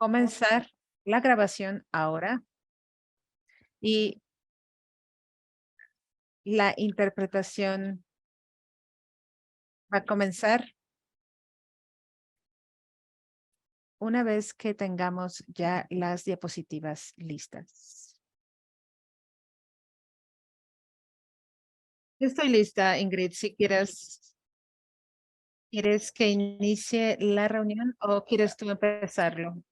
comenzar la grabación ahora y la interpretación va a comenzar una vez que tengamos ya las diapositivas listas. Estoy lista, Ingrid. Si ¿quieres que inicie la reunión o quieres tú empezarlo?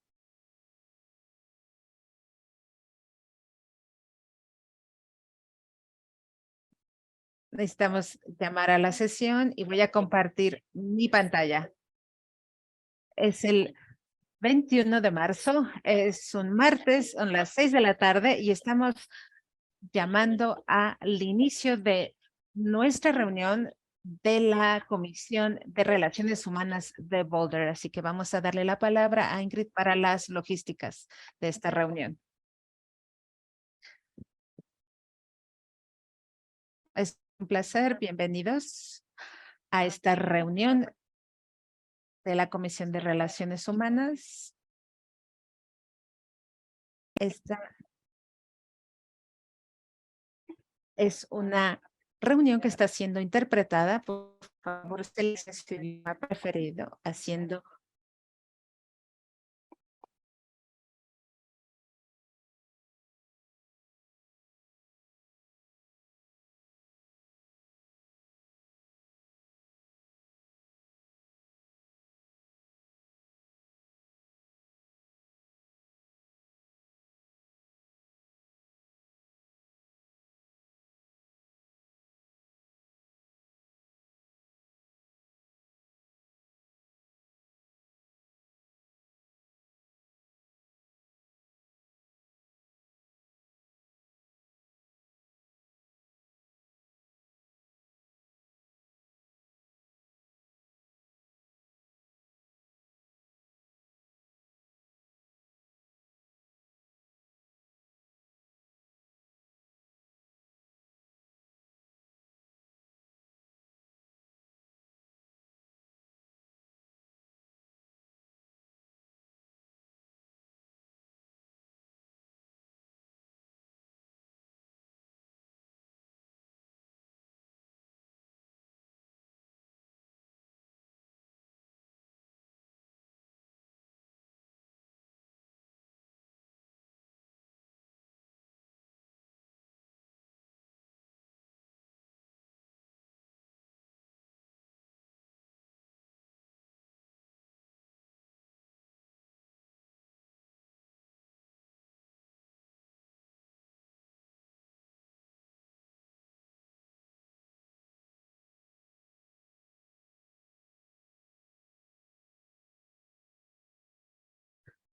Necesitamos llamar a la sesión y voy a compartir mi pantalla. Es el 21 de marzo, es un martes, son las 6 de la tarde y estamos llamando al inicio de nuestra reunión de la Comisión de Relaciones Humanas de Boulder. Así que vamos a darle la palabra a Ingrid para las logísticas de esta reunión. Es un placer, bienvenidos a esta reunión de la Comisión de Relaciones Humanas. Esta es una reunión que está siendo interpretada, por favor, selecione su idioma preferido, haciendo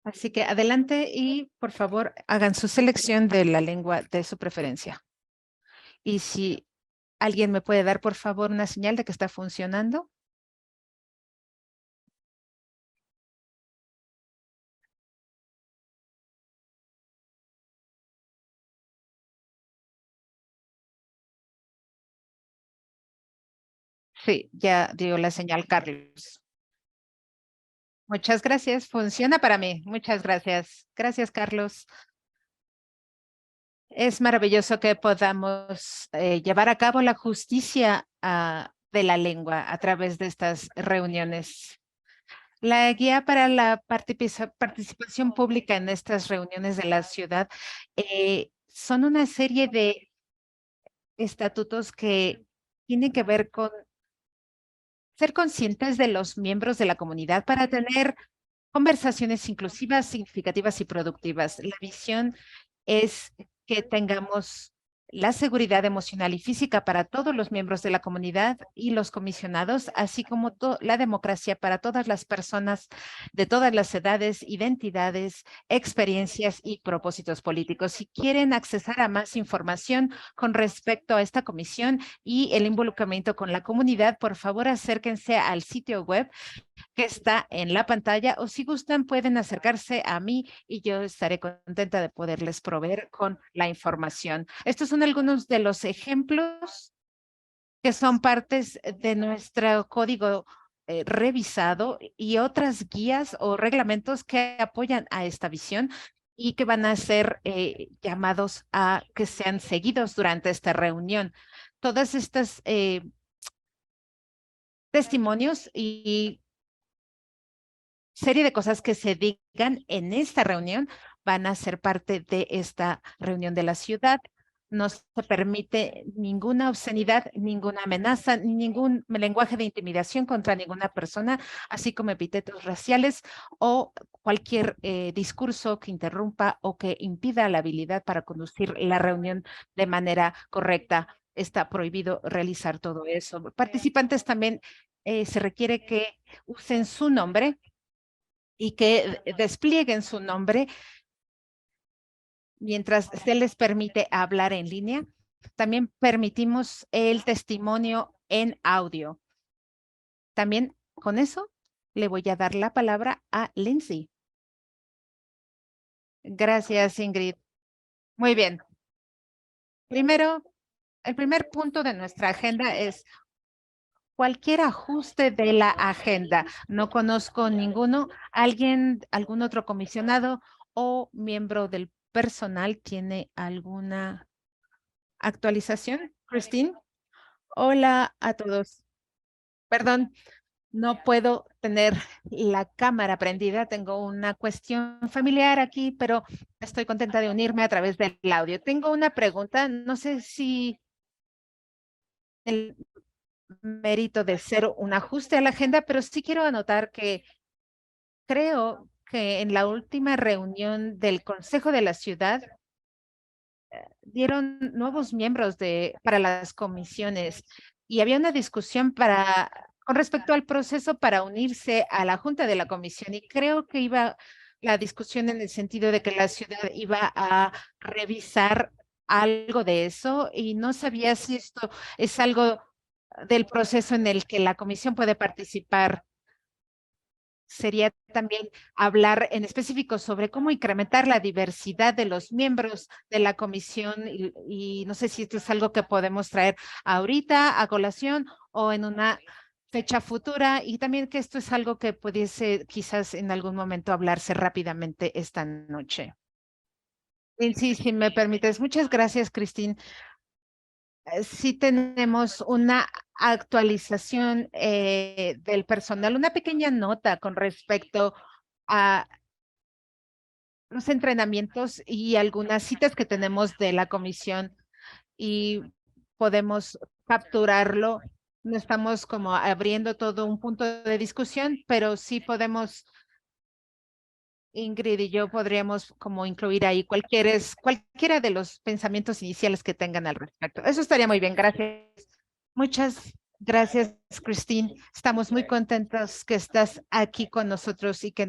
así que adelante y por favor hagan su selección de la lengua de su preferencia. Y si alguien me puede dar por favor una señal de que está funcionando. Sí, ya dio la señal Carlos. Muchas gracias. Funciona para mí. Muchas gracias. Gracias, Carlos. Es maravilloso que podamos llevar a cabo la justicia de la lengua a través de estas reuniones. La guía para la participación pública en estas reuniones de la ciudad son una serie de estatutos que tienen que ver con ser conscientes de los miembros de la comunidad para tener conversaciones inclusivas, significativas y productivas. La visión es que tengamos la seguridad emocional y física para todos los miembros de la comunidad y los comisionados, así como la democracia para todas las personas de todas las edades, identidades, experiencias y propósitos políticos. Si quieren accesar a más información con respecto a esta comisión y el involucramiento con la comunidad, por favor acérquense al sitio web que está en la pantalla o si gustan pueden acercarse a mí y yo estaré contenta de poderles proveer con la información. Estos son algunos de los ejemplos que son partes de nuestro código revisado y otras guías o reglamentos que apoyan a esta visión y que van a ser llamados a que sean seguidos durante esta reunión. Todas estas testimonios y serie de cosas que se digan en esta reunión van a ser parte de esta reunión de la ciudad. No se permite ninguna obscenidad, ninguna amenaza, ningún lenguaje de intimidación contra ninguna persona, así como epítetos raciales o cualquier discurso que interrumpa o que impida la habilidad para conducir la reunión de manera correcta. Está prohibido realizar todo eso. Participantes también se requiere que usen su nombre y que desplieguen su nombre mientras se les permite hablar en línea. También permitimos el testimonio en audio. También con eso le voy a dar la palabra a Lindsay. Gracias, Ingrid. Muy bien. Primero, el primer punto de nuestra agenda es cualquier ajuste de la agenda. No conozco ninguno. ¿Alguien, algún otro comisionado o miembro del personal tiene alguna actualización? Christine. Hola a todos. Perdón, no puedo tener la cámara prendida. Tengo una cuestión familiar aquí, pero estoy contenta de unirme a través del audio. Tengo una pregunta. No sé si el mérito de ser un ajuste a la agenda, pero sí quiero anotar que creo que en la última reunión del Consejo de la Ciudad dieron nuevos miembros para las comisiones y había una discusión con respecto al proceso para unirse a la Junta de la Comisión y creo que iba la discusión en el sentido de que la ciudad iba a revisar algo de eso y no sabía si esto es algo del proceso en el que la comisión puede participar. Sería también hablar en específico sobre cómo incrementar la diversidad de los miembros de la comisión y no sé si esto es algo que podemos traer ahorita a colación o en una fecha futura y también que esto es algo que pudiese quizás en algún momento hablarse rápidamente esta noche. Y sí, si me permites. Muchas gracias, Cristín. Sí tenemos una actualización del personal, una pequeña nota con respecto a los entrenamientos y algunas citas que tenemos de la comisión y podemos capturarlo. No estamos como abriendo todo un punto de discusión, pero sí podemos, Ingrid y yo podríamos como incluir ahí cualquiera de los pensamientos iniciales que tengan al respecto. Eso estaría muy bien, gracias. Muchas gracias, Christine. Estamos muy contentos que estás aquí con nosotros y que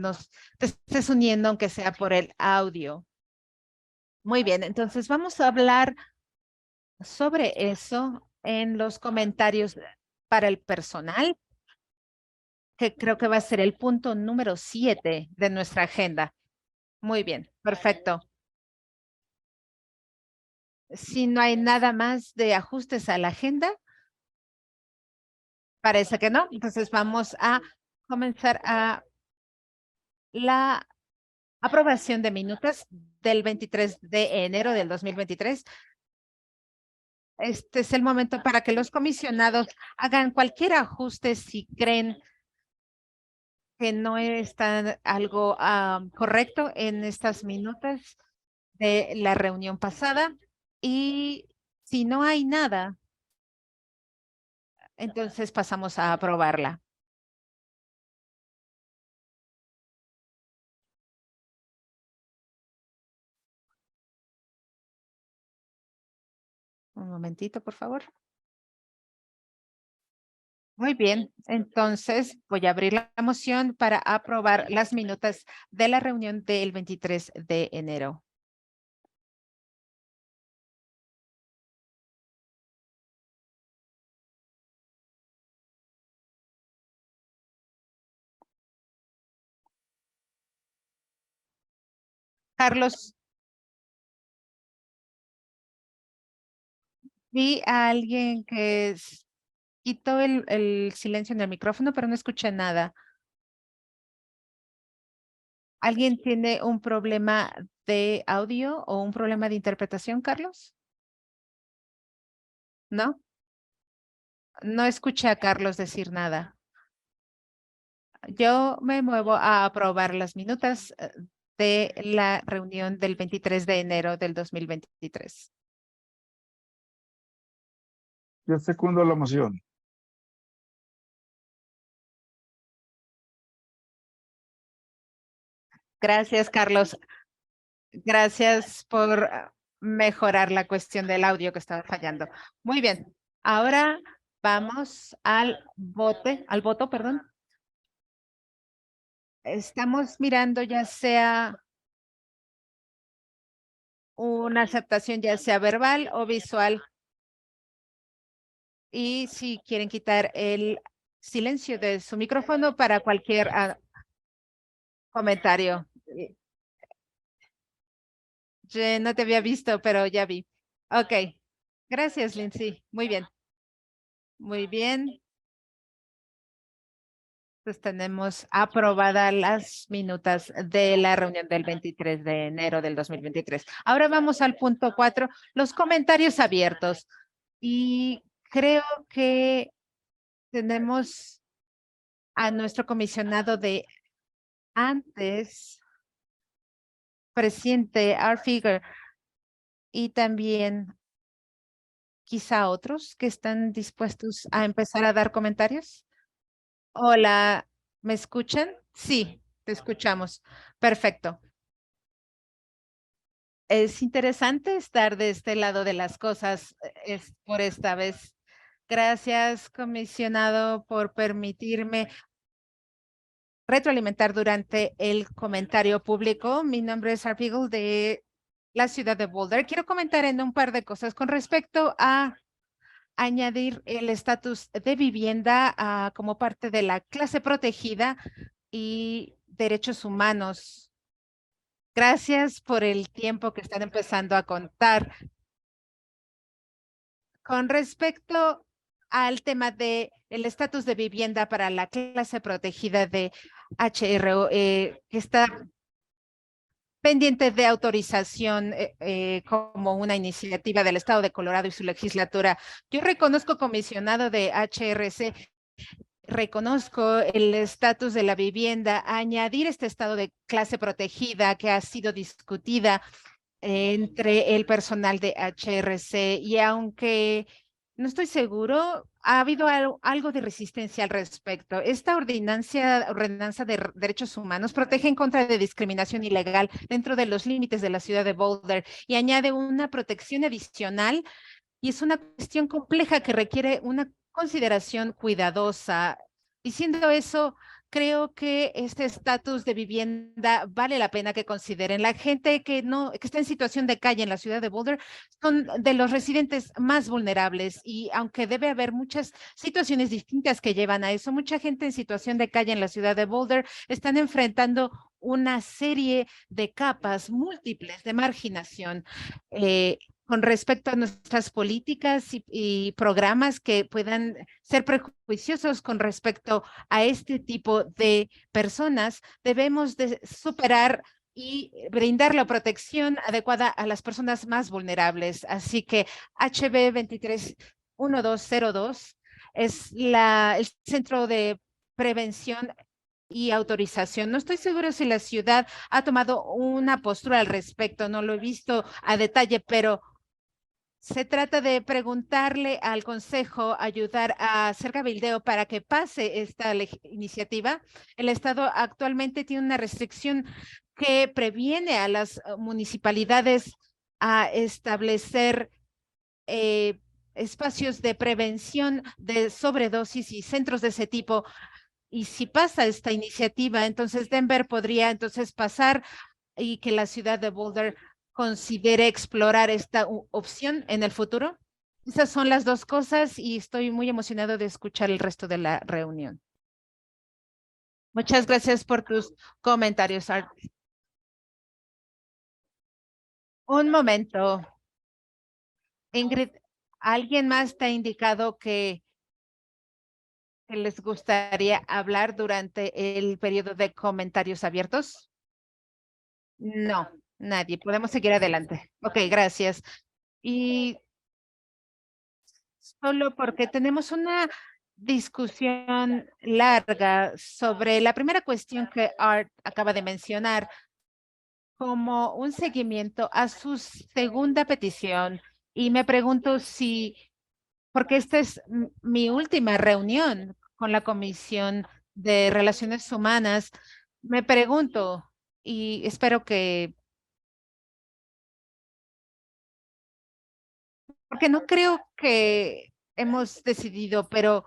te estés uniendo, aunque sea por el audio. Muy bien, entonces vamos a hablar sobre eso en los comentarios para el personal, que creo que va a ser el punto número 7 de nuestra agenda. Muy bien, perfecto. Si no hay nada más de ajustes a la agenda, parece que no. Entonces vamos a comenzar a la aprobación de minutos del 23 de enero del 2023. Este es el momento para que los comisionados hagan cualquier ajuste si creen que no está algo correcto en estas minutos de la reunión pasada. Y si no hay nada, entonces pasamos a aprobarla. Un momentito, por favor. Muy bien, entonces voy a abrir la moción para aprobar las minutas de la reunión del 23 de enero. Carlos, vi a alguien que quitó el silencio en el micrófono, pero no escuché nada. ¿Alguien tiene un problema de audio o un problema de interpretación, Carlos? ¿No? No escuché a Carlos decir nada. Yo me muevo a aprobar las minutas de la reunión del 23 de enero del 2023. Yo secundo la moción. Gracias, Carlos. Gracias por mejorar la cuestión del audio que estaba fallando. Muy bien. Ahora vamos al voto, perdón. Estamos mirando ya sea una aceptación ya sea verbal o visual. Y si quieren quitar el silencio de su micrófono para cualquier comentario. No te había visto, pero ya vi. Ok. Gracias, Lindsay. Muy bien. Muy bien. Pues tenemos aprobadas las minutas de la reunión del 23 de enero del 2023. Ahora vamos al punto 4, los comentarios abiertos. Y creo que tenemos a nuestro comisionado de antes, presidente R. Figure, y también quizá otros que están dispuestos a empezar a dar comentarios. Hola, ¿me escuchan? Sí, te escuchamos. Perfecto. Es interesante estar de este lado de las cosas por esta vez. Gracias, comisionado, por permitirme retroalimentar durante el comentario público. Mi nombre es Arpigel de la ciudad de Boulder. Quiero comentar en un par de cosas con respecto a añadir el estatus de vivienda como parte de la clase protegida y derechos humanos. Gracias por el tiempo que están empezando a contar. Con respecto al tema de el estatus de vivienda para la clase protegida de HRO, que está pendiente de autorización como una iniciativa del Estado de Colorado y su legislatura. Yo reconozco, comisionado de HRC, reconozco el estatus de la vivienda, añadir este estado de clase protegida que ha sido discutida entre el personal de HRC y aunque no estoy seguro, ha habido algo de resistencia al respecto. Esta ordenanza de derechos humanos protege en contra de discriminación ilegal dentro de los límites de la ciudad de Boulder y añade una protección adicional y es una cuestión compleja que requiere una consideración cuidadosa. Diciendo eso, creo que este estatus de vivienda vale la pena que consideren. La gente que está en situación de calle en la ciudad de Boulder son de los residentes más vulnerables y aunque debe haber muchas situaciones distintas que llevan a eso, mucha gente en situación de calle en la ciudad de Boulder están enfrentando una serie de capas múltiples de marginación. Con respecto a nuestras políticas y programas que puedan ser prejuiciosos con respecto a este tipo de personas, debemos de superar y brindar la protección adecuada a las personas más vulnerables. Así que HB 231202 es el centro de prevención y autorización. No estoy seguro si la ciudad ha tomado una postura al respecto, no lo he visto a detalle, pero se trata de preguntarle al Consejo, ayudar a hacer cabildeo para que pase esta iniciativa. El Estado actualmente tiene una restricción que previene a las municipalidades a establecer eh, espacios de prevención de sobredosis y centros de ese tipo. Y si pasa esta iniciativa, entonces Denver podría entonces pasar y que la ciudad de Boulder considere explorar esta opción en el futuro. Esas son las dos cosas y estoy muy emocionado de escuchar el resto de la reunión. Muchas gracias por tus comentarios, Art. Un momento. Ingrid, ¿alguien más te ha indicado que que les gustaría hablar durante el periodo de comentarios abiertos? No, nadie. Podemos seguir adelante. Ok, gracias. Y solo porque tenemos una discusión larga sobre la primera cuestión que Art acaba de mencionar como un seguimiento a su segunda petición. Y me pregunto si, porque esta es mi última reunión con la Comisión de Relaciones Humanas, me pregunto y espero que, porque no creo que hemos decidido, pero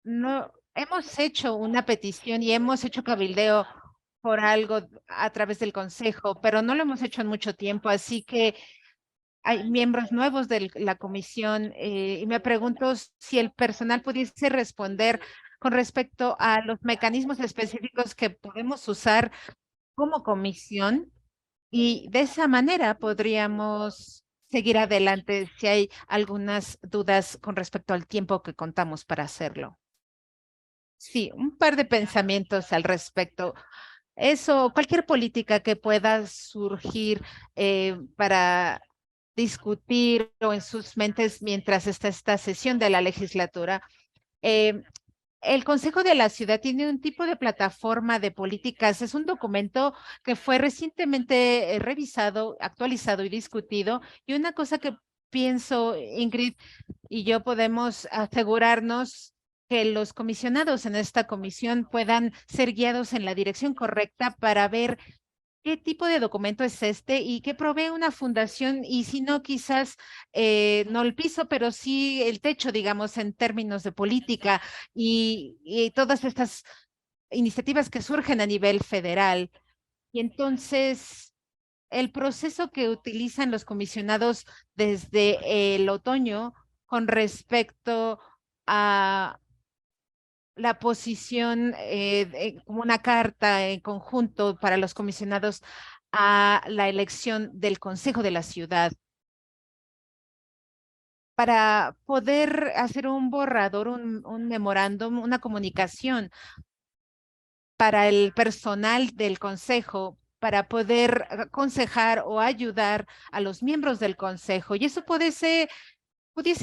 no hemos hecho una petición y hemos hecho cabildeo por algo a través del Consejo, pero no lo hemos hecho en mucho tiempo, así que hay miembros nuevos de la comisión y me pregunto si el personal pudiese responder con respecto a los mecanismos específicos que podemos usar como comisión y de esa manera podríamos seguir adelante si hay algunas dudas con respecto al tiempo que contamos para hacerlo. Sí, un par de pensamientos al respecto. Eso, cualquier política que pueda surgir para discutir o en sus mentes mientras está esta sesión de la legislatura. Eh, el Consejo de la Ciudad tiene un tipo de plataforma de políticas. Es un documento que fue recientemente revisado, actualizado y discutido. Y una cosa que pienso, Ingrid y yo podemos asegurarnos que los comisionados en esta comisión puedan ser guiados en la dirección correcta para ver qué tipo de documento es este y qué provee una fundación y si no, quizás no el piso, pero sí el techo, digamos, en términos de política y todas estas iniciativas que surgen a nivel federal. Y entonces, el proceso que utilizan los comisionados desde el otoño con respecto a la posición como una carta en conjunto para los comisionados a la elección del Consejo de la Ciudad para poder hacer un borrador, un memorándum, una comunicación para el personal del Consejo para poder aconsejar o ayudar a los miembros del Consejo. Y eso pudiese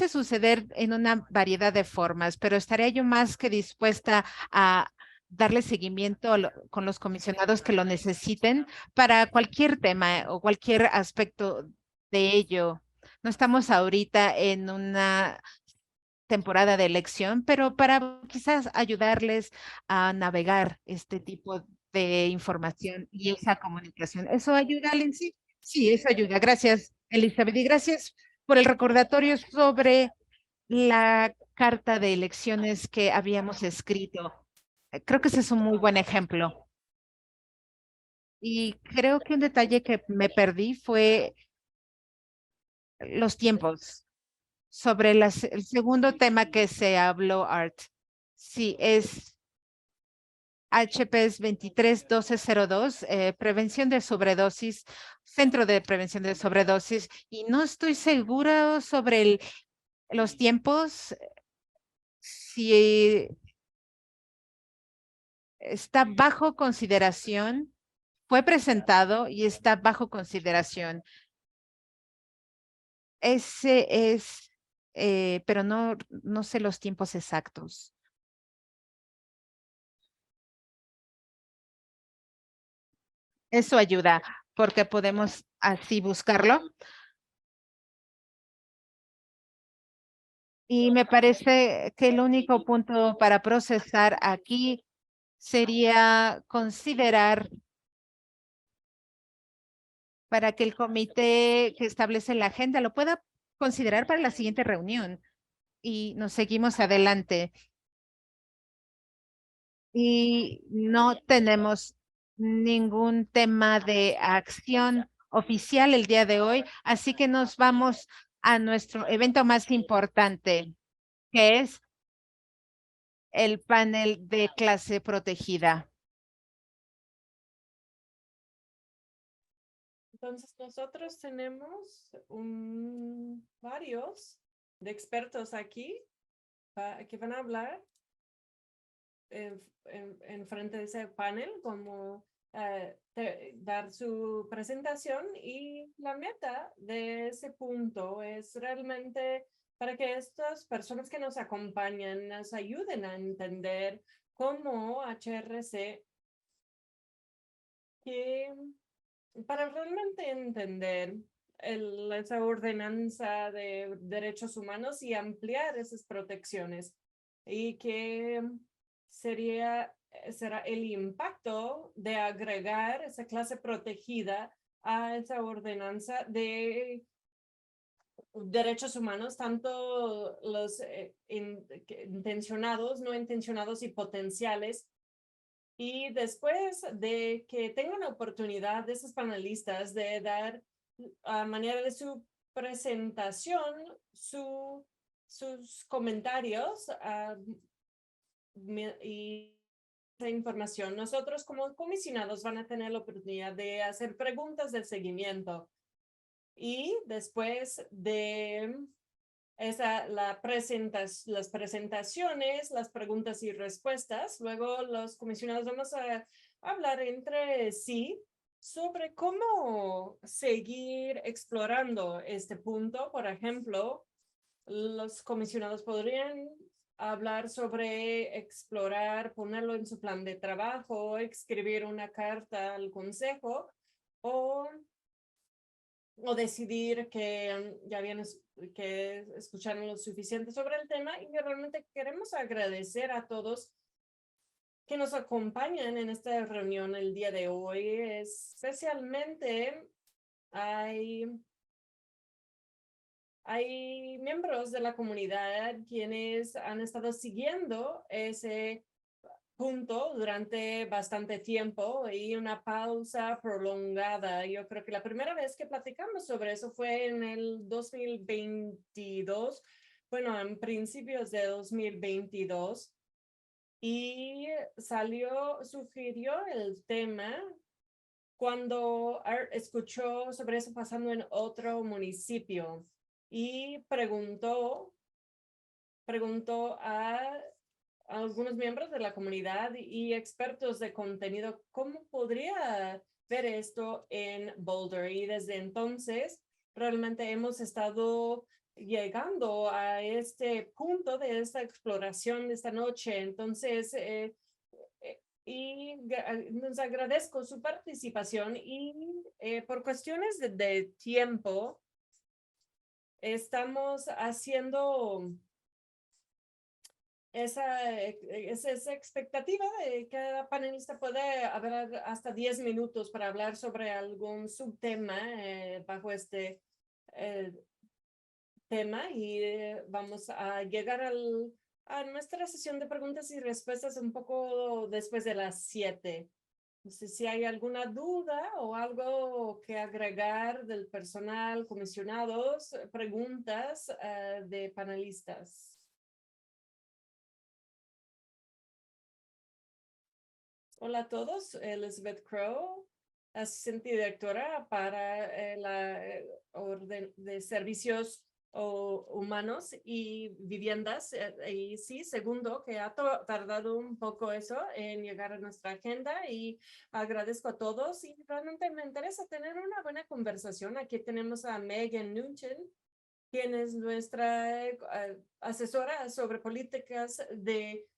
suceder en una variedad de formas, pero estaría yo más que dispuesta a darle seguimiento con los comisionados que lo necesiten para cualquier tema o cualquier aspecto de ello. No estamos ahorita en una temporada de elección, pero para quizás ayudarles a navegar este tipo de información y esa comunicación. ¿Eso ayuda, Lindsay? Sí, eso ayuda. Gracias, Elizabeth. Y gracias por el recordatorio sobre la carta de elecciones que habíamos escrito. Creo que ese es un muy buen ejemplo. Y creo que un detalle que me perdí fue los tiempos. Sobre el segundo tema que se habló, Art. Sí, es HPS 231202, prevención de sobredosis, Centro de Prevención de Sobredosis, y no estoy segura sobre los tiempos, si está bajo consideración, fue presentado y está bajo consideración. Ese es, pero no sé los tiempos exactos. Eso ayuda porque podemos así buscarlo. Y me parece que el único punto para procesar aquí sería considerar para que el comité que establece la agenda lo pueda considerar para la siguiente reunión y nos seguimos adelante. Y no tenemos ningún tema de acción oficial el día de hoy, así que nos vamos a nuestro evento más importante, que es el panel de clase protegida. Entonces, nosotros tenemos varios de expertos aquí que van a hablar en frente de ese panel, como dar su presentación, y la meta de ese punto es realmente para que estas personas que nos acompañan nos ayuden a entender cómo HRC, para realmente entender esa ordenanza de derechos humanos y ampliar esas protecciones, y que será el impacto de agregar esa clase protegida a esa ordenanza de derechos humanos, tanto los intencionados, no intencionados y potenciales. Y después de que tengan la oportunidad de esos panelistas de dar a manera de su presentación sus comentarios y esa información, nosotros como comisionados van a tener la oportunidad de hacer preguntas de seguimiento. Y después de las presentaciones, las preguntas y respuestas, luego los comisionados vamos a hablar entre sí sobre cómo seguir explorando este punto. Por ejemplo, los comisionados podrían hablar sobre explorar, ponerlo en su plan de trabajo, escribir una carta al consejo, o decidir que ya que escucharon lo suficiente sobre el tema, y realmente queremos agradecer a todos que nos acompañan en esta reunión el día de hoy. Especialmente hay miembros de la comunidad quienes han estado siguiendo ese punto durante bastante tiempo y una pausa prolongada. Yo creo que la primera vez que platicamos sobre eso fue en el 2022, bueno, en principios de 2022, y sugirió el tema cuando escuchó sobre eso pasando en otro municipio, y preguntó a algunos miembros de la comunidad y expertos de contenido cómo podría ver esto en Boulder. Y desde entonces realmente hemos estado llegando a este punto de esta exploración de esta noche. Entonces, nos agradezco su participación, y por cuestiones de tiempo estamos haciendo esa expectativa de que cada panelista puede haber hasta 10 minutos para hablar sobre algún subtema bajo este tema, y vamos a llegar a nuestra sesión de preguntas y respuestas un poco después de las 7. No sé si hay alguna duda o algo que agregar del personal, comisionados, preguntas de panelistas. Hola a todos, Elizabeth Crow, asistente directora para la Orden de Servicios Humanos y Viviendas. Y sí, segundo, que ha tardado un poco eso en llegar a nuestra agenda, y agradezco a todos, y realmente me interesa tener una buena conversación. Aquí tenemos a Megan Nugent, quien es nuestra asesora sobre políticas de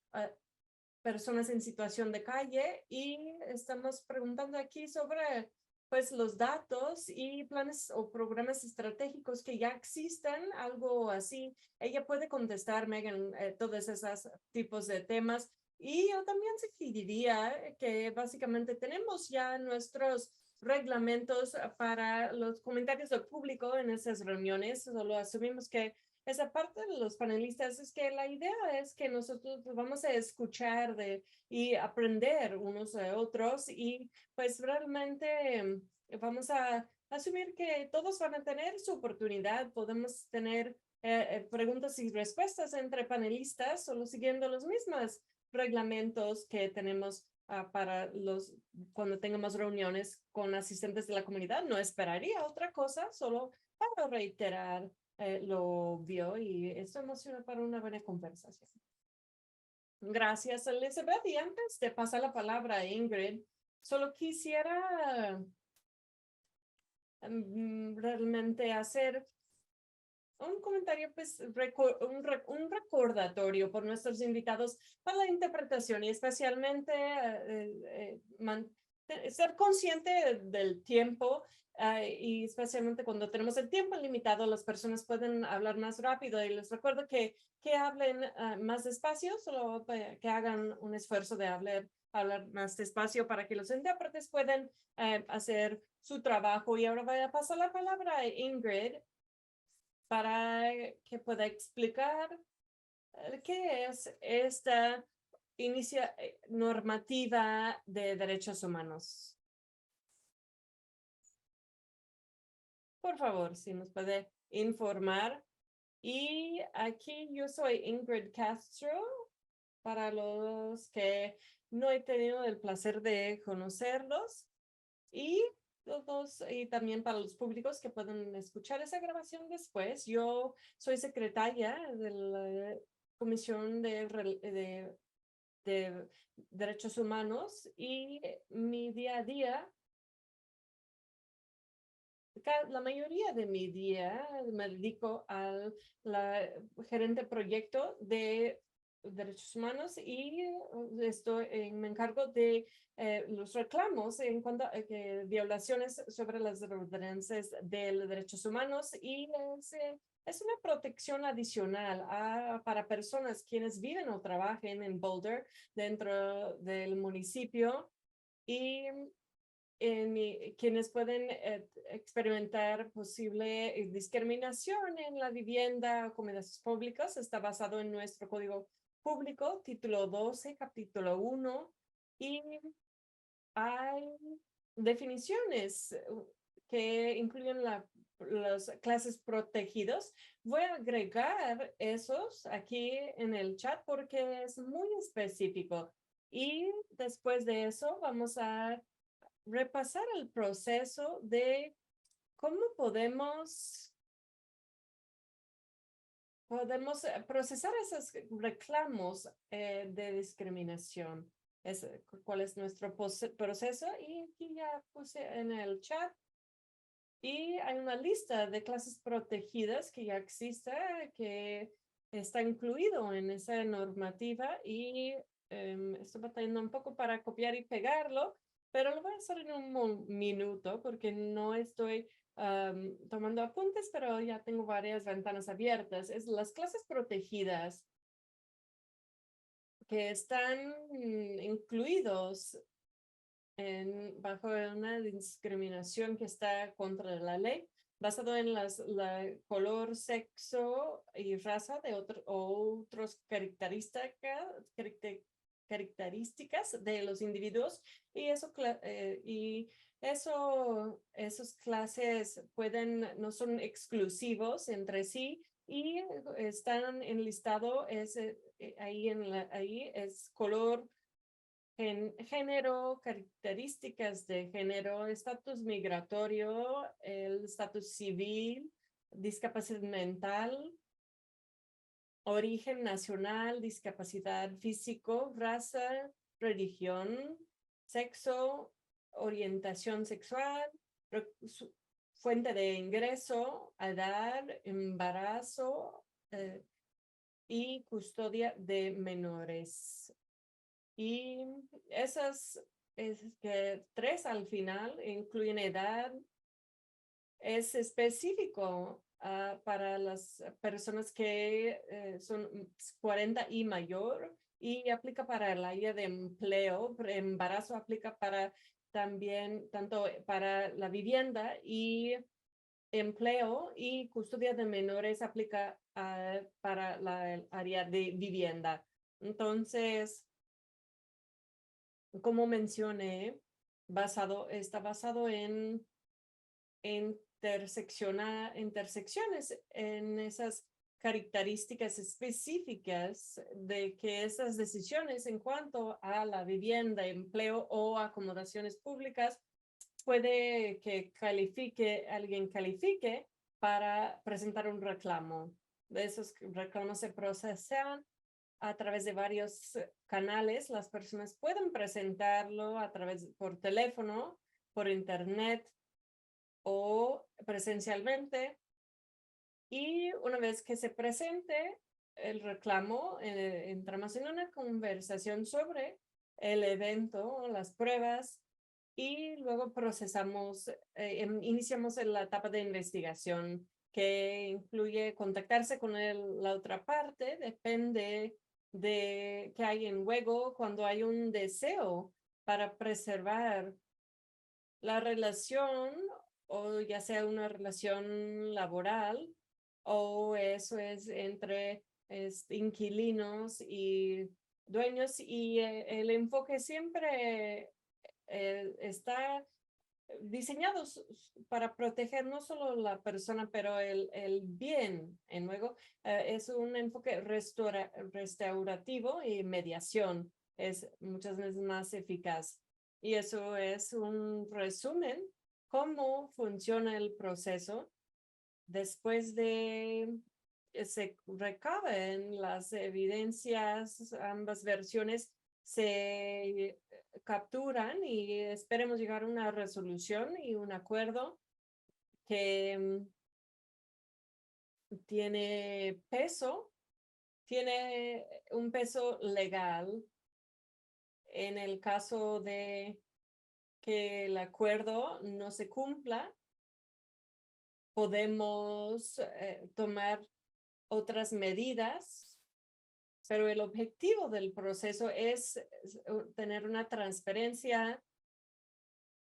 personas en situación de calle, y estamos preguntando aquí sobre pues los datos y planes o programas estratégicos que ya existen, algo así. Ella puede contestar, Megan, todos esos tipos de temas. Y yo también sugeriría que básicamente tenemos ya nuestros reglamentos para los comentarios del público en esas reuniones. Solo asumimos que esa parte de los panelistas es que la idea es que nosotros vamos a escuchar y aprender unos de otros, y pues realmente vamos a asumir que todos van a tener su oportunidad. Podemos tener preguntas y respuestas entre panelistas, solo siguiendo los mismos reglamentos que tenemos para cuando tengamos reuniones con asistentes de la comunidad. No esperaría otra cosa, solo para reiterar lo vio y esto emociona para una buena conversación. Gracias, Elizabeth. Y antes de pasar la palabra a Ingrid, solo quisiera realmente hacer un comentario, pues, un recordatorio por nuestros invitados para la interpretación y especialmente ser consciente del tiempo y especialmente cuando tenemos el tiempo limitado, las personas pueden hablar más rápido y les recuerdo que hablen más despacio, solo que hagan un esfuerzo de hablar más despacio para que los intérpretes puedan hacer su trabajo. Y ahora voy a pasar la palabra a Ingrid para que pueda explicar qué es esta normativa de derechos humanos. Por favor, si nos puede informar. Y aquí yo soy Ingrid Castro, para los que no he tenido el placer de conocerlos. Y también para los públicos que pueden escuchar esa grabación después. Yo soy secretaria de la Comisión de Derechos Humanos y mi día a día, la mayoría de mi día me dedico al gerente proyecto de derechos humanos y me encargo de los reclamos en cuanto a violaciones sobre las ordenanzas de derechos humanos y es una protección adicional para personas quienes viven o trabajen en Boulder dentro del municipio y quienes pueden experimentar posible discriminación en la vivienda o comunidades públicas. Está basado en nuestro Código Público, título 12, capítulo 1, y hay definiciones que incluyen las clases protegidas. Voy a agregar esos aquí en el chat porque es muy específico. Y después de eso vamos a repasar el proceso de cómo podemos procesar esos reclamos de discriminación. ¿Cuál es nuestro proceso? Y aquí ya puse en el chat. Y hay una lista de clases protegidas que ya existe, que está incluido en esa normativa y estoy batallando un poco para copiar y pegarlo, pero lo voy a hacer en un minuto porque no estoy tomando apuntes, pero ya tengo varias ventanas abiertas. Es las clases protegidas que están incluidos bajo una discriminación que está contra la ley, basado en la color, sexo y raza de otras características de los individuos y esos clases no son exclusivos entre sí y están enlistados ahí es color, género, características de género, estatus migratorio, el estatus civil, discapacidad mental, origen nacional, discapacidad físico, raza, religión, sexo, orientación sexual, fuente de ingreso, edad, embarazo y custodia de menores. Y esas tres al final incluyen edad. Es específico para las personas que son 40 y mayor y aplica para el área de empleo. Embarazo aplica para también tanto para la vivienda y empleo, y custodia de menores aplica para el área de vivienda. Entonces, como mencioné, está basado en intersecciones en esas características específicas de que esas decisiones en cuanto a la vivienda, empleo o acomodaciones públicas puede que alguien califique para presentar un reclamo. De esos reclamos se procesan a través de varios canales. Las personas pueden presentarlo a través por teléfono, por internet o presencialmente. Y una vez que se presente el reclamo, entramos en una conversación sobre el evento, las pruebas, y luego procesamos, iniciamos en la etapa de investigación, que incluye contactarse con la otra parte. Depende de qué hay en juego. Cuando hay un deseo para preservar la relación, o ya sea una relación laboral, o eso es entre inquilinos y dueños, y el enfoque siempre está diseñado para proteger no solo la persona, pero el bien en juego. Es un enfoque restaurativo, y mediación es muchas veces más eficaz. Y eso es un resumen cómo funciona el proceso. Después de se recaben las evidencias, ambas versiones se capturan y esperemos llegar a una resolución y un acuerdo que tiene un peso legal. En el caso de que el acuerdo no se cumpla, podemos tomar otras medidas, pero el objetivo del proceso es tener una transparencia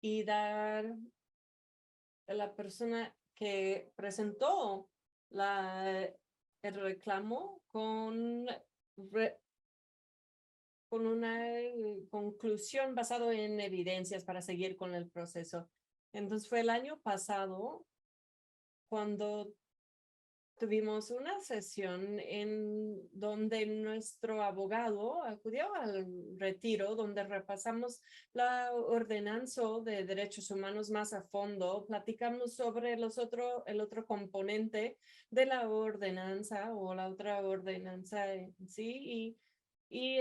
y dar a la persona que presentó el reclamo con una conclusión basada en evidencias para seguir con el proceso. Entonces fue el año pasado cuando tuvimos una sesión en donde nuestro abogado acudió al retiro, donde repasamos la ordenanza de derechos humanos más a fondo. Platicamos sobre el otro componente de la ordenanza, o la otra ordenanza en sí, y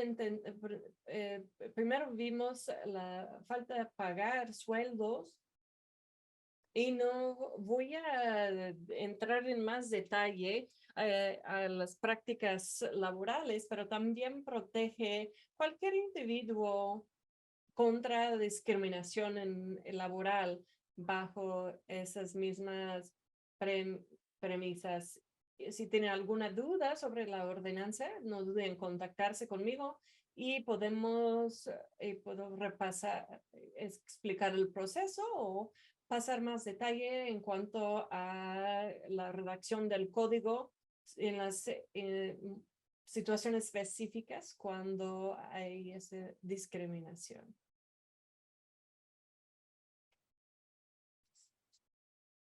primero vimos la falta de pagar sueldos. Y no voy a entrar en más detalle a las prácticas laborales, pero también protege cualquier individuo contra discriminación laboral bajo esas mismas premisas. Si tiene alguna duda sobre la ordenanza, no duden en contactarse conmigo y puedo repasar, explicar el proceso o pasar más detalle en cuanto a la redacción del código en las situaciones específicas cuando hay esa discriminación.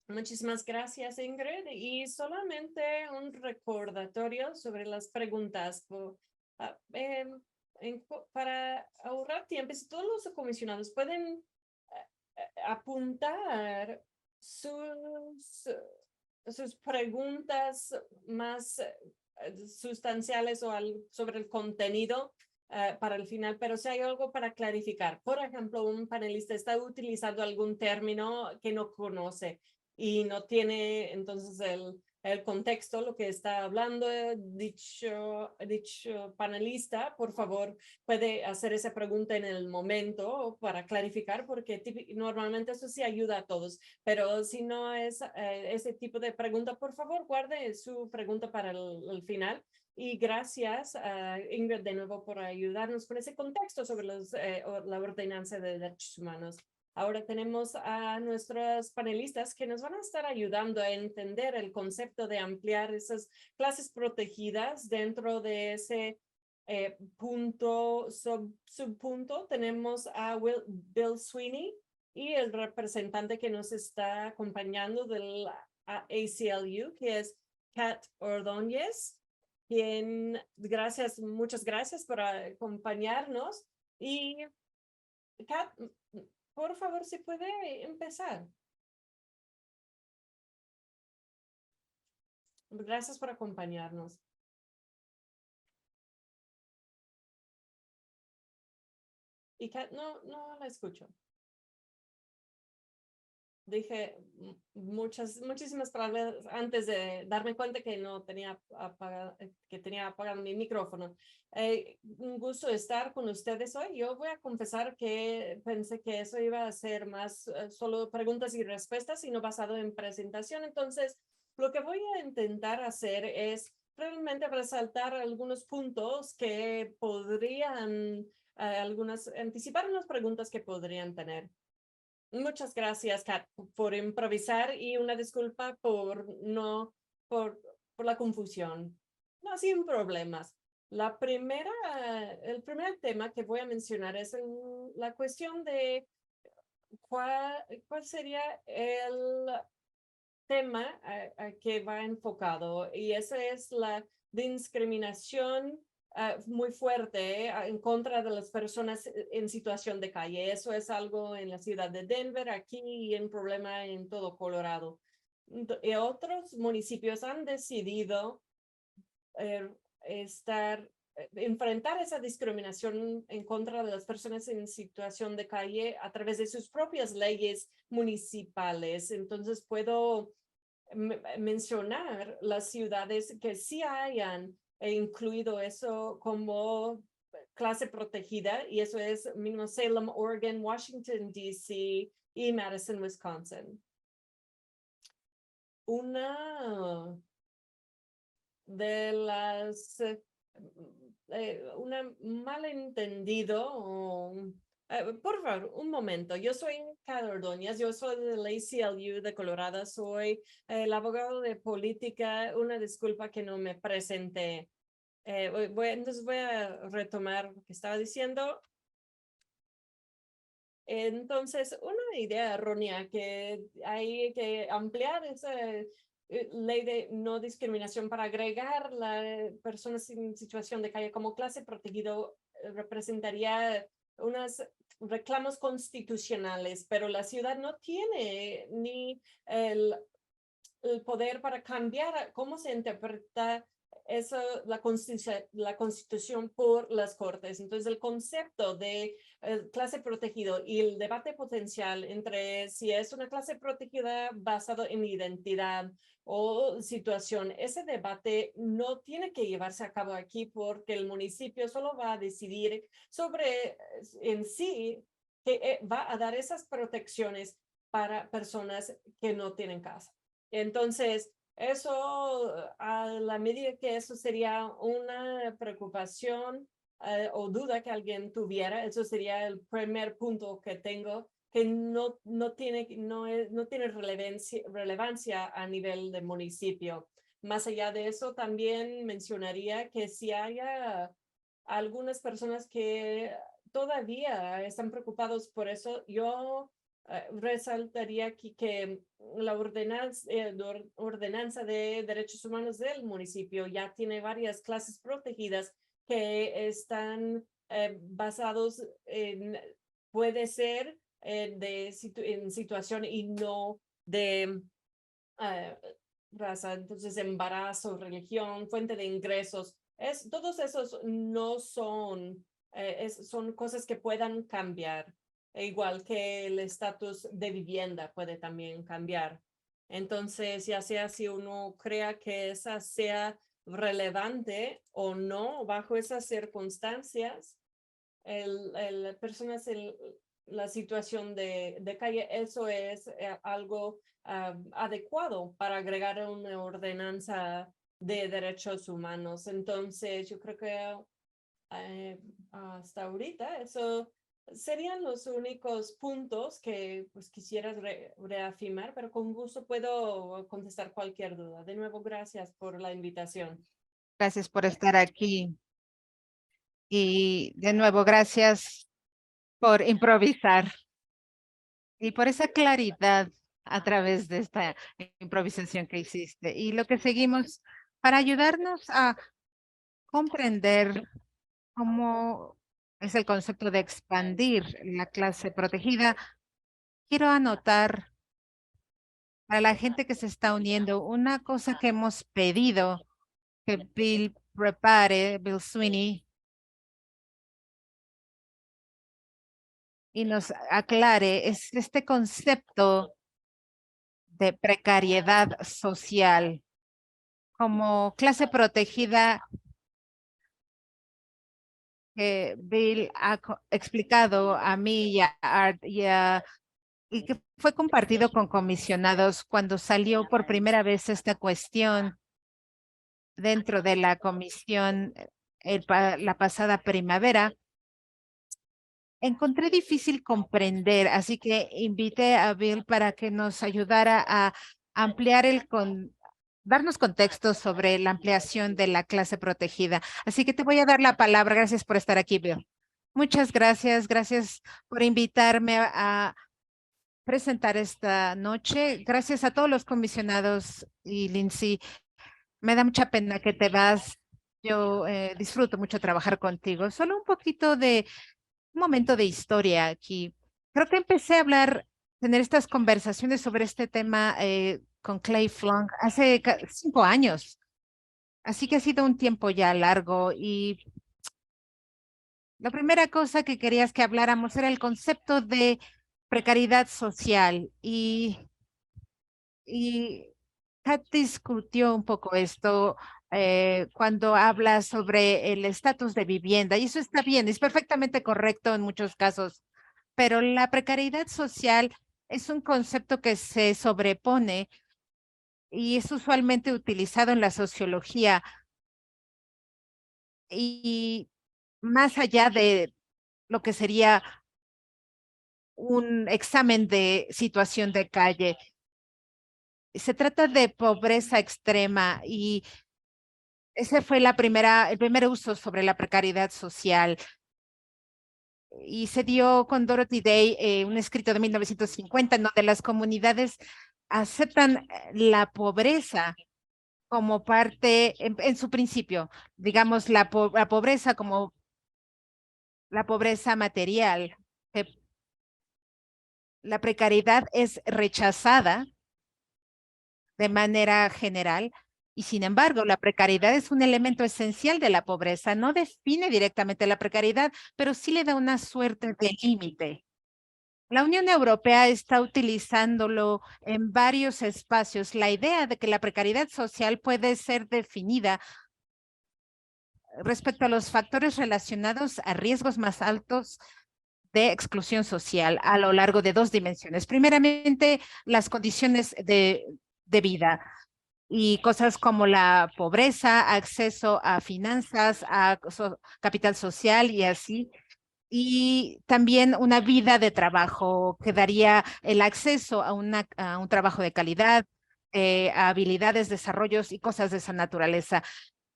Muchísimas gracias, Ingrid. Y solamente un recordatorio sobre las preguntas. Para ahorrar tiempo, si todos los comisionados pueden apuntar sus preguntas más sustanciales o sobre el contenido para el final, pero si hay algo para clarificar. Por ejemplo, un panelista está utilizando algún término que no conoce y no tiene entonces el contexto, lo que está hablando dicho panelista, por favor, puede hacer esa pregunta en el momento para clarificar, porque normalmente eso sí ayuda a todos, pero si no es ese tipo de pregunta, por favor, guarde su pregunta para el final. Y gracias a Ingrid de nuevo por ayudarnos con ese contexto sobre la ordenanza de derechos humanos. Ahora tenemos a nuestros panelistas que nos van a estar ayudando a entender el concepto de ampliar esas clases protegidas dentro de ese subpunto. Tenemos a Bill Sweeney y el representante que nos está acompañando del ACLU, que es Kat Ordóñez, quien muchas gracias por acompañarnos. Y Kat, por favor, ¿se puede empezar? Gracias por acompañarnos. Y Kat, no la escucho. Dije muchísimas palabras antes de darme cuenta que no tenía apagado mi micrófono. Un gusto estar con ustedes hoy. Yo voy a confesar que pensé que eso iba a ser más solo preguntas y respuestas y no basado en presentación. Entonces, lo que voy a intentar hacer es realmente resaltar algunos puntos que podrían, anticipar unas preguntas que podrían tener. Muchas gracias, Kat, por improvisar y una disculpa por la confusión. No, sin problemas. El primer tema que voy a mencionar es la cuestión de cuál sería el tema a que va enfocado, y ese es la discriminación muy fuerte en contra de las personas en situación de calle. Eso es algo en la ciudad de Denver, aquí, y un problema en todo Colorado. Y otros municipios han decidido enfrentar esa discriminación en contra de las personas en situación de calle a través de sus propias leyes municipales. Entonces puedo mencionar las ciudades que sí hayan incluido eso como clase protegida, y eso es mismo Salem, Oregon, Washington, D.C. y Madison, Wisconsin. Una de las un malentendido por favor, un momento. Yo soy Carla Ordóñez, yo soy de la ACLU de Colorado, soy el abogado de política. Una disculpa que no me presenté. Entonces voy a retomar lo que estaba diciendo. Entonces, una idea errónea que hay que ampliar esa ley de no discriminación para agregar las personas en situación de calle como clase protegido representaría unos reclamos constitucionales, pero la ciudad no tiene ni el poder para cambiar cómo se interpreta eso, la constitución por las cortes. Entonces, el concepto de clase protegido y el debate potencial entre si es una clase protegida basado en identidad o situación, ese debate no tiene que llevarse a cabo aquí, porque el municipio solo va a decidir sobre en sí que va a dar esas protecciones para personas que no tienen casa. Entonces, eso, a la medida que eso sería una preocupación o duda que alguien tuviera, eso sería el primer punto que tengo, que no tiene relevancia a nivel de municipio. Más allá de eso, también mencionaría que si haya algunas personas que todavía están preocupados por eso, yo resaltaría aquí que la ordenanza de derechos humanos del municipio ya tiene varias clases protegidas que están basados en, puede ser en situación y no de raza. Entonces, embarazo, religión, fuente de ingresos, todos esos no son, son cosas que puedan cambiar, igual que el estatus de vivienda puede también cambiar. Entonces, ya sea si uno crea que esa sea relevante o no, bajo esas circunstancias, personas en la situación de calle, eso es algo adecuado para agregar una ordenanza de derechos humanos. Entonces, yo creo que hasta ahorita eso serían los únicos puntos que pues quisieras reafirmar, pero con gusto puedo contestar cualquier duda. De nuevo, gracias por la invitación. Gracias por estar aquí. Y de nuevo, gracias por improvisar y por esa claridad a través de esta improvisación que hiciste. Y lo que seguimos para ayudarnos a comprender cómo es el concepto de expandir la clase protegida, quiero anotar para la gente que se está uniendo, una cosa que hemos pedido que Bill prepare, Bill Sweeney, y nos aclare, es este concepto de precariedad social como clase protegida que Bill ha explicado a mí y a Art y que fue compartido con comisionados cuando salió por primera vez esta cuestión dentro de la comisión la pasada primavera. Encontré difícil comprender, así que invité a Bill para que nos ayudara a ampliar darnos contexto sobre la ampliación de la clase protegida. Así que te voy a dar la palabra. Gracias por estar aquí, Bill. Muchas gracias. Gracias por invitarme a presentar esta noche. Gracias a todos los comisionados y Lindsay. Me da mucha pena que te vas. Yo disfruto mucho trabajar contigo. Solo un poquito de un momento de historia aquí. Creo que empecé a tener estas conversaciones sobre este tema con Clay Flunk hace 5 años. Así que ha sido un tiempo ya largo y la primera cosa que querías que habláramos era el concepto de precariedad social y Kat discutió un poco esto cuando habla sobre el estatus de vivienda y eso está bien, es perfectamente correcto en muchos casos, pero la precariedad social es un concepto que se sobrepone y es usualmente utilizado en la sociología y más allá de lo que sería un examen de situación de calle. Se trata de pobreza extrema y ese fue el primer uso sobre la precariedad social. Y se dio con Dorothy Day, un escrito de 1950, en donde las comunidades aceptan la pobreza como parte, en su principio, digamos, la pobreza como la pobreza material, que la precariedad es rechazada de manera general. Y sin embargo, la precariedad es un elemento esencial de la pobreza. No define directamente la precariedad, pero sí le da una suerte de límite. La Unión Europea está utilizándolo en varios espacios. La idea de que la precariedad social puede ser definida respecto a los factores relacionados a riesgos más altos de exclusión social a lo largo de dos dimensiones. Primeramente, las condiciones de vida y cosas como la pobreza, acceso a finanzas, a capital social y así. Y también una vida de trabajo que daría el acceso a un trabajo de calidad, a habilidades, desarrollos y cosas de esa naturaleza.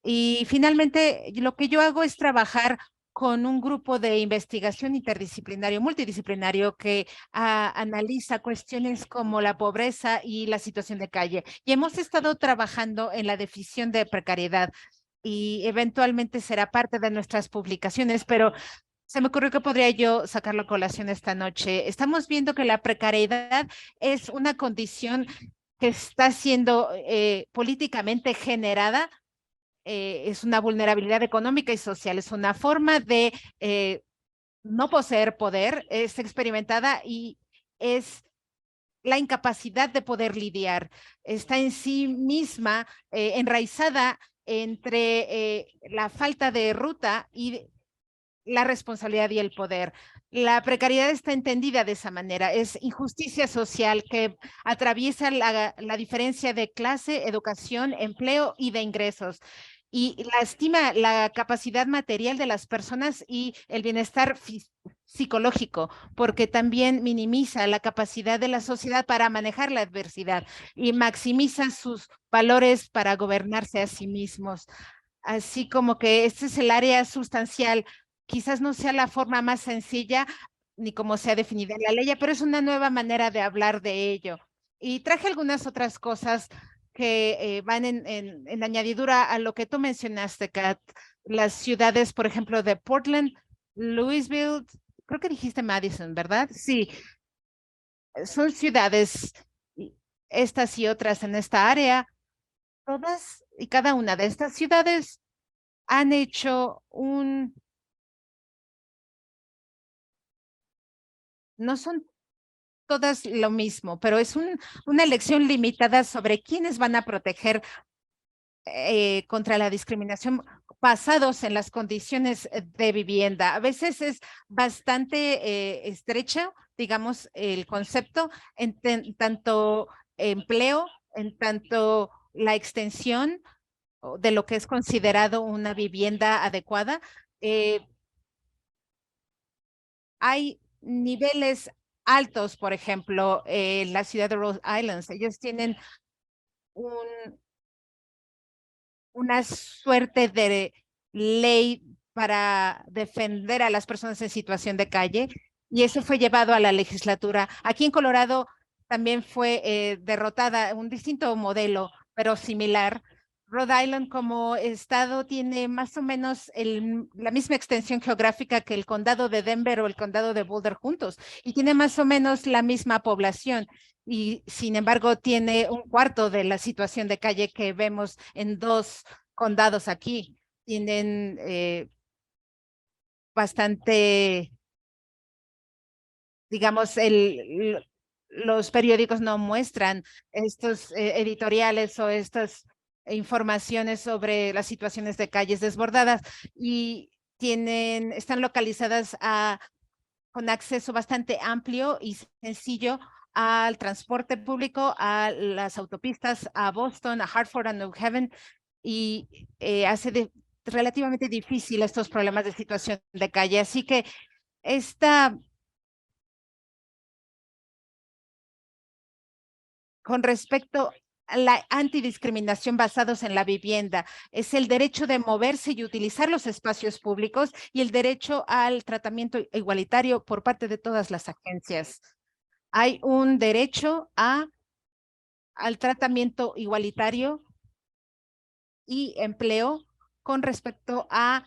Y finalmente, lo que yo hago es trabajar con un grupo de investigación interdisciplinario, multidisciplinario, que analiza cuestiones como la pobreza y la situación de calle. Y hemos estado trabajando en la definición de precariedad y eventualmente será parte de nuestras publicaciones, pero se me ocurrió que podría yo sacarlo a colación esta noche. Estamos viendo que la precariedad es una condición que está siendo políticamente generada, es una vulnerabilidad económica y social, es una forma de no poseer poder, es experimentada y es la incapacidad de poder lidiar. Está en sí misma enraizada entre la falta de ruta y la responsabilidad y el poder. La precariedad está entendida de esa manera, es injusticia social que atraviesa la diferencia de clase, educación, empleo y de ingresos y lastima la capacidad material de las personas y el bienestar psicológico, porque también minimiza la capacidad de la sociedad para manejar la adversidad y maximiza sus valores para gobernarse a sí mismos. Así como que este es el área sustancial. Quizás no sea la forma más sencilla ni como se ha definido en la ley, pero es una nueva manera de hablar de ello. Y traje algunas otras cosas que van en añadidura a lo que tú mencionaste, Kat. Las ciudades, por ejemplo, de Portland, Louisville, creo que dijiste Madison, ¿verdad? Sí, son ciudades estas y otras en esta área, todas y cada una de estas ciudades han hecho no son todas lo mismo, pero es una elección limitada sobre quiénes van a proteger contra la discriminación basados en las condiciones de vivienda. A veces es bastante estrecho, digamos, el concepto en tanto empleo, en tanto la extensión de lo que es considerado una vivienda adecuada. Hay niveles altos, por ejemplo, en la ciudad de Rhode Island. Ellos tienen un, una suerte de ley para defender a las personas en situación de calle y eso fue llevado a la legislatura. Aquí en Colorado también fue derrotada un distinto modelo, pero similar. Rhode Island como estado tiene más o menos la misma extensión geográfica que el condado de Denver o el condado de Boulder juntos y tiene más o menos la misma población y sin embargo tiene un cuarto de la situación de calle que vemos en dos condados aquí. Tienen bastante, digamos, los periódicos no muestran estos editoriales o estas informaciones sobre las situaciones de calles desbordadas y están localizadas con acceso bastante amplio y sencillo al transporte público, a las autopistas, a Boston, a Hartford, a New Haven, y hace relativamente difícil estos problemas de situación de calle. Así que esta, con respecto a la antidiscriminación basados en la vivienda, es el derecho de moverse y utilizar los espacios públicos y el derecho al tratamiento igualitario por parte de todas las agencias. Hay un derecho al tratamiento igualitario y empleo con respecto a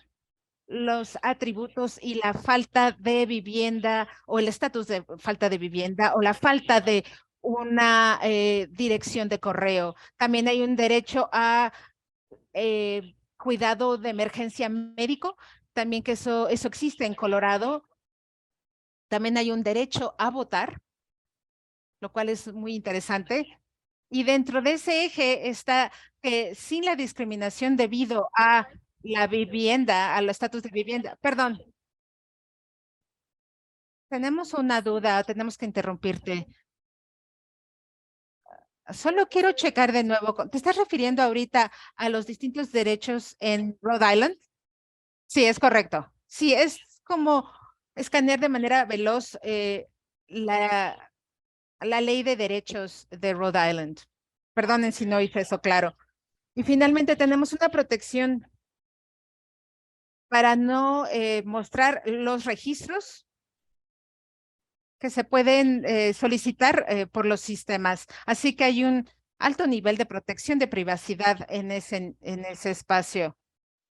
los atributos y la falta de vivienda o el estatus de falta de vivienda o la falta de una dirección de correo. También hay un derecho a cuidado de emergencia médico, también que eso existe en Colorado. También hay un derecho a votar, lo cual es muy interesante. Y dentro de ese eje está que sin la discriminación debido a la vivienda, al estatus de vivienda, perdón, tenemos una duda, tenemos que interrumpirte. Solo quiero checar de nuevo. ¿Te estás refiriendo ahorita a los distintos derechos en Rhode Island? Sí, es correcto. Sí, es como escanear de manera veloz la ley de derechos de Rhode Island. Perdonen si no hice eso claro. Y finalmente tenemos una protección para no mostrar los registros que se pueden solicitar por los sistemas. Así que hay un alto nivel de protección de privacidad en ese espacio.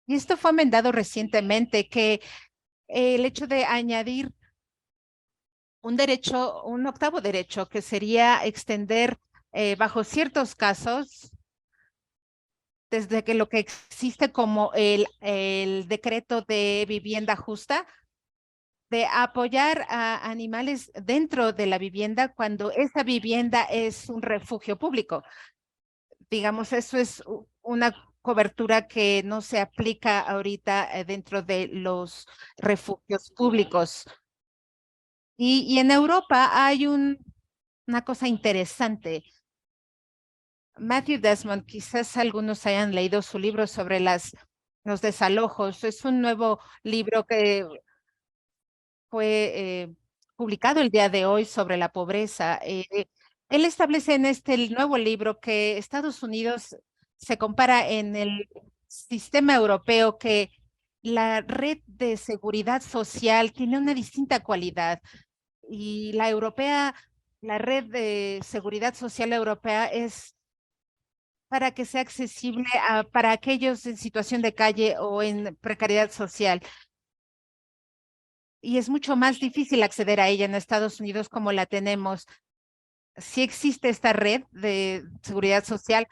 Y esto fue amendado recientemente, que el hecho de añadir un derecho, un octavo derecho, que sería extender bajo ciertos casos, desde que lo que existe como el decreto de vivienda justa, de apoyar a animales dentro de la vivienda cuando esa vivienda es un refugio público. Digamos, eso es una cobertura que no se aplica ahorita dentro de los refugios públicos. Y en Europa hay una cosa interesante. Matthew Desmond, quizás algunos hayan leído su libro sobre los desalojos. Es un nuevo libro que fue publicado el día de hoy sobre la pobreza. Él establece en este nuevo libro que Estados Unidos se compara en el sistema europeo que la red de seguridad social tiene una distinta cualidad y la europea, la red de seguridad social europea es para que sea accesible para aquellos en situación de calle o en precariedad social y es mucho más difícil acceder a ella en Estados Unidos como la tenemos. sí existe esta red de seguridad social,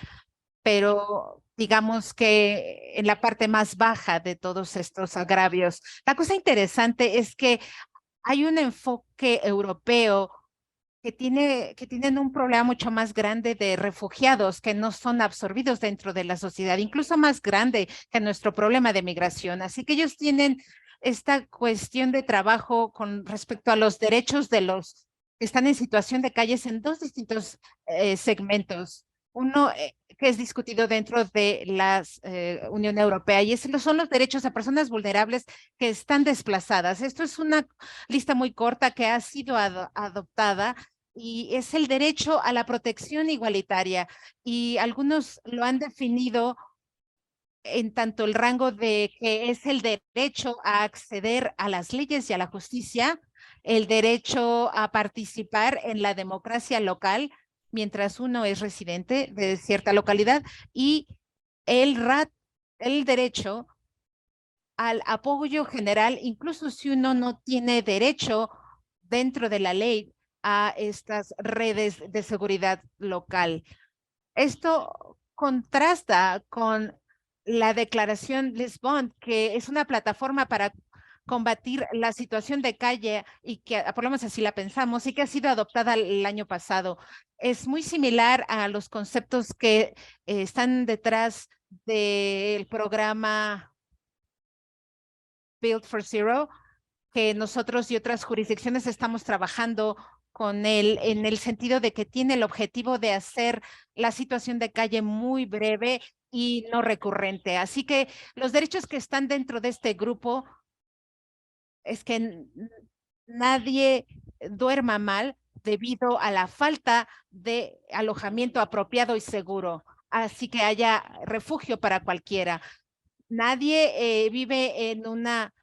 pero digamos que en la parte más baja de todos estos agravios. La cosa interesante es que hay un enfoque europeo que tienen un problema mucho más grande de refugiados que no son absorbidos dentro de la sociedad, incluso más grande que nuestro problema de migración. Así que ellos tienen esta cuestión de trabajo con respecto a los derechos de los que están en situación de calles en dos distintos segmentos. Uno que es discutido dentro de la Unión Europea y son los derechos a personas vulnerables que están desplazadas. Esto es una lista muy corta que ha sido adoptada y es el derecho a la protección igualitaria. Y algunos lo han definido en tanto el rango de que es el derecho a acceder a las leyes y a la justicia, el derecho a participar en la democracia local mientras uno es residente de cierta localidad y el derecho al apoyo general, incluso si uno no tiene derecho dentro de la ley a estas redes de seguridad local. Esto contrasta con la Declaración Lisbon, que es una plataforma para combatir la situación de calle y que, por lo menos así la pensamos, y que ha sido adoptada el año pasado. Es muy similar a los conceptos que están detrás del programa Build for Zero, que nosotros y otras jurisdicciones estamos trabajando con él en el sentido de que tiene el objetivo de hacer la situación de calle muy breve y no recurrente. Así que los derechos que están dentro de este grupo es que nadie duerma mal debido a la falta de alojamiento apropiado y seguro. Así que haya refugio para cualquiera. Nadie vive en una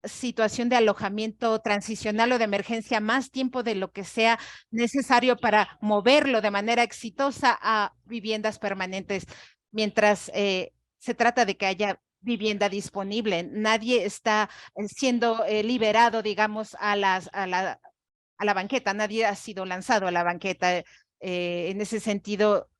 situación de alojamiento transicional o de emergencia más tiempo de lo que sea necesario para moverlo de manera exitosa a viviendas permanentes, mientras se trata de que haya vivienda disponible. Nadie está siendo liberado, digamos, a la banqueta. Nadie ha sido lanzado a la banqueta. En ese sentido,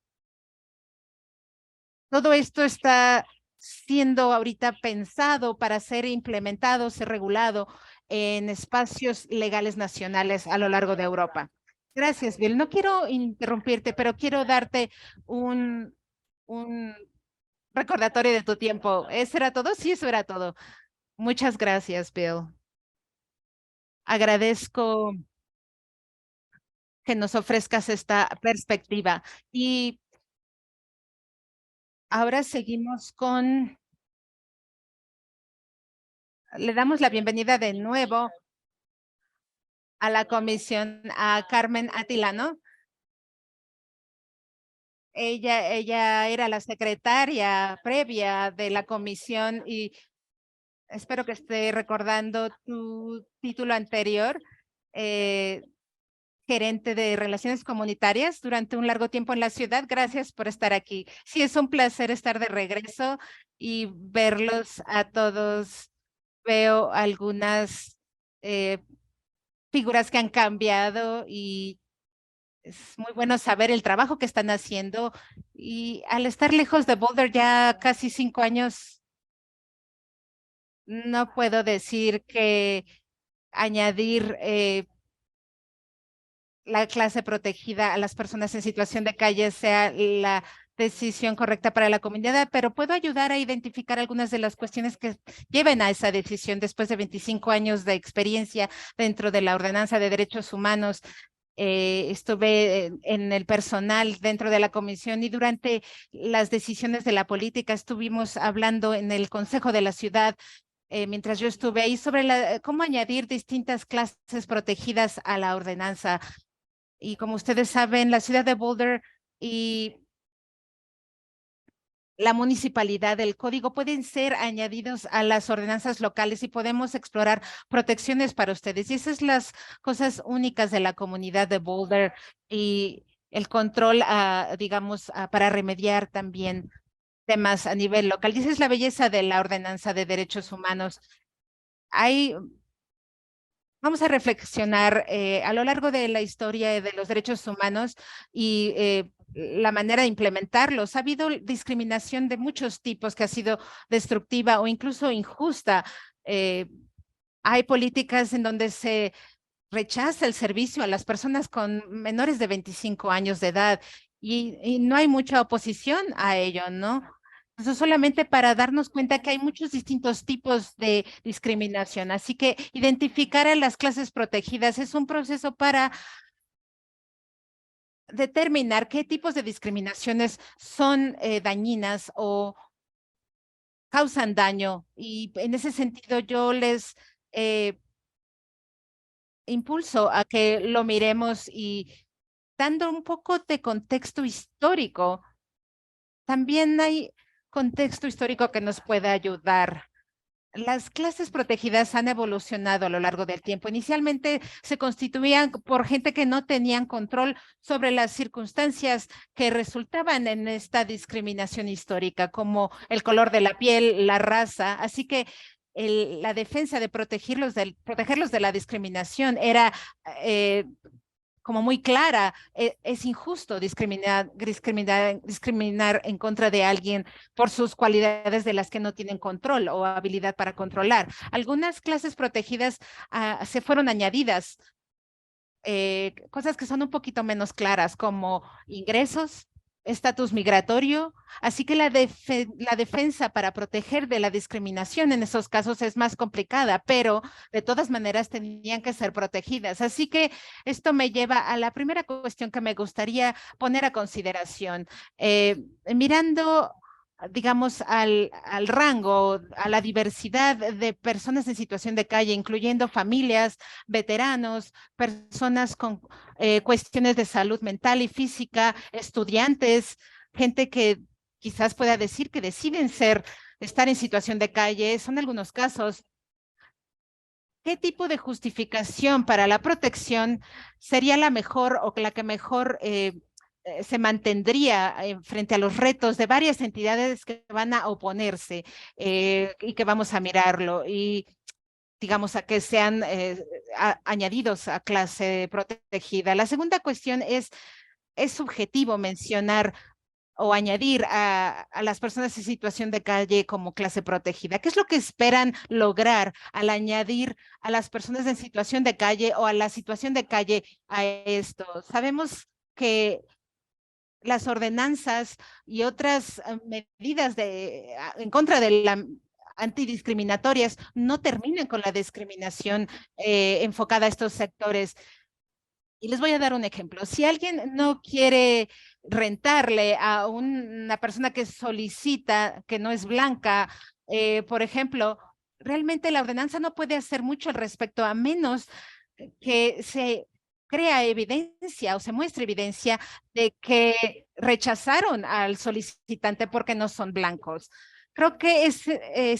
todo esto está siendo ahorita pensado para ser implementado, ser regulado en espacios legales nacionales a lo largo de Europa. Gracias, Bill. No quiero interrumpirte, pero quiero darte un recordatorio de tu tiempo. ¿Eso era todo? Sí, eso era todo. Muchas gracias, Bill. Agradezco que nos ofrezcas esta perspectiva. Y ahora seguimos con le damos la bienvenida de nuevo a la comisión a Carmen Atilano. Ella era la secretaria previa de la comisión y espero que esté recordando tu título anterior, gerente de Relaciones Comunitarias durante un largo tiempo en la ciudad. Gracias por estar aquí. Sí, es un placer estar de regreso y verlos a todos. Veo algunas figuras que han cambiado y es muy bueno saber el trabajo que están haciendo. Y al estar lejos de Boulder ya casi 5 años, no puedo decir que añadir la clase protegida a las personas en situación de calle sea la decisión correcta para la comunidad, pero puedo ayudar a identificar algunas de las cuestiones que lleven a esa decisión después de 25 años de experiencia dentro de la ordenanza de derechos humanos. Estuve en el personal dentro de la comisión y durante las decisiones de la política estuvimos hablando en el Consejo de la Ciudad mientras yo estuve ahí sobre cómo añadir distintas clases protegidas a la ordenanza. Y como ustedes saben, la ciudad de Boulder y la municipalidad, el código pueden ser añadidos a las ordenanzas locales y podemos explorar protecciones para ustedes. Y esas son las cosas únicas de la comunidad de Boulder y el control, digamos, para remediar también temas a nivel local. Y esa es la belleza de la ordenanza de derechos humanos. Hay vamos a reflexionar a lo largo de la historia de los derechos humanos y la manera de implementarlos. Ha habido discriminación de muchos tipos que ha sido destructiva o incluso injusta. Hay políticas en donde se rechaza el servicio a las personas con menores de 25 años de edad y no hay mucha oposición a ello, ¿no? Eso solamente para darnos cuenta que hay muchos distintos tipos de discriminación. Así que identificar a las clases protegidas es un proceso para determinar qué tipos de discriminaciones son dañinas o causan daño. Y en ese sentido yo les impulso a que lo miremos y dando un poco de contexto histórico, también hay contexto histórico que nos puede ayudar. Las clases protegidas han evolucionado a lo largo del tiempo. Inicialmente se constituían por gente que no tenían control sobre las circunstancias que resultaban en esta discriminación histórica, como el color de la piel, la raza. Así que la defensa de protegerlos de la discriminación era como muy clara. Es injusto discriminar en contra de alguien por sus cualidades de las que no tienen control o habilidad para controlar. Algunas clases protegidas se fueron añadidas, cosas que son un poquito menos claras, como ingresos, estatus migratorio. Así que la defensa para proteger de la discriminación en esos casos es más complicada, pero de todas maneras tenían que ser protegidas. Así que esto me lleva a la primera cuestión que me gustaría poner a consideración. Mirando, digamos, al rango, a la diversidad de personas en situación de calle, incluyendo familias, veteranos, personas con cuestiones de salud mental y física, estudiantes, gente que quizás pueda decir que deciden estar en situación de calle, son algunos casos. ¿Qué tipo de justificación para la protección sería la mejor o la que mejor se mantendría frente a los retos de varias entidades que van a oponerse y que vamos a mirarlo? Y digamos, a que sean añadidos a clase protegida. La segunda cuestión es subjetivo mencionar o añadir a las personas en situación de calle como clase protegida. ¿Qué es lo que esperan lograr al añadir a las personas en situación de calle o a la situación de calle a esto? Sabemos que las ordenanzas y otras medidas en contra de la antidiscriminatorias no terminan con la discriminación enfocada a estos sectores. Y les voy a dar un ejemplo. Si alguien no quiere rentarle a una persona que solicita, que no es blanca, por ejemplo, realmente la ordenanza no puede hacer mucho al respecto, a menos que se crea evidencia o se muestre evidencia de que rechazaron al solicitante porque no son blancos. Creo que es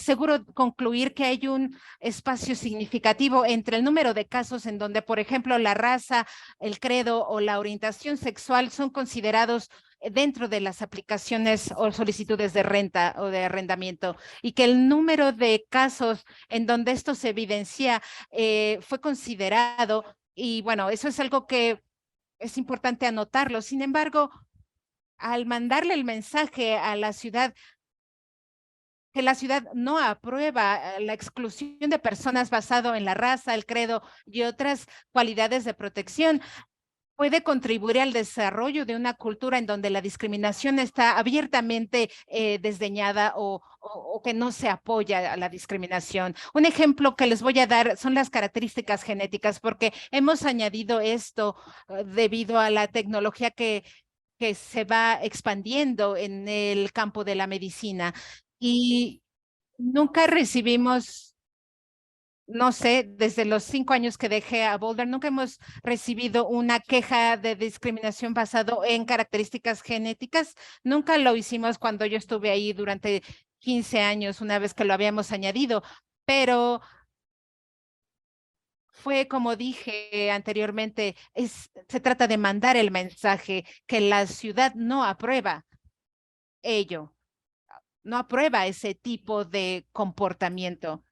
seguro concluir que hay un espacio significativo entre el número de casos en donde, por ejemplo, la raza, el credo o la orientación sexual son considerados dentro de las aplicaciones o solicitudes de renta o de arrendamiento, y que el número de casos en donde esto se evidencia fue considerado, y bueno, eso es algo que es importante anotarlo. Sin embargo, al mandarle el mensaje a la ciudad que la ciudad no aprueba la exclusión de personas basado en la raza, el credo y otras cualidades de protección, puede contribuir al desarrollo de una cultura en donde la discriminación está abiertamente desdeñada o que no se apoya a la discriminación. Un ejemplo que les voy a dar son las características genéticas, porque hemos añadido esto debido a la tecnología que se va expandiendo en el campo de la medicina. Y nunca recibimos, no sé, desde los 5 años que dejé a Boulder, nunca hemos recibido una queja de discriminación basado en características genéticas. Nunca lo hicimos cuando yo estuve ahí durante 15 años, una vez que lo habíamos añadido, pero fue como dije anteriormente, se trata de mandar el mensaje que la ciudad no aprueba ello, no aprueba ese tipo de comportamiento.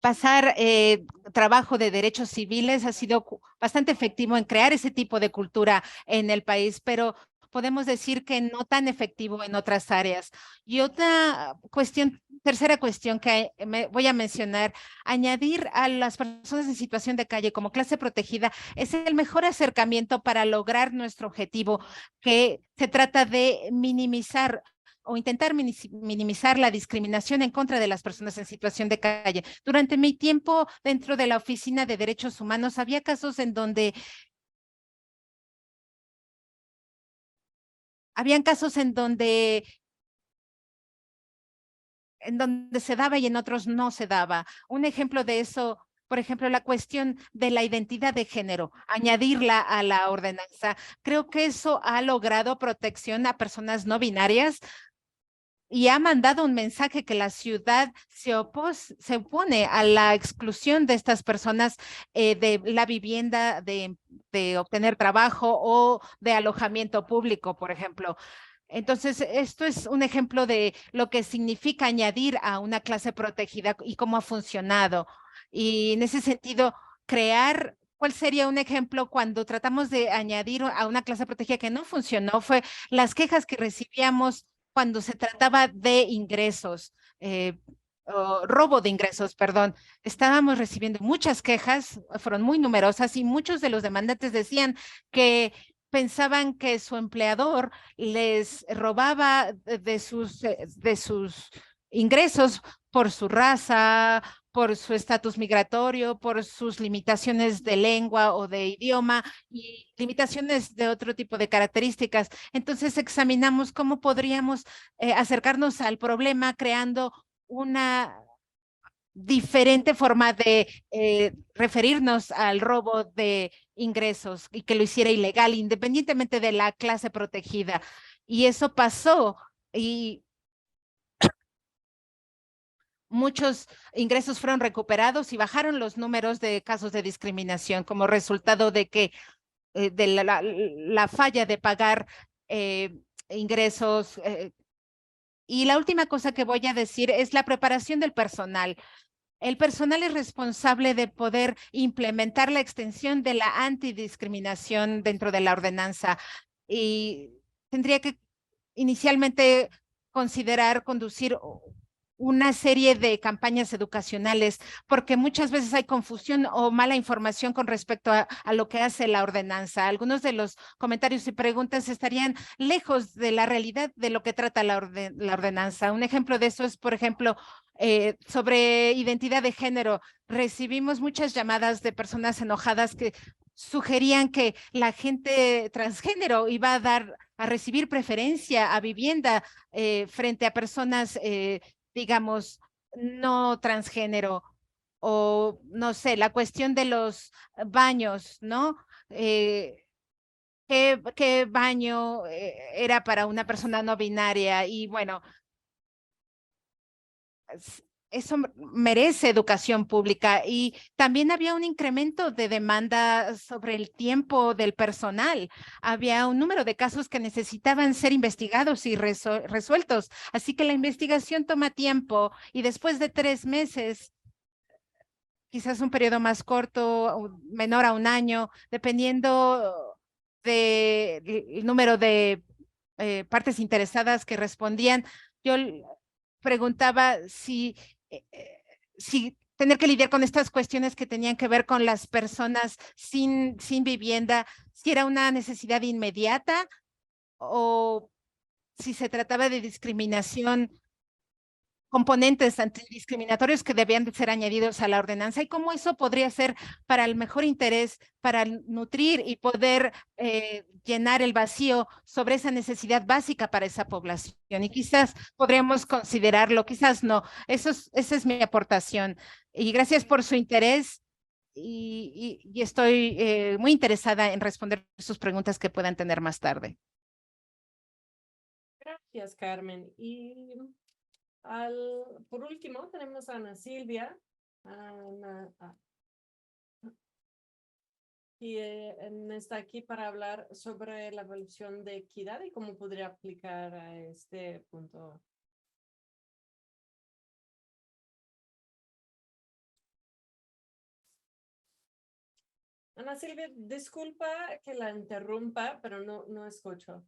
pasar trabajo de derechos civiles ha sido bastante efectivo en crear ese tipo de cultura en el país, pero podemos decir que no tan efectivo en otras áreas. Y otra cuestión, tercera cuestión que voy a mencionar, añadir a las personas en situación de calle como clase protegida es el mejor acercamiento para lograr nuestro objetivo, que se trata de minimizar o intentar minimizar la discriminación en contra de las personas en situación de calle. Durante mi tiempo dentro de la Oficina de Derechos Humanos, había casos en donde en donde se daba y en otros no se daba. Un ejemplo de eso, por ejemplo, la cuestión de la identidad de género, añadirla a la ordenanza. Creo que eso ha logrado protección a personas no binarias y ha mandado un mensaje que la ciudad se opone a la exclusión de estas personas de la vivienda, de obtener trabajo o de alojamiento público, por ejemplo. Entonces, esto es un ejemplo de lo que significa añadir a una clase protegida y cómo ha funcionado. Y en ese sentido, crear, ¿cuál sería un ejemplo cuando tratamos de añadir a una clase protegida que no funcionó? Fue las quejas que recibíamos cuando se trataba de ingresos, robo de ingresos, perdón. Estábamos recibiendo muchas quejas, fueron muy numerosas y muchos de los demandantes decían que pensaban que su empleador les robaba de sus ingresos por su raza, por su estatus migratorio, por sus limitaciones de lengua o de idioma y limitaciones de otro tipo de características. Entonces examinamos cómo podríamos acercarnos al problema creando una diferente forma de referirnos al robo de ingresos y que lo hiciera ilegal, independientemente de la clase protegida. Y eso pasó y muchos ingresos fueron recuperados y bajaron los números de casos de discriminación como resultado de que de la falla de pagar eh, ingresos. Y la última cosa que voy a decir es la preparación del personal. El personal es responsable de poder implementar la extensión de la antidiscriminación dentro de la ordenanza y tendría que inicialmente considerar conducir una serie de campañas educacionales, porque muchas veces hay confusión o mala información con respecto a lo que hace la ordenanza. Algunos de los comentarios y preguntas estarían lejos de la realidad de lo que trata la ordenanza. Un ejemplo de eso es, por ejemplo, sobre identidad de género. Recibimos muchas llamadas de personas enojadas que sugerían que la gente transgénero iba a recibir preferencia a vivienda frente a personas, digamos, no transgénero o no sé, la cuestión de los baños, ¿no? ¿Qué baño era para una persona no binaria? Y bueno, eso merece educación pública y también había un incremento de demanda sobre el tiempo del personal. Había un número de casos que necesitaban ser investigados y resueltos. Así que la investigación toma tiempo y después de 3 meses, quizás un periodo más corto, menor a un año, dependiendo del número de partes interesadas que respondían. Yo preguntaba si tener que lidiar con estas cuestiones que tenían que ver con las personas sin vivienda, si era una necesidad inmediata o si se trataba de discriminación, componentes antidiscriminatorios que debían de ser añadidos a la ordenanza y cómo eso podría ser para el mejor interés, para nutrir y poder llenar el vacío sobre esa necesidad básica para esa población. Y quizás podríamos considerarlo, quizás no. Esa es mi aportación. Y gracias por su interés y estoy muy interesada en responder sus preguntas que puedan tener más tarde. Gracias, Carmen. Y por último, tenemos a Ana Silvia. Y está aquí para hablar sobre la evolución de equidad y cómo podría aplicar a este punto. Ana Silvia, disculpa que la interrumpa, pero no escucho.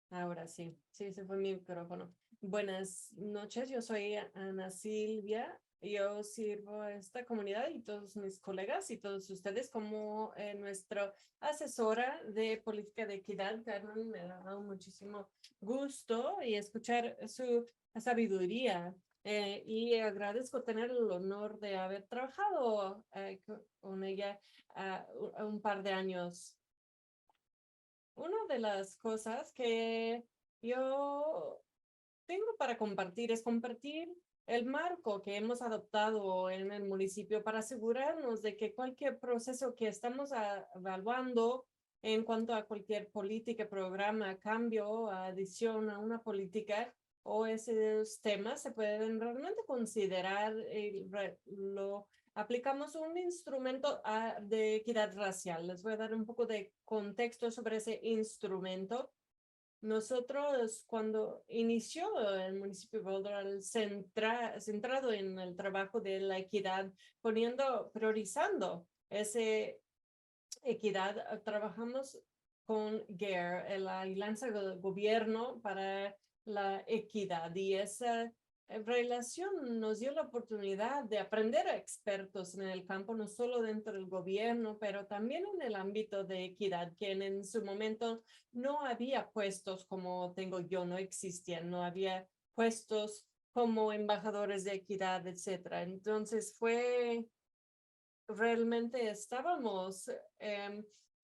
Ahora sí, se fue mi micrófono. Buenas noches, yo soy Ana Silvia. Yo sirvo a esta comunidad y todos mis colegas y todos ustedes como nuestra asesora de política de equidad. Carmen, me ha dado muchísimo gusto y escuchar su sabiduría. Y agradezco tener el honor de haber trabajado con ella un par de años. Una de las cosas que yo tengo para compartir es compartir el marco que hemos adoptado en el municipio para asegurarnos de que cualquier proceso que estamos evaluando en cuanto a cualquier política, programa, cambio, adición a una política o esos temas se pueden realmente considerar lo aplicamos un instrumento de equidad racial. Les voy a dar un poco de contexto sobre ese instrumento. Nosotros, cuando inició el municipio de Boulder, centrado en el trabajo de la equidad, priorizando esa equidad, trabajamos con GARE, la Alianza del Gobierno para la Equidad, y esa relación nos dio la oportunidad de aprender a expertos en el campo, no solo dentro del gobierno, pero también en el ámbito de equidad, que en su momento no había puestos como tengo yo, no existían, no había puestos como embajadores de equidad, etcétera. Entonces realmente estábamos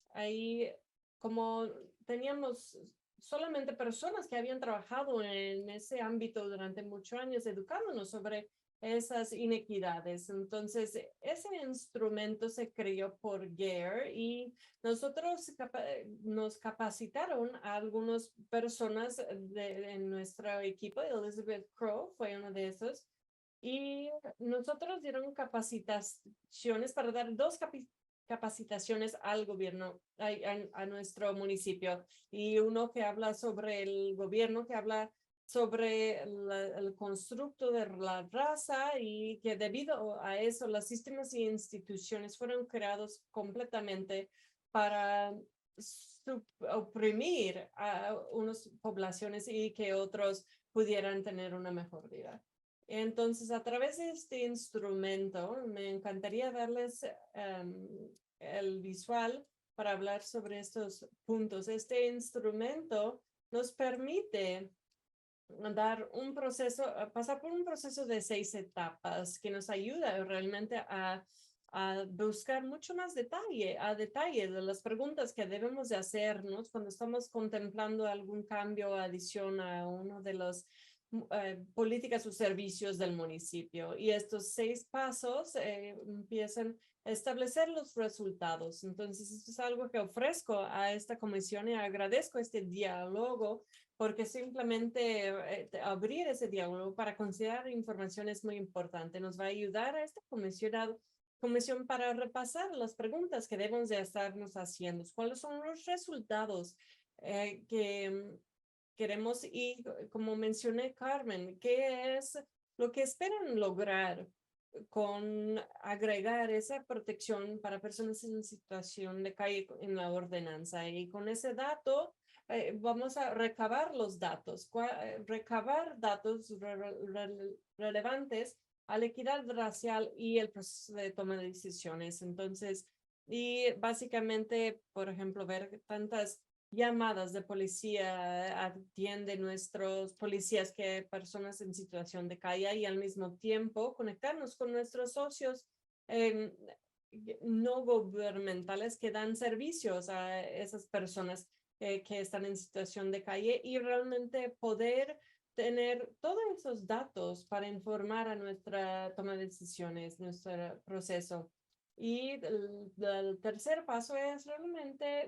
ahí como teníamos solamente personas que habían trabajado en ese ámbito durante muchos años educándonos sobre esas inequidades. Entonces, ese instrumento se creó por GARE y nosotros nos capacitaron a algunas personas en nuestro equipo. Elizabeth Crow fue uno de esos. Y nosotros dieron capacitaciones para dar dos capacitaciones al gobierno, a nuestro municipio. Y uno que habla sobre el gobierno, que habla sobre el constructo de la raza y que debido a eso los sistemas y instituciones fueron creados completamente para oprimir a unas poblaciones y que otros pudieran tener una mejor vida. Entonces, a través de este instrumento, me encantaría darles el visual para hablar sobre estos puntos. Este instrumento nos permite pasar por un proceso de 6 etapas que nos ayuda realmente a buscar mucho más detalle de las preguntas que debemos de hacernos cuando estamos contemplando algún cambio o adición a uno de los políticas o servicios del municipio. Y estos 6 pasos empiezan a establecer los resultados. Entonces, esto es algo que ofrezco a esta comisión y agradezco este diálogo porque simplemente abrir ese diálogo para considerar información es muy importante. Nos va a ayudar a esta comisión para repasar las preguntas que debemos de estarnos haciendo. ¿Cuáles son los resultados que queremos? Y como mencioné, Carmen, ¿qué es lo que esperan lograr con agregar esa protección para personas en situación de calle en la ordenanza? Y con ese dato vamos a recabar los datos, recabar datos relevantes a la equidad racial y el proceso de toma de decisiones. Entonces, y básicamente, por ejemplo, ver tantas llamadas de policía atiende nuestros policías que personas en situación de calle y al mismo tiempo conectarnos con nuestros socios no gubernamentales que dan servicios a esas personas que están en situación de calle y realmente poder tener todos esos datos para informar a nuestra toma de decisiones, nuestro proceso. Y el tercer paso es realmente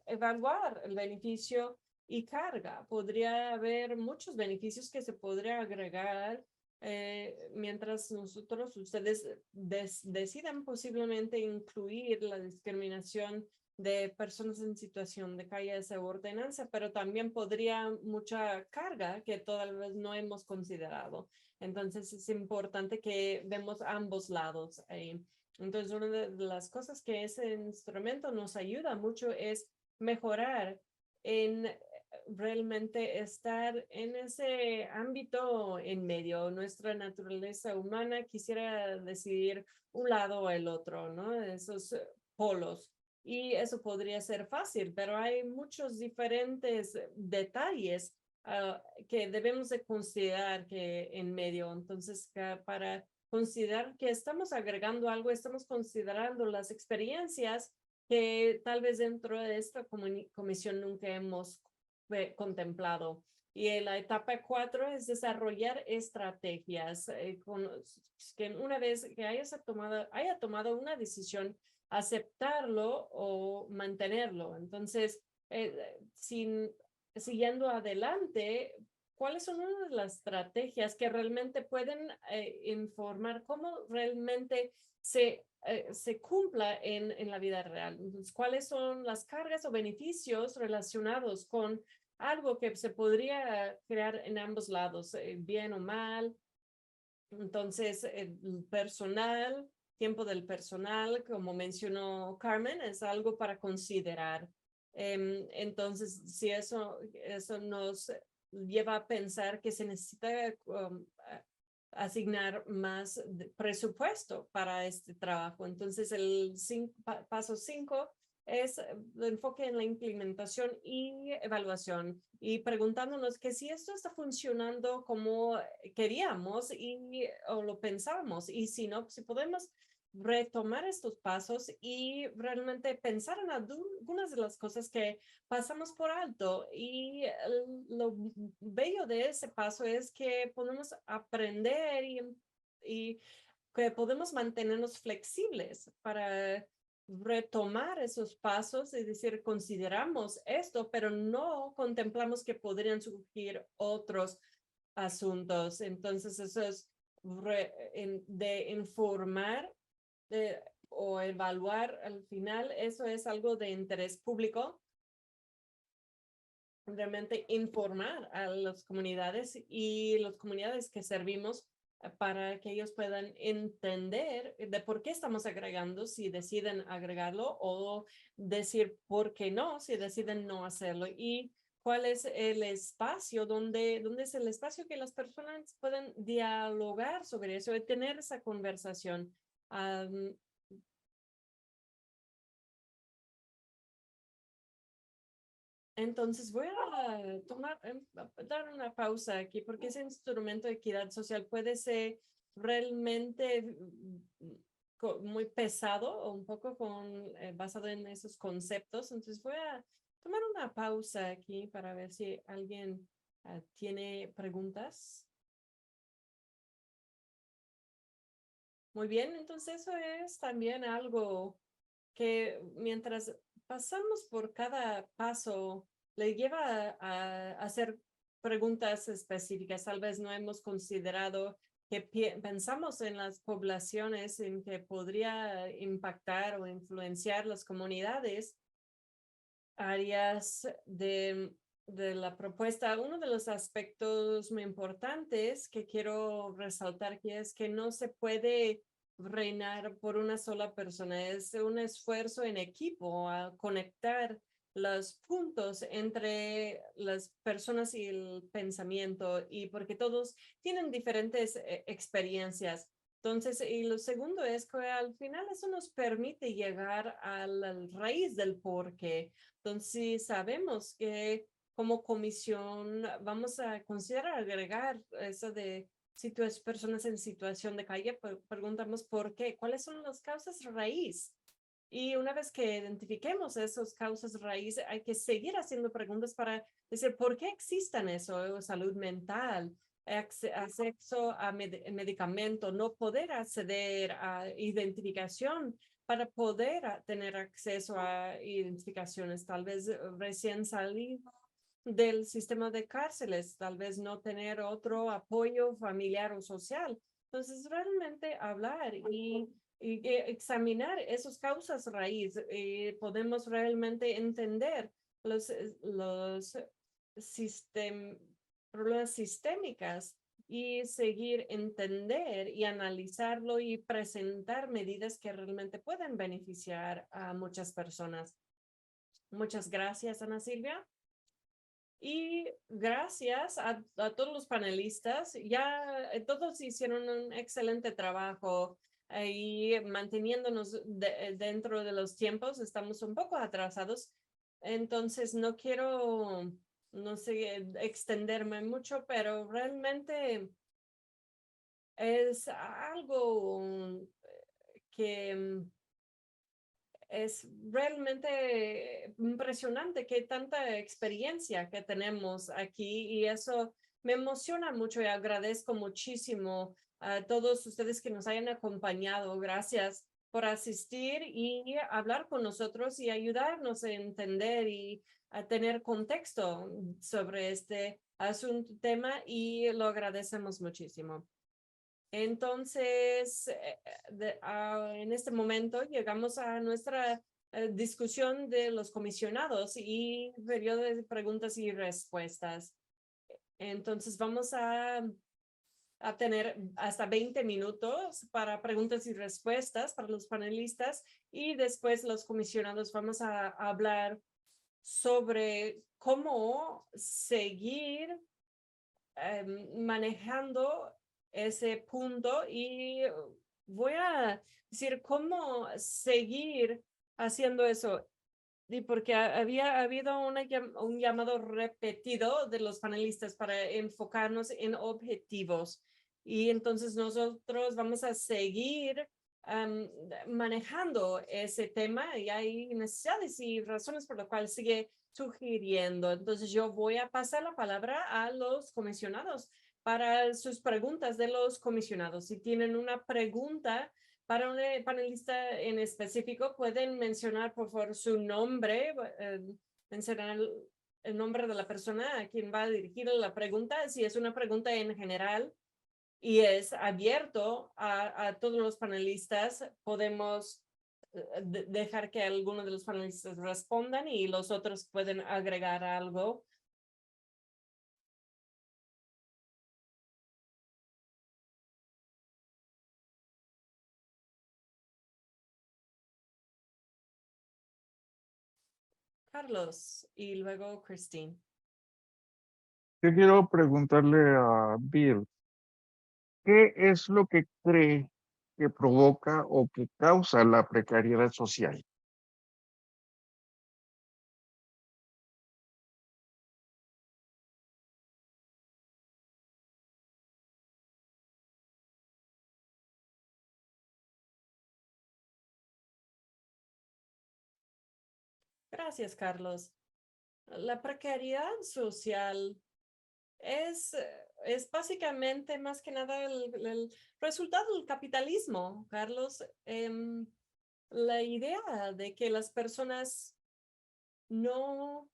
evaluar el beneficio y carga. Podría haber muchos beneficios que se podría agregar mientras ustedes decidan posiblemente incluir la discriminación de personas en situación de calle de esa ordenanza, pero también podría mucha carga que todavía no hemos considerado. Entonces es importante que vemos ambos lados. Entonces, una de las cosas que ese instrumento nos ayuda mucho es mejorar en realmente estar en ese ámbito en medio. Nuestra naturaleza humana quisiera decidir un lado o el otro, ¿no? Esos polos. Y eso podría ser fácil, pero hay muchos diferentes detalles que debemos de considerar que en medio. Entonces, para considerar que estamos agregando algo, estamos considerando las experiencias que tal vez dentro de esta comisión nunca hemos contemplado. Y la etapa 4 es desarrollar estrategias que una vez que haya tomado una decisión, aceptarlo o mantenerlo. Entonces, siguiendo adelante, ¿cuáles son una de las estrategias que realmente pueden informar cómo realmente se cumpla en la vida real? Entonces, ¿cuáles son las cargas o beneficios relacionados con algo que se podría crear en ambos lados, bien o mal? Entonces, el personal, tiempo del personal, como mencionó Carmen, es algo para considerar. Entonces, si eso nos lleva a pensar que se necesita asignar más presupuesto para este trabajo. Entonces, el paso 5 es el enfoque en la implementación y evaluación y preguntándonos que si esto está funcionando como queríamos o lo pensamos y si no, si podemos retomar estos pasos y realmente pensar en algunas de las cosas que pasamos por alto. Y lo bello de ese paso es que podemos aprender y que podemos mantenernos flexibles para retomar esos pasos, es decir, consideramos esto, pero no contemplamos que podrían surgir otros asuntos. Entonces, eso es de informar o evaluar al final, eso es algo de interés público. Realmente informar a las comunidades y las comunidades que servimos para que ellos puedan entender de por qué estamos agregando, si deciden agregarlo o decir por qué no, si deciden no hacerlo y cuál es el espacio donde es el espacio que las personas pueden dialogar sobre eso y tener esa conversación. Entonces voy a dar una pausa aquí porque ese instrumento de equidad social puede ser realmente muy pesado o un poco basado en esos conceptos. Entonces voy a tomar una pausa aquí para ver si alguien tiene preguntas. Muy bien, entonces eso es también algo que mientras pasamos por cada paso, le lleva a hacer preguntas específicas. Tal vez no hemos considerado que pensamos en las poblaciones en que podría impactar o influenciar las comunidades, áreas de la propuesta. Uno de los aspectos muy importantes que quiero resaltar aquí es que no se puede reinar por una sola persona. Es un esfuerzo en equipo a conectar los puntos entre las personas y el pensamiento y porque todos tienen diferentes experiencias. Entonces, y lo segundo es que al final eso nos permite llegar a la raíz del por qué. Entonces, si sabemos que como comisión vamos a considerar agregar eso de personas en situación de calle, preguntamos por qué, cuáles son las causas raíz. Y una vez que identifiquemos esas causas raíz, hay que seguir haciendo preguntas para decir por qué existan eso, salud mental, acceso a medicamento, no poder acceder a identificación para poder tener acceso a identificaciones, tal vez recién salido del sistema de cárceles, tal vez no tener otro apoyo familiar o social. Entonces, realmente hablar y examinar esas causas raíz, podemos realmente entender los problemas sistémicas y seguir entender y analizarlo y presentar medidas que realmente pueden beneficiar a muchas personas. Muchas gracias, Ana Silvia. Y gracias a todos los panelistas. Ya todos hicieron un excelente trabajo y manteniéndonos dentro de los tiempos. Estamos un poco atrasados. Entonces no quiero, no sé, extenderme mucho, pero realmente es algo que es realmente impresionante que tanta experiencia que tenemos aquí y eso me emociona mucho y agradezco muchísimo a todos ustedes que nos hayan acompañado. Gracias por asistir y hablar con nosotros y ayudarnos a entender y a tener contexto sobre este asunto, tema y lo agradecemos muchísimo. Entonces, en este momento llegamos a nuestra discusión de los comisionados y periodo de preguntas y respuestas. Entonces, vamos a tener hasta 20 minutos para preguntas y respuestas para los panelistas y después los comisionados vamos a hablar sobre cómo seguir manejando ese punto y voy a decir cómo seguir haciendo eso. Y porque había habido un llamado repetido de los panelistas para enfocarnos en objetivos. Y entonces nosotros vamos a seguir manejando ese tema y hay necesidades y razones por las cuales sigue sugiriendo. Entonces yo voy a pasar la palabra a los comisionados para sus preguntas de los comisionados. Si tienen una pregunta para un panelista en específico, pueden mencionar, por favor, su nombre, mencionar el nombre de la persona a quien va a dirigir la pregunta. Si es una pregunta en general y es abierto a todos los panelistas, podemos dejar que algunos de los panelistas respondan y los otros pueden agregar algo. Carlos y luego Christine. Yo quiero preguntarle a Bill, ¿qué es lo que cree que provoca o que causa la precariedad social? Gracias, Carlos. La precariedad social es básicamente más que nada el resultado del capitalismo, Carlos. La idea de que las personas no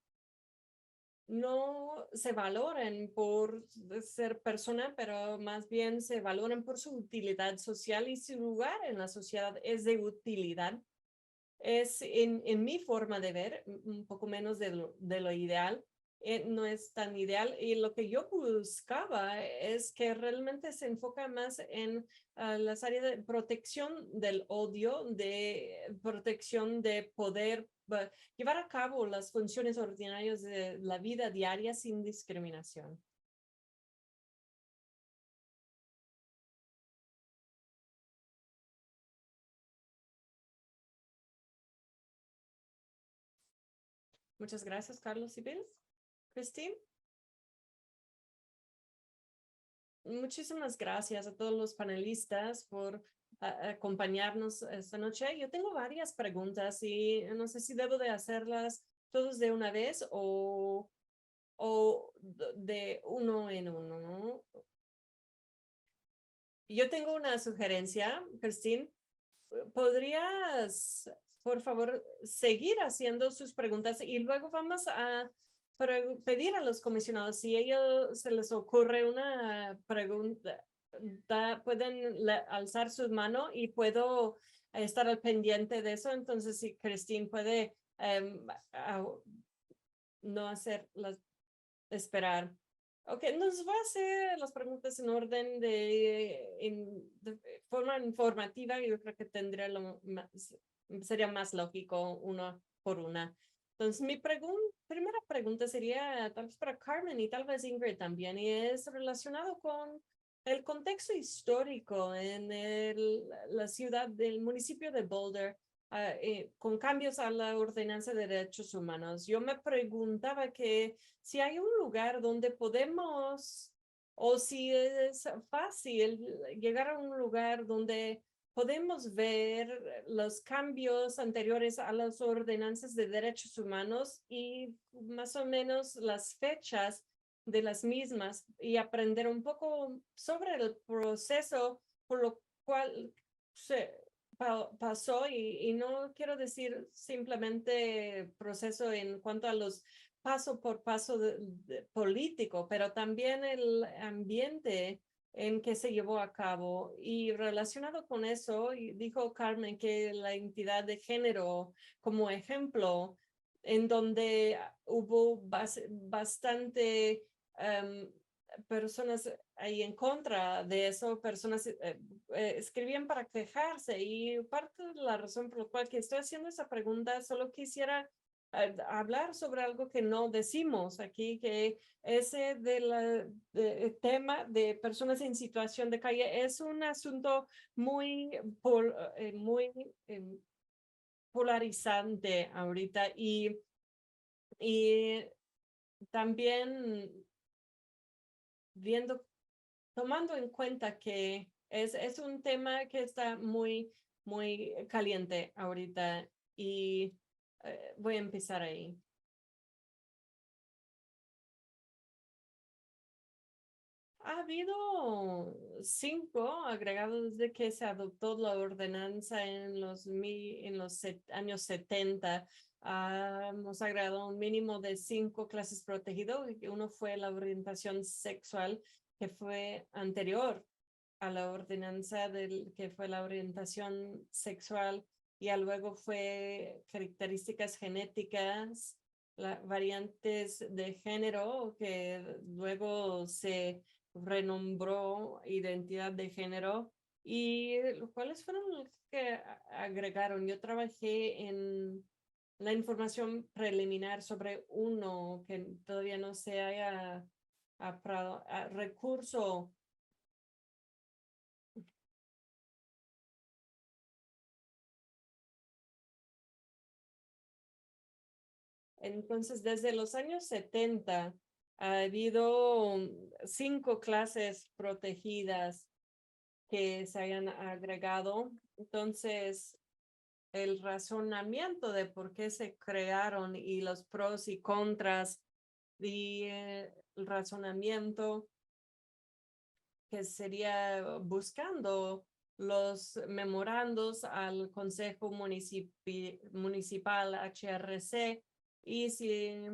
se valoren por ser persona, pero más bien se valoren por su utilidad social y su lugar en la sociedad es de utilidad. Es en mi forma de ver, un poco menos de lo ideal, no es tan ideal. Y lo que yo buscaba es que realmente se enfoca más en las áreas de protección del odio, de protección de poder llevar a cabo las funciones ordinarias de la vida diaria sin discriminación. Muchas gracias, Carlos y Bill. Christine. Muchísimas gracias a todos los panelistas por acompañarnos esta noche. Yo tengo varias preguntas y no sé si debo de hacerlas todos de una vez o de uno en uno. Yo tengo una sugerencia, Christine. ¿Podrías, por favor, seguir haciendo sus preguntas y luego vamos a pedir a los comisionados si a ellos se les ocurre una pregunta, pueden alzar su mano y puedo estar al pendiente de eso? Entonces, si Christine puede no hacerlas esperar. Ok, nos va a hacer las preguntas en orden de forma informativa. Yo creo que tendría sería más lógico uno por una. Entonces, mi primera pregunta sería tal vez para Carmen y tal vez Ingrid también, y es relacionado con el contexto histórico en la ciudad del municipio de Boulder. Con cambios a la ordenanza de derechos humanos. Yo me preguntaba que si hay un lugar donde podemos, o si es fácil llegar a un lugar donde podemos ver los cambios anteriores a las ordenanzas de derechos humanos y más o menos las fechas de las mismas y aprender un poco sobre el proceso por lo cual se pasó y no quiero decir simplemente proceso en cuanto a los paso por paso político, pero también el ambiente en que se llevó a cabo. Y relacionado con eso, dijo Carmen que la identidad de género como ejemplo, en donde hubo bastante personas ahí en contra de eso, personas escribían para quejarse y parte de la razón por la cual que estoy haciendo esa pregunta, solo quisiera hablar sobre algo que no decimos aquí, que ese tema de personas en situación de calle es un asunto muy, muy polarizante ahorita y también tomando en cuenta que es un tema que está muy, muy caliente ahorita y voy a empezar ahí. Ha habido 5 agregados desde que se adoptó la ordenanza en los años 70. Hemos agregado un mínimo de 5 clases protegidas. Uno fue la orientación sexual, que fue anterior a la ordenanza que fue la orientación sexual, y luego fue características genéticas, variantes de género, que luego se renombró identidad de género. ¿Y cuáles fueron los que agregaron? Yo trabajé en la información preliminar sobre uno que todavía no se haya aprobado, recurso. Entonces, desde los años 70 ha habido 5 clases protegidas que se hayan agregado. Entonces, el razonamiento de por qué se crearon y los pros y contras y el razonamiento que sería buscando los memorandos al Consejo Municipal HRC. Y si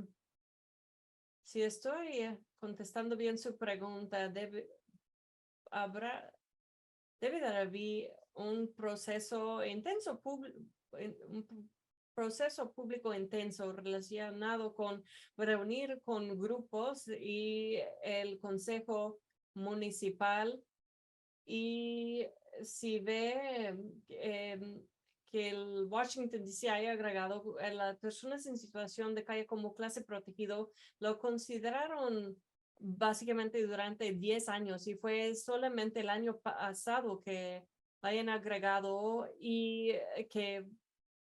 estoy contestando bien su pregunta, debe de haber un proceso intenso, un proceso público intenso relacionado con reunir con grupos y el Consejo Municipal. Y si ve que el Washington DC haya agregado a las personas en situación de calle como clase protegido, lo consideraron básicamente durante 10 años y fue solamente el año pasado que hayan agregado y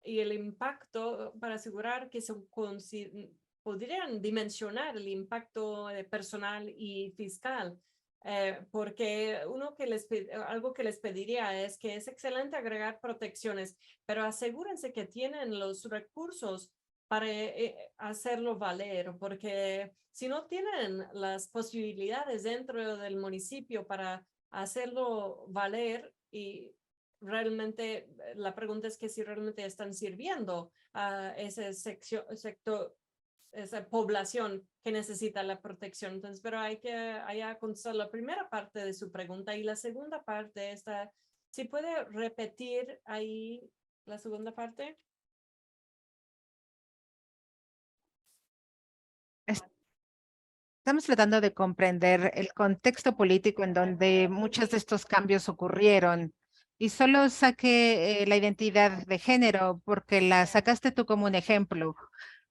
el impacto para asegurar que se podrían dimensionar el impacto personal y fiscal. Porque algo que les pediría es que es excelente agregar protecciones, pero asegúrense que tienen los recursos para hacerlo valer, porque si no tienen las posibilidades dentro del municipio para hacerlo valer, y realmente la pregunta es que si realmente están sirviendo a ese sector, esa población que necesita la protección. Entonces, pero hay que contestar la primera parte de su pregunta y la segunda parte está, si puede repetir ahí la segunda parte. Estamos tratando de comprender el contexto político en donde muchos de estos cambios ocurrieron. Y solo saqué la identidad de género porque la sacaste tú como un ejemplo,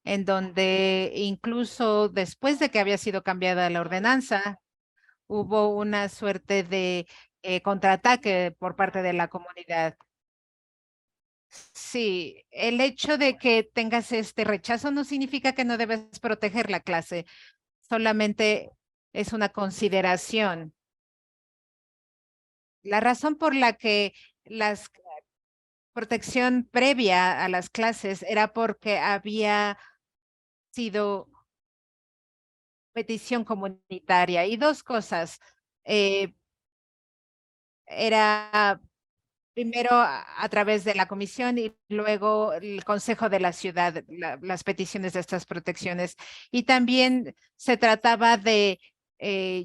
en donde incluso después de que había sido cambiada la ordenanza, hubo una suerte de contraataque por parte de la comunidad. Sí, el hecho de que tengas este rechazo no significa que no debes proteger la clase, solamente es una consideración. La razón por la que la protección previa a las clases era porque había sido petición comunitaria. Y dos cosas. eh, Era primero a través de la comisión y luego el Consejo de la Ciudad, las peticiones de estas protecciones. Y también se trataba de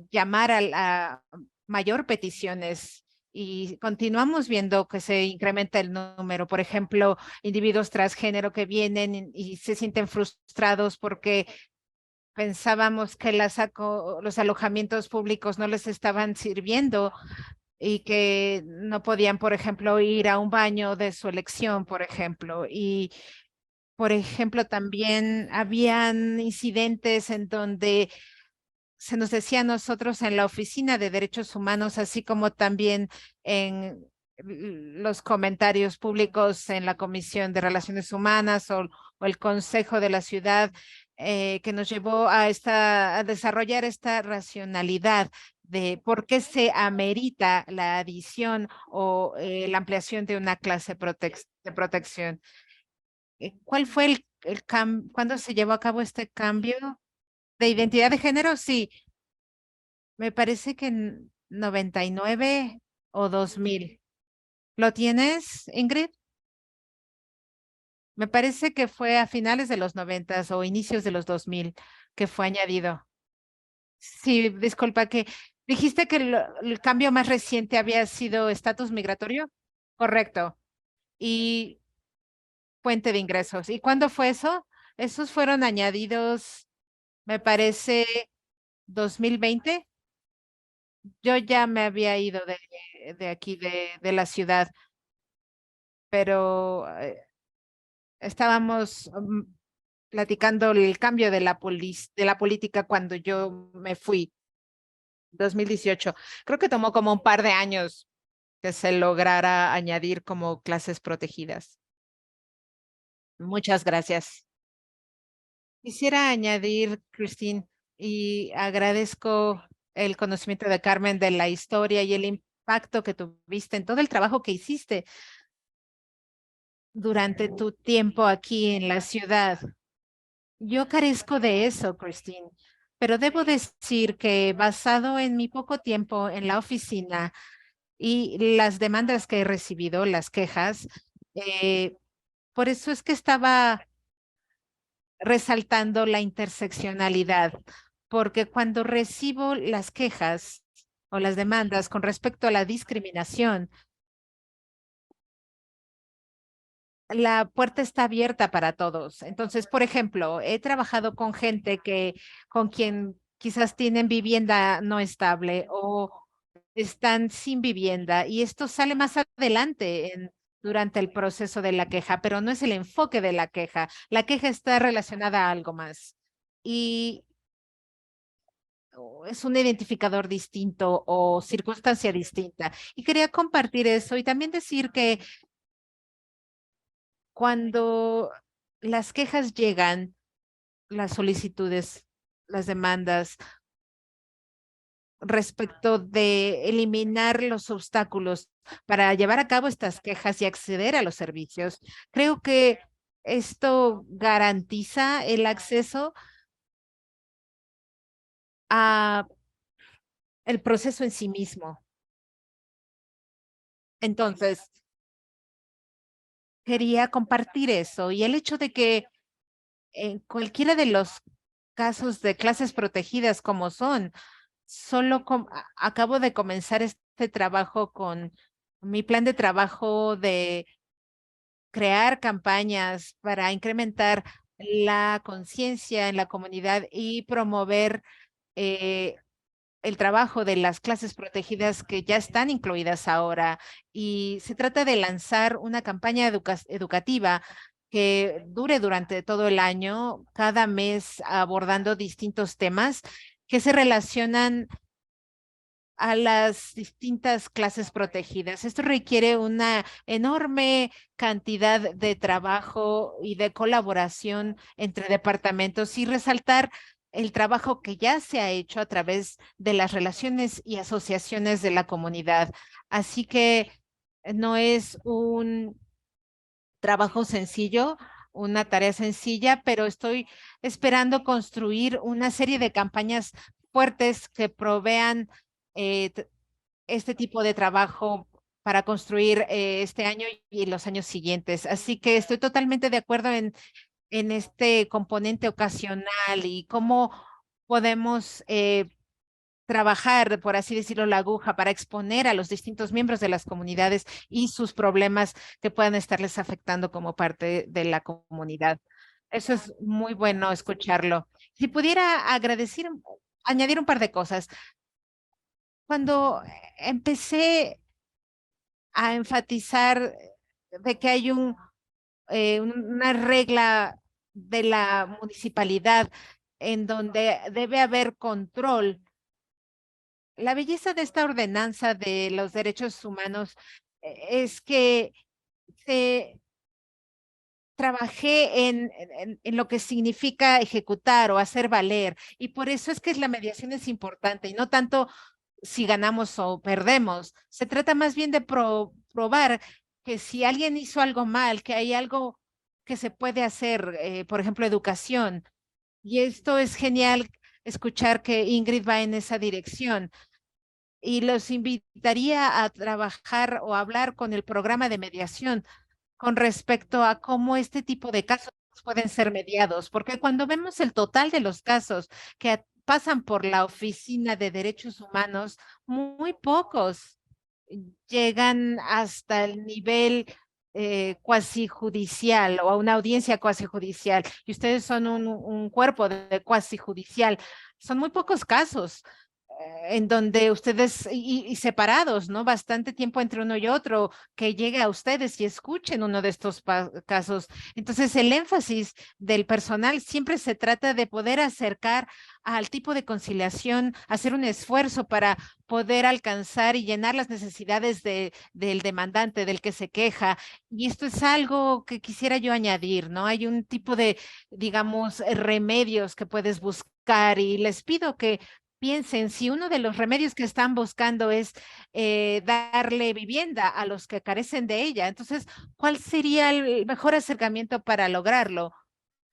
llamar a mayor peticiones y continuamos viendo que se incrementa el número. Por ejemplo, individuos transgénero que vienen y se sienten frustrados porque pensábamos que los alojamientos públicos no les estaban sirviendo y que no podían, por ejemplo, ir a un baño de su elección, por ejemplo. Y, por ejemplo, también habían incidentes en donde se nos decía a nosotros en la Oficina de Derechos Humanos, así como también en los comentarios públicos en la Comisión de Relaciones Humanas o el Consejo de la Ciudad, que nos llevó a desarrollar esta racionalidad de por qué se amerita la adición o la ampliación de una clase de protección. ¿Cuál fue cuándo se llevó a cabo este cambio de identidad de género? Sí, me parece que en 99 o 2000. ¿Lo tienes, Ingrid? Me parece que fue a finales de los 90 o inicios de los 2000 que fue añadido. Sí, disculpa que dijiste que el cambio más reciente había sido estatus migratorio. Correcto. Y fuente de ingresos. ¿Y cuándo fue eso? Esos fueron añadidos, me parece, 2020. Yo ya me había ido de aquí, de la ciudad, pero estábamos platicando el cambio de de la política cuando yo me fui, 2018. Creo que tomó como un par de años que se lograra añadir como clases protegidas. Muchas gracias. Quisiera añadir, Christine, y agradezco el conocimiento de Carmen de la historia y el impacto que tuviste en todo el trabajo que hiciste durante tu tiempo aquí en la ciudad. Yo carezco de eso, Christine, pero debo decir que basado en mi poco tiempo en la oficina y las demandas que he recibido, las quejas, eh, por eso es que estaba resaltando la interseccionalidad, porque cuando recibo las quejas o las demandas con respecto a la discriminación, la puerta está abierta para todos. Entonces, por ejemplo, he trabajado con gente con quien quizás tienen vivienda no estable o están sin vivienda y esto sale más adelante durante el proceso de la queja, pero no es el enfoque de la queja. La queja está relacionada a algo más y es un identificador distinto o circunstancia distinta. Y quería compartir eso y también decir que cuando las quejas llegan, las solicitudes, las demandas respecto de eliminar los obstáculos para llevar a cabo estas quejas y acceder a los servicios, creo que esto garantiza el acceso a el proceso en sí mismo. Entonces, quería compartir eso y el hecho de que en cualquiera de los casos de clases protegidas como son, acabo de comenzar este trabajo con mi plan de trabajo de crear campañas para incrementar la conciencia en la comunidad y promover el trabajo de las clases protegidas que ya están incluidas ahora, y se trata de lanzar una campaña educativa que dure durante todo el año, cada mes abordando distintos temas que se relacionan a las distintas clases protegidas. Esto requiere una enorme cantidad de trabajo y de colaboración entre departamentos, y resaltar el trabajo que ya se ha hecho a través de las relaciones y asociaciones de la comunidad. Así que no es un trabajo sencillo, una tarea sencilla, pero estoy esperando construir una serie de campañas fuertes que provean este tipo de trabajo para construir este año y los años siguientes. Así que estoy totalmente de acuerdo en este componente ocasional y cómo podemos trabajar, por así decirlo, la aguja para exponer a los distintos miembros de las comunidades y sus problemas que puedan estarles afectando como parte de la comunidad. Eso es muy bueno escucharlo. Si pudiera añadir un par de cosas. Cuando empecé a enfatizar de que hay una regla de la municipalidad en donde debe haber control, la belleza de esta ordenanza de los derechos humanos es que se trabajé en lo que significa ejecutar o hacer valer, y por eso es que la mediación es importante y no tanto si ganamos o perdemos. Se trata más bien de probar que si alguien hizo algo mal, que hay algo que se puede hacer, por ejemplo, educación. Y esto es genial escuchar que Ingrid va en esa dirección. Y los invitaría a trabajar o a hablar con el programa de mediación con respecto a cómo este tipo de casos pueden ser mediados, porque cuando vemos el total de los casos que pasan por la Oficina de Derechos Humanos, muy pocos llegan hasta el nivel cuasi judicial o a una audiencia cuasi judicial. Y ustedes son un cuerpo de cuasi judicial. Son muy pocos casos en donde ustedes, y separados, ¿no? Bastante tiempo entre uno y otro, que llegue a ustedes y escuchen uno de estos casos. Entonces, el énfasis del personal siempre se trata de poder acercar al tipo de conciliación, hacer un esfuerzo para poder alcanzar y llenar las necesidades del demandante, del que se queja. Y esto es algo que quisiera yo añadir, ¿no? Hay un tipo de, digamos, remedios que puedes buscar, y les pido que piensen, si uno de los remedios que están buscando es darle vivienda a los que carecen de ella, entonces, ¿cuál sería el mejor acercamiento para lograrlo?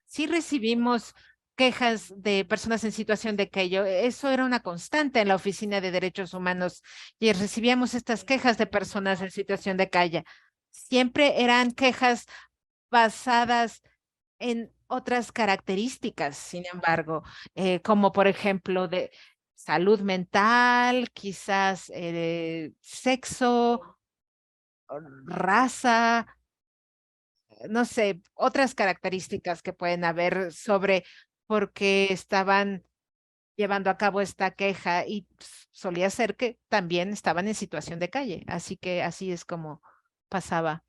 Sí recibimos quejas de personas en situación de calle. Eso era una constante en la Oficina de Derechos Humanos, y recibíamos estas quejas de personas en situación de calle. Siempre eran quejas basadas en otras características, sin embargo, como por ejemplo de salud mental, quizás sexo, raza, no sé, otras características que pueden haber sobre por qué estaban llevando a cabo esta queja, y solía ser que también estaban en situación de calle, así que así es como pasaba.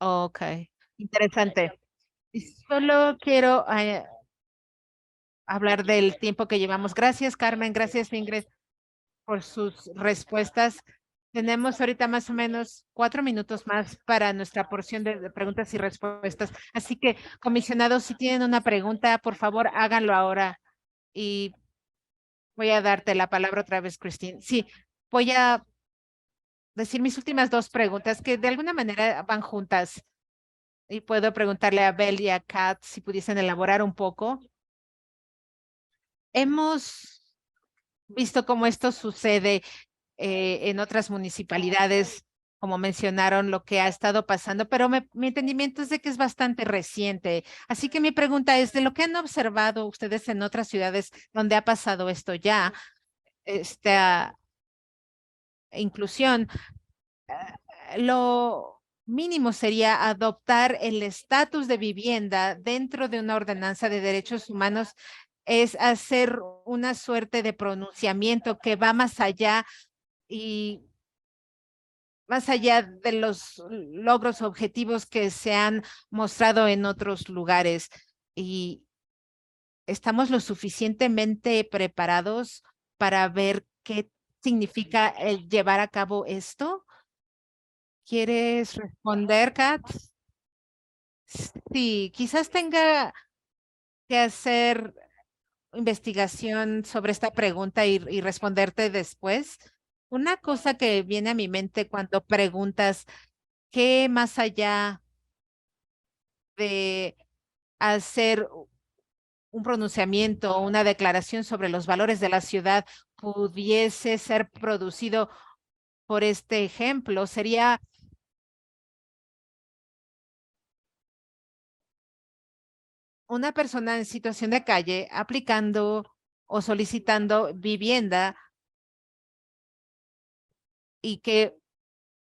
Ok, interesante. Y solo quiero hablar del tiempo que llevamos. Gracias, Carmen. Gracias, Ingrid, por sus respuestas. Tenemos ahorita más o menos 4 minutos más para nuestra porción de preguntas y respuestas. Así que, comisionados, si tienen una pregunta, por favor, háganlo ahora. Y voy a darte la palabra otra vez, Christine. Sí, voy a decir mis últimas dos preguntas que de alguna manera van juntas. Y puedo preguntarle a Bell y a Kat si pudiesen elaborar un poco. Hemos visto cómo esto sucede en otras municipalidades, como mencionaron, lo que ha estado pasando, pero mi entendimiento es de que es bastante reciente. Así que mi pregunta es, de lo que han observado ustedes en otras ciudades donde ha pasado esto ya, esta inclusión, lo mínimo sería adoptar el estatus de vivienda dentro de una ordenanza de derechos humanos es hacer una suerte de pronunciamiento que va más allá y más allá de los logros objetivos que se han mostrado en otros lugares. Y estamos lo suficientemente preparados para ver qué significa el llevar a cabo esto. ¿Quieres responder, Kat? Sí, quizás tenga que hacer investigación sobre esta pregunta y responderte después. Una cosa que viene a mi mente cuando preguntas qué más allá de hacer un pronunciamiento o una declaración sobre los valores de la ciudad pudiese ser producido por este ejemplo, sería una persona en situación de calle aplicando o solicitando vivienda y que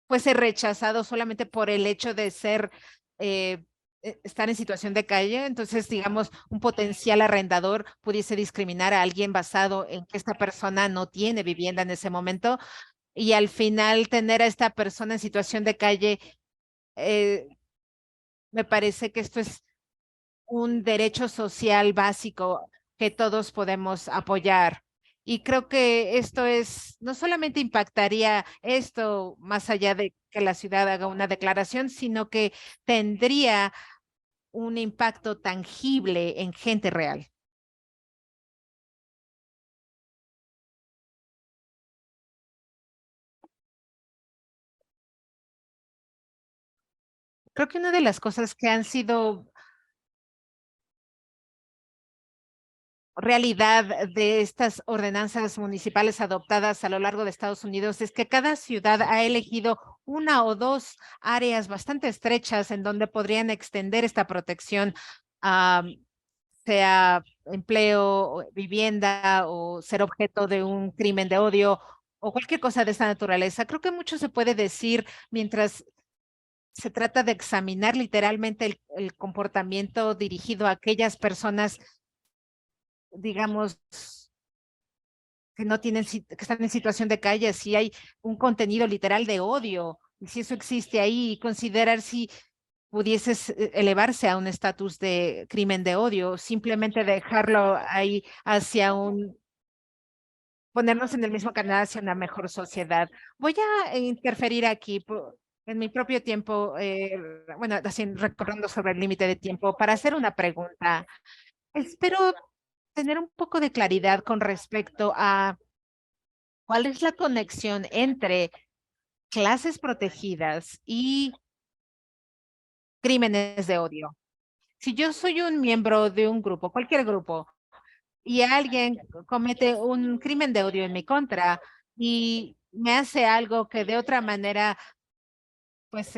fuese rechazado solamente por el hecho de ser, estar en situación de calle. Entonces, digamos, un potencial arrendador pudiese discriminar a alguien basado en que esta persona no tiene vivienda en ese momento y al final tener a esta persona en situación de calle, eh, me parece que esto es un derecho social básico que todos podemos apoyar. Y creo que esto es, no solamente impactaría esto más allá de que la ciudad haga una declaración, sino que tendría un impacto tangible en gente real. Creo que una de las cosas que han sido realidad de estas ordenanzas municipales adoptadas a lo largo de Estados Unidos es que cada ciudad ha elegido una o dos áreas bastante estrechas en donde podrían extender esta protección, a sea empleo, o vivienda o ser objeto de un crimen de odio o cualquier cosa de esta naturaleza. Creo que mucho se puede decir mientras se trata de examinar literalmente el comportamiento dirigido a aquellas personas, digamos, que no tienen, que están en situación de calle, si hay un contenido literal de odio, y si eso existe ahí, y considerar si pudiese elevarse a un estatus de crimen de odio, simplemente dejarlo ahí hacia un, ponernos en el mismo canal hacia una mejor sociedad. Voy a interferir aquí en mi propio tiempo, bueno, así recorriendo sobre el límite de tiempo, para hacer una pregunta. Espero tener un poco de claridad con respecto a cuál es la conexión entre clases protegidas y crímenes de odio. Si yo soy un miembro de un grupo, cualquier grupo, y alguien comete un crimen de odio en mi contra y me hace algo que de otra manera, pues,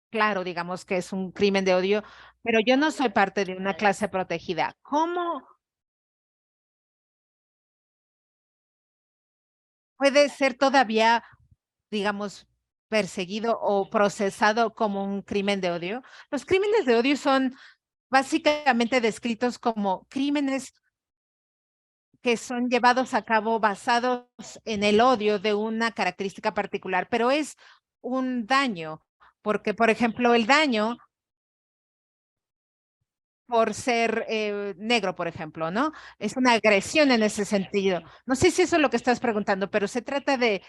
claro, digamos que es un crimen de odio, pero yo no soy parte de una clase protegida. ¿Cómo puede ser todavía, digamos, perseguido o procesado como un crimen de odio? Los crímenes de odio son básicamente descritos como crímenes que son llevados a cabo basados en el odio de una característica particular, pero es un daño, porque, por ejemplo, el daño por ser negro, por ejemplo, ¿no? Es una agresión en ese sentido. No sé si eso es lo que estás preguntando, pero se trata de,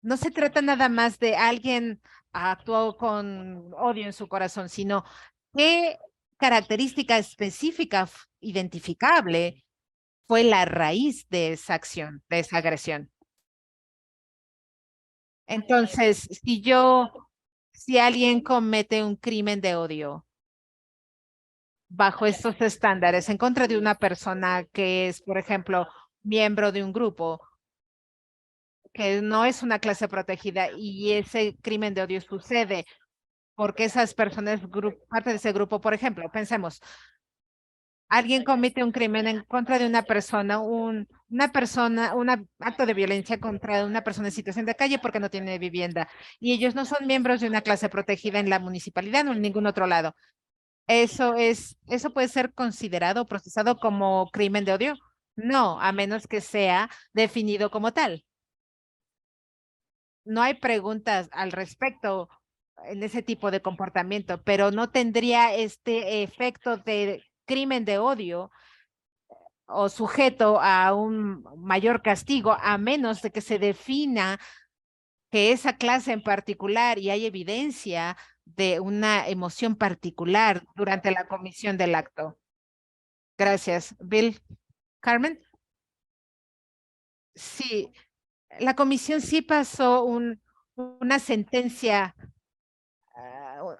no se trata nada más de alguien actuó con odio en su corazón, sino qué característica específica identificable fue la raíz de esa acción, de esa agresión. Entonces, si alguien comete un crimen de odio bajo estos estándares en contra de una persona que es, por ejemplo, miembro de un grupo que no es una clase protegida y ese crimen de odio sucede porque esas personas, parte de ese grupo, por ejemplo, pensemos, alguien comete un crimen en contra de una persona, un acto de violencia contra una persona en situación de calle porque no tiene vivienda y ellos no son miembros de una clase protegida en la municipalidad o en ningún otro lado. ¿Eso puede ser considerado, procesado como crimen de odio? No, a menos que sea definido como tal. No hay preguntas al respecto en ese tipo de comportamiento, pero no tendría este efecto de crimen de odio o sujeto a un mayor castigo, a menos de que se defina que esa clase en particular y hay evidencia de una emoción particular durante la comisión del acto. Gracias. Bill, Carmen. Sí, la comisión sí pasó una sentencia,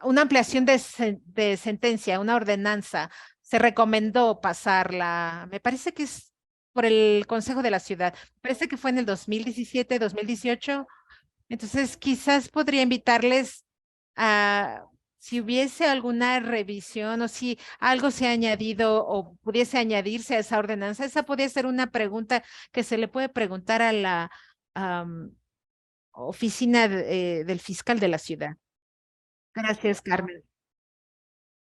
una ampliación de sentencia, una ordenanza. Se recomendó pasarla, me parece que es por el Consejo de la Ciudad. Parece que fue en el 2017, 2018. Entonces, quizás podría invitarles a, si hubiese alguna revisión o si algo se ha añadido o pudiese añadirse a esa ordenanza, esa podría ser una pregunta que se le puede preguntar a la am, oficina del fiscal de la ciudad. Gracias, Carmen.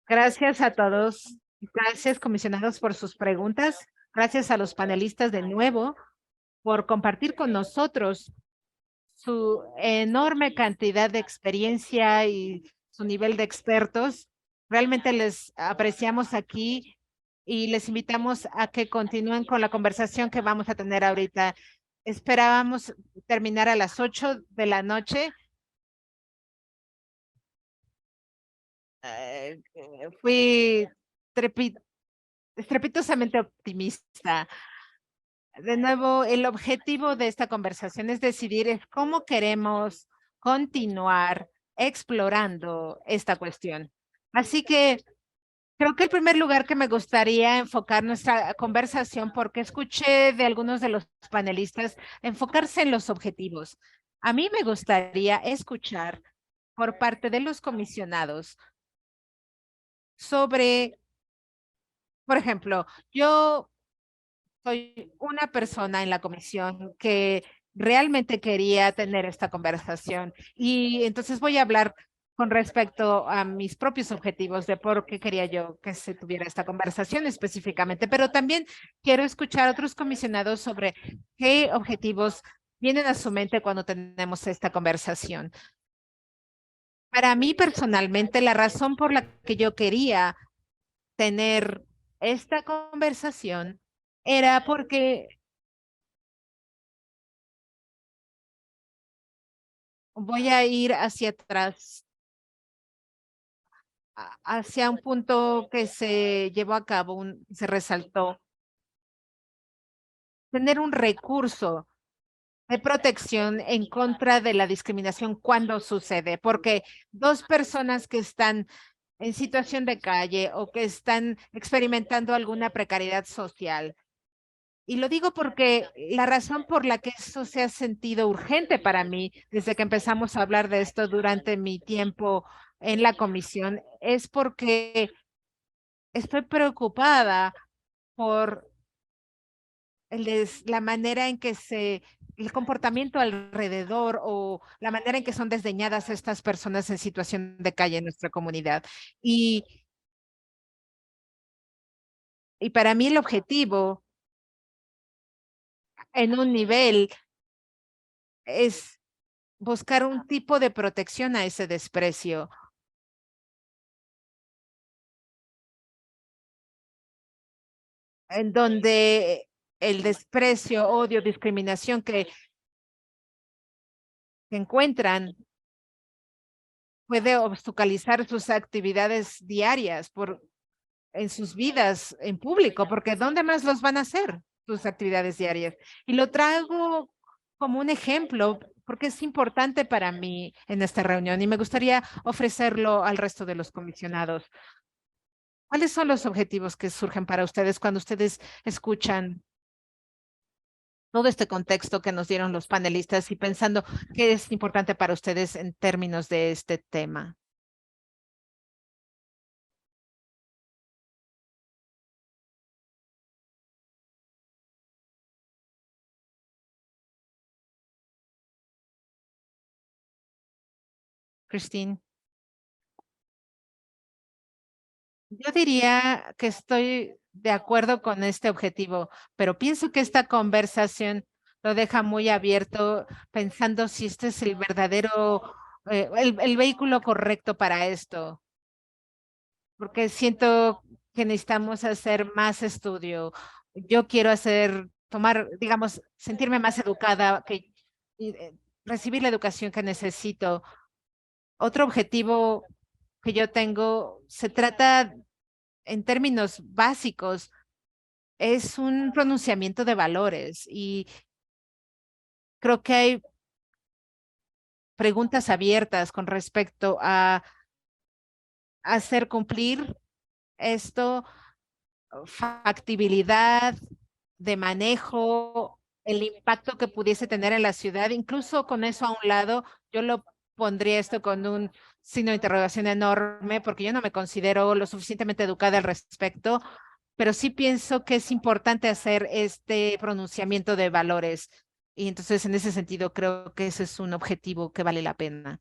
Gracias a todos. Gracias, comisionados, por sus preguntas. Gracias a los panelistas de nuevo por compartir con nosotros su enorme cantidad de experiencia y su nivel de expertos. Realmente les apreciamos aquí y les invitamos a que continúen con la conversación que vamos a tener ahorita. Esperábamos terminar a las 8 de la noche. Fui trepi- estrepitosamente optimista. De nuevo, el objetivo de esta conversación es decidir cómo queremos continuar explorando esta cuestión. Así que creo que el primer lugar que me gustaría enfocar nuestra conversación, porque escuché de algunos de los panelistas enfocarse en los objetivos. A mí me gustaría escuchar por parte de los comisionados sobre, por ejemplo, yo soy una persona en la comisión que realmente quería tener esta conversación y entonces voy a hablar con respecto a mis propios objetivos de por qué quería yo que se tuviera esta conversación específicamente, pero también quiero escuchar a otros comisionados sobre qué objetivos vienen a su mente cuando tenemos esta conversación. Para mí personalmente, la razón por la que yo quería tener esta conversación era porque voy a ir hacia atrás, hacia un punto que se llevó a cabo, se resaltó, tener un recurso de protección en contra de la discriminación cuando sucede, porque dos personas que están en situación de calle o que están experimentando alguna precariedad social. Y lo digo porque la razón por la que eso se ha sentido urgente para mí desde que empezamos a hablar de esto durante mi tiempo en la comisión es porque estoy preocupada por la manera en que el comportamiento alrededor o la manera en que son desdeñadas estas personas en situación de calle en nuestra comunidad. Y, y para mí el objetivo en un nivel es buscar un tipo de protección a ese desprecio, en donde el desprecio, odio, discriminación que encuentran puede obstaculizar sus actividades diarias en sus vidas en público, porque ¿dónde más los van a hacer sus actividades diarias? Y lo traigo como un ejemplo porque es importante para mí en esta reunión y me gustaría ofrecerlo al resto de los comisionados. ¿Cuáles son los objetivos que surgen para ustedes cuando ustedes escuchan todo este contexto que nos dieron los panelistas y pensando qué es importante para ustedes en términos de este tema? Christine. Yo diría que estoy de acuerdo con este objetivo, pero pienso que esta conversación lo deja muy abierto, pensando si este es el verdadero, el vehículo correcto para esto, porque siento que necesitamos hacer más estudio. Yo quiero tomar, digamos, sentirme más educada, y, recibir la educación que necesito. Otro objetivo que yo tengo se trata en términos básicos, es un pronunciamiento de valores y creo que hay preguntas abiertas con respecto a hacer cumplir esto, factibilidad de manejo, el impacto que pudiese tener en la ciudad. Incluso con eso a un lado, yo lo pondría esto con un signo de interrogación enorme porque yo no me considero lo suficientemente educada al respecto, pero sí pienso que es importante hacer este pronunciamiento de valores. Y entonces, en ese sentido, creo que ese es un objetivo que vale la pena.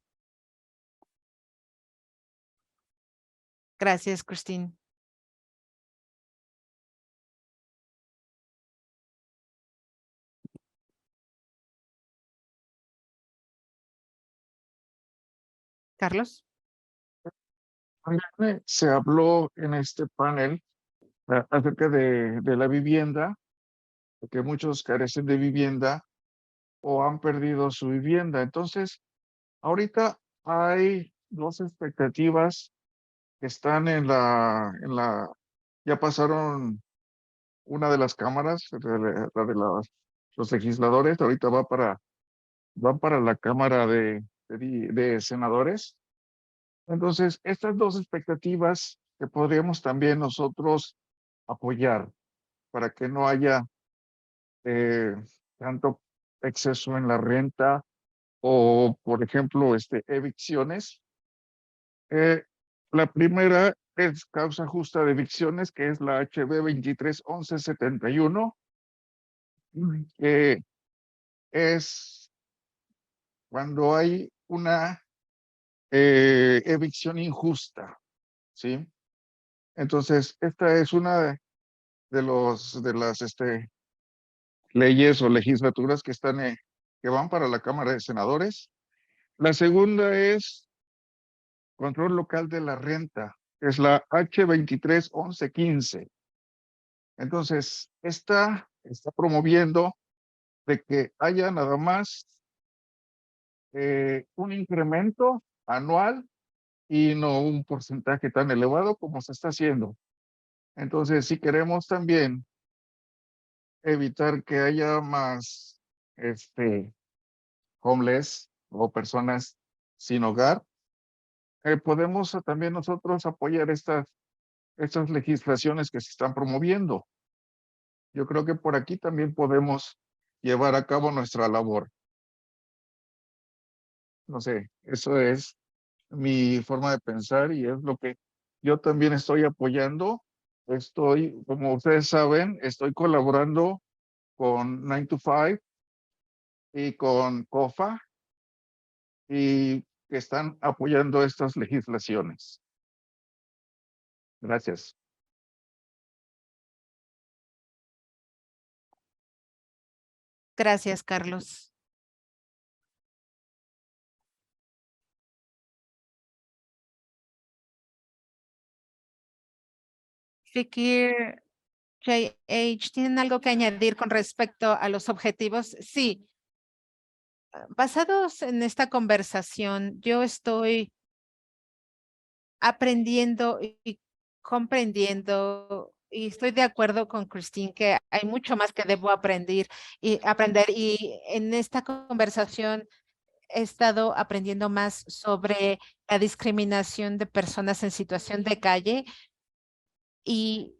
Gracias, Christine. Carlos. También se habló en este panel acerca de la vivienda, porque muchos carecen de vivienda o han perdido su vivienda. Entonces, ahorita hay dos expectativas que están ya pasaron una de las cámaras, la de los legisladores, ahorita va para la Cámara de Senadores. Entonces, estas dos expectativas que podríamos también nosotros apoyar para que no haya eh, tanto exceso en la renta o, por ejemplo, evicciones. Eh, la primera es causa justa de evicciones, que es la HB 231171, que es cuando hay una evicción injusta, ¿sí? Entonces, esta es una de las leyes o legislaturas que que van para la Cámara de Senadores. La segunda es control local de la renta, que es la H231115. Entonces, esta está promoviendo de que haya nada más un incremento anual y no un porcentaje tan elevado como se está haciendo. Entonces, si queremos también evitar que haya más homeless o personas sin hogar, podemos también nosotros apoyar estas legislaciones que se están promoviendo. Yo creo que por aquí también podemos llevar a cabo nuestra labor. No sé, eso es mi forma de pensar y es lo que yo también estoy apoyando. Como ustedes saben, estoy colaborando con 9 to 5 y con COFA y que están apoyando estas legislaciones. Gracias. Gracias, Carlos. Fikir, JH, ¿tienen algo que añadir con respecto a los objetivos? Sí. Basados en esta conversación, yo estoy aprendiendo y comprendiendo y estoy de acuerdo con Christine que hay mucho más que debo aprender y en esta conversación he estado aprendiendo más sobre la discriminación de personas en situación de calle y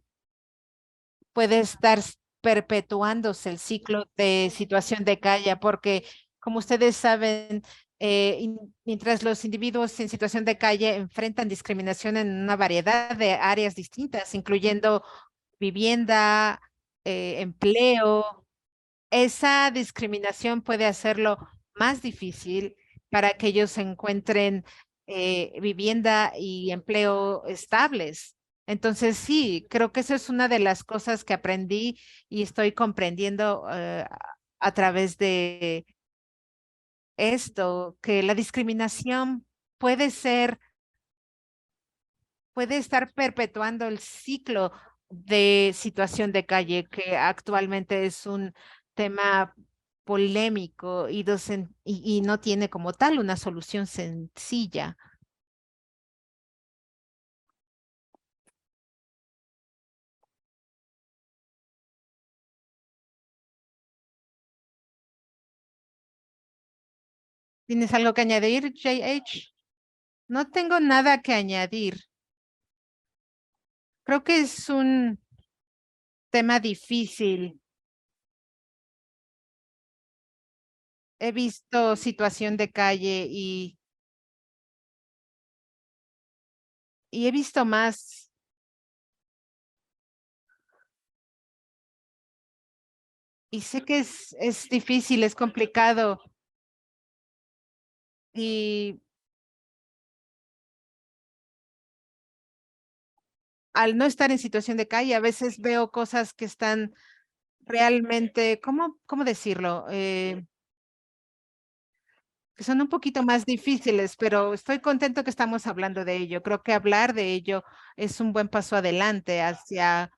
puede estar perpetuándose el ciclo de situación de calle, porque como ustedes saben, mientras los individuos en situación de calle enfrentan discriminación en una variedad de áreas distintas, incluyendo vivienda, empleo, esa discriminación puede hacerlo más difícil para que ellos encuentren vivienda y empleo estables. Entonces, sí, creo que eso es una de las cosas que aprendí y estoy comprendiendo a través de esto, que la discriminación puede ser, puede estar perpetuando el ciclo de situación de calle, que actualmente es un tema polémico y no tiene como tal una solución sencilla. ¿Tienes algo que añadir, JH? No tengo nada que añadir. Creo que es un tema difícil. He visto situación de calle y he visto más. Y sé que es difícil, es complicado. Y al no estar en situación de calle, a veces veo cosas que están realmente, ¿cómo decirlo? Que son un poquito más difíciles, pero estoy contento que estamos hablando de ello. Creo que hablar de ello es un buen paso adelante hacia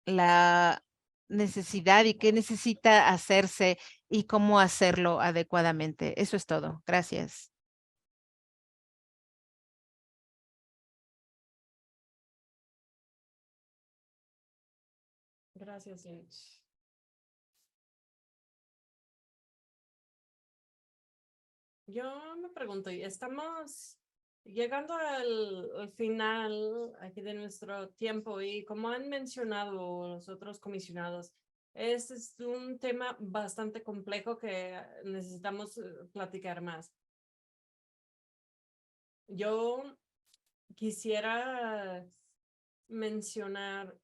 la necesidad y qué necesita hacerse y cómo hacerlo adecuadamente. Eso es todo. Gracias. Gracias, Lynch. Yo me pregunto, y estamos llegando al final aquí de nuestro tiempo y como han mencionado los otros comisionados, este es un tema bastante complejo que necesitamos platicar más. Yo quisiera mencionar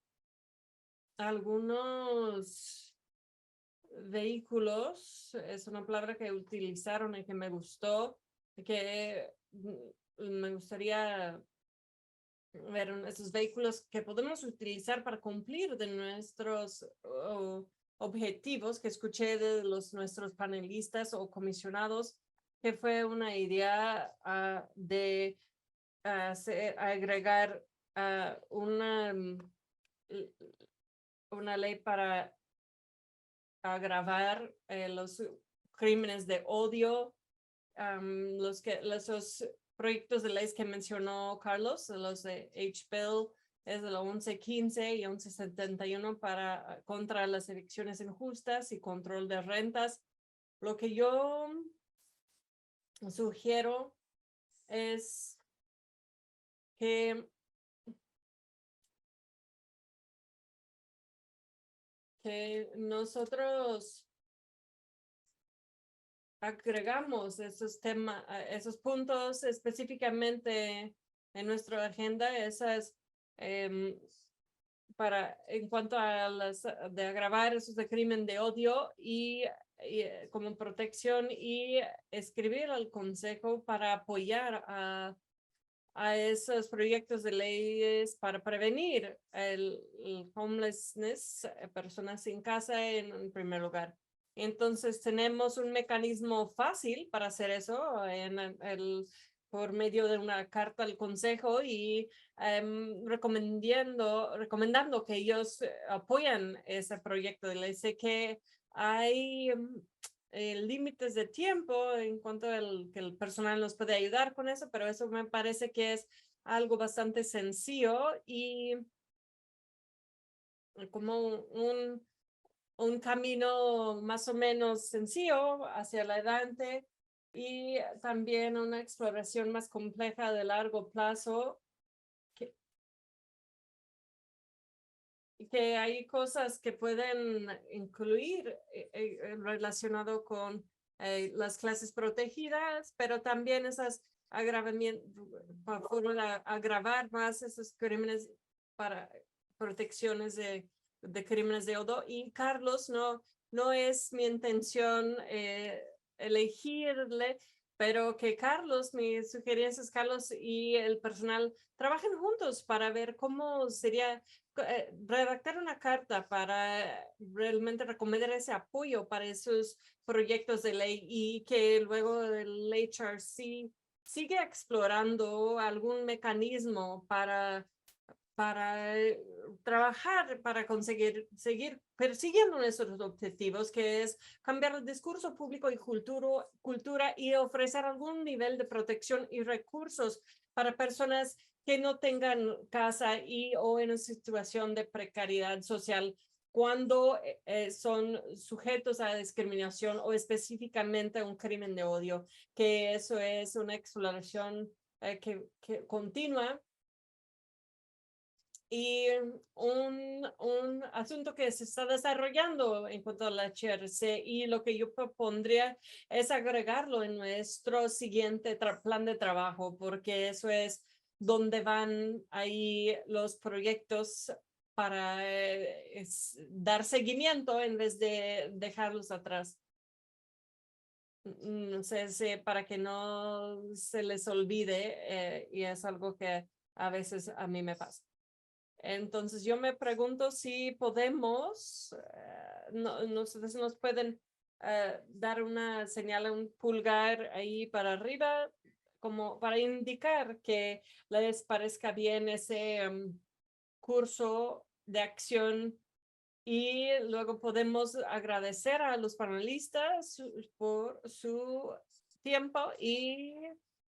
algunos vehículos, es una palabra que utilizaron y que me gustó, que me gustaría ver esos vehículos que podemos utilizar para cumplir de nuestros objetivos que escuché de nuestros panelistas o comisionados, que fue una idea de agregar una ley para agravar los crímenes de odio, los proyectos de leyes que mencionó Carlos, los de H-Bill, es de la 1115 y 1171 contra las evicciones injustas y control de rentas. Lo que yo sugiero es que nosotros agregamos esos temas, esos puntos específicamente en nuestra agenda, esas en cuanto a de agravar esos de crimen de odio y como protección y escribir al consejo para apoyar a esos proyectos de leyes para prevenir el homelessness, personas sin casa en primer lugar. Entonces tenemos un mecanismo fácil para hacer eso por medio de una carta al consejo y recomendando que ellos apoyan ese proyecto de ley. Sé que hay límites de tiempo en cuanto al que el personal nos puede ayudar con eso, pero eso me parece que es algo bastante sencillo y como un camino más o menos sencillo hacia adelante y también una exploración más compleja de largo plazo que hay cosas que pueden incluir relacionado con las clases protegidas, pero también esas para agravar más esos crímenes para protecciones de crímenes de odio. Y Carlos, no es mi intención elegirle pero que Carlos, mi sugerencia es Carlos y el personal trabajen juntos para ver cómo sería redactar una carta para realmente recomendar ese apoyo para esos proyectos de ley y que luego el HRC siga explorando algún mecanismo para trabajar, para seguir persiguiendo nuestros objetivos, que es cambiar el discurso público y cultura y ofrecer algún nivel de protección y recursos para personas que no tengan casa y o en una situación de precariedad social cuando son sujetos a discriminación o específicamente a un crimen de odio, que eso es una exploración que continua. Y un asunto que se está desarrollando en cuanto a la HRC y lo que yo propondría es agregarlo en nuestro siguiente plan de trabajo, porque eso es donde van ahí los proyectos para dar seguimiento en vez de dejarlos atrás. No sé, para que no se les olvide y es algo que a veces a mí me pasa. Entonces yo me pregunto si podemos, ustedes nos pueden dar una señal, un pulgar ahí para arriba, como para indicar que les parezca bien ese curso de acción y luego podemos agradecer a los panelistas por su tiempo y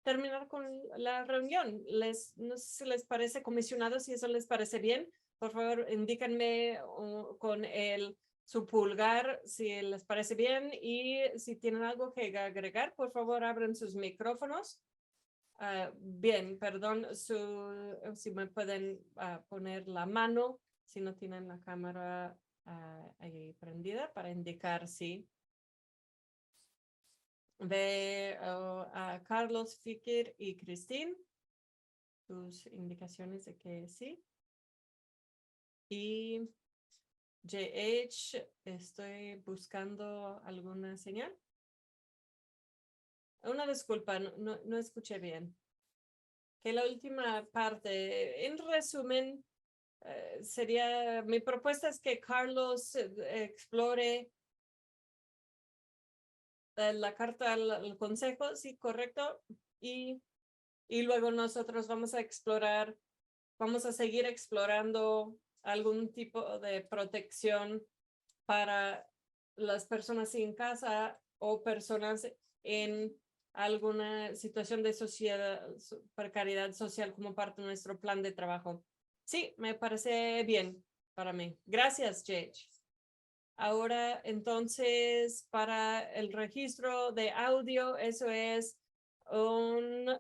terminar con la reunión. No sé si les parece, comisionados, si eso les parece bien. Por favor, indíquenme con su pulgar si les parece bien y si tienen algo que agregar, por favor, abran sus micrófonos. Bien, perdón, si me pueden poner la mano, si no tienen la cámara ahí prendida para indicar si. Ve a Carlos, Fikir y Christine, tus indicaciones de que sí. Y JH, estoy buscando alguna señal. Una disculpa, no escuché bien. Que la última parte, en resumen, mi propuesta es que Carlos explore la carta al consejo, sí, correcto, y luego nosotros vamos a seguir explorando algún tipo de protección para las personas sin casa o personas en alguna situación de precariedad social como parte de nuestro plan de trabajo. Sí, me parece bien para mí. Gracias, Jage. Ahora, entonces, para el registro de audio, eso es una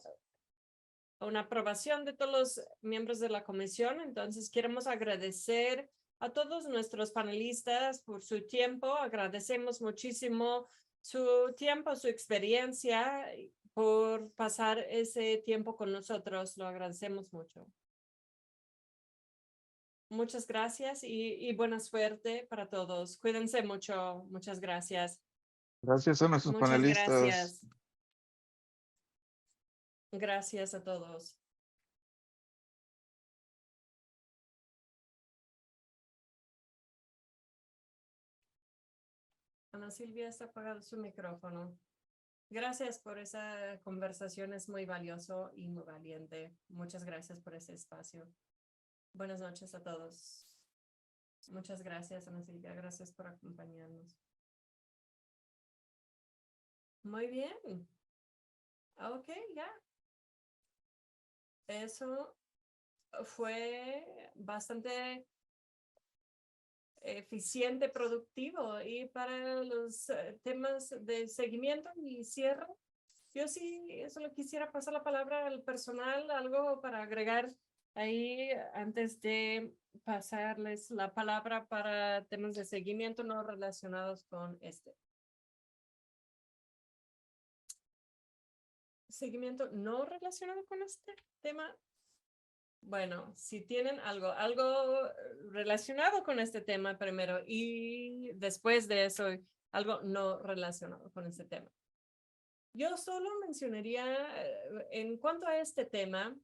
aprobación de todos los miembros de la comisión. Entonces, queremos agradecer a todos nuestros panelistas por su tiempo. Agradecemos muchísimo su tiempo, su experiencia, por pasar ese tiempo con nosotros. Lo agradecemos mucho. Muchas gracias y buena suerte para todos. Cuídense mucho. Muchas gracias. Gracias a nuestros Muchas panelistas. gracias. Gracias a todos. Ana Silvia está apagado su micrófono. Gracias por esa conversación, es muy valioso y muy valiente. Muchas gracias por ese espacio. Buenas noches a todos. Muchas gracias, Ana Silvia. Gracias por acompañarnos. Muy bien. Ok, ya. Eso fue bastante eficiente, productivo. Y para los temas de seguimiento y cierre, yo sí solo quisiera pasar la palabra al personal, algo para agregar ahí antes de pasarles la palabra para temas de seguimiento no relacionados con este. Seguimiento no relacionado con este tema. Bueno, si tienen algo relacionado con este tema primero y después de eso, algo no relacionado con este tema. Yo solo mencionaría en cuanto a este tema,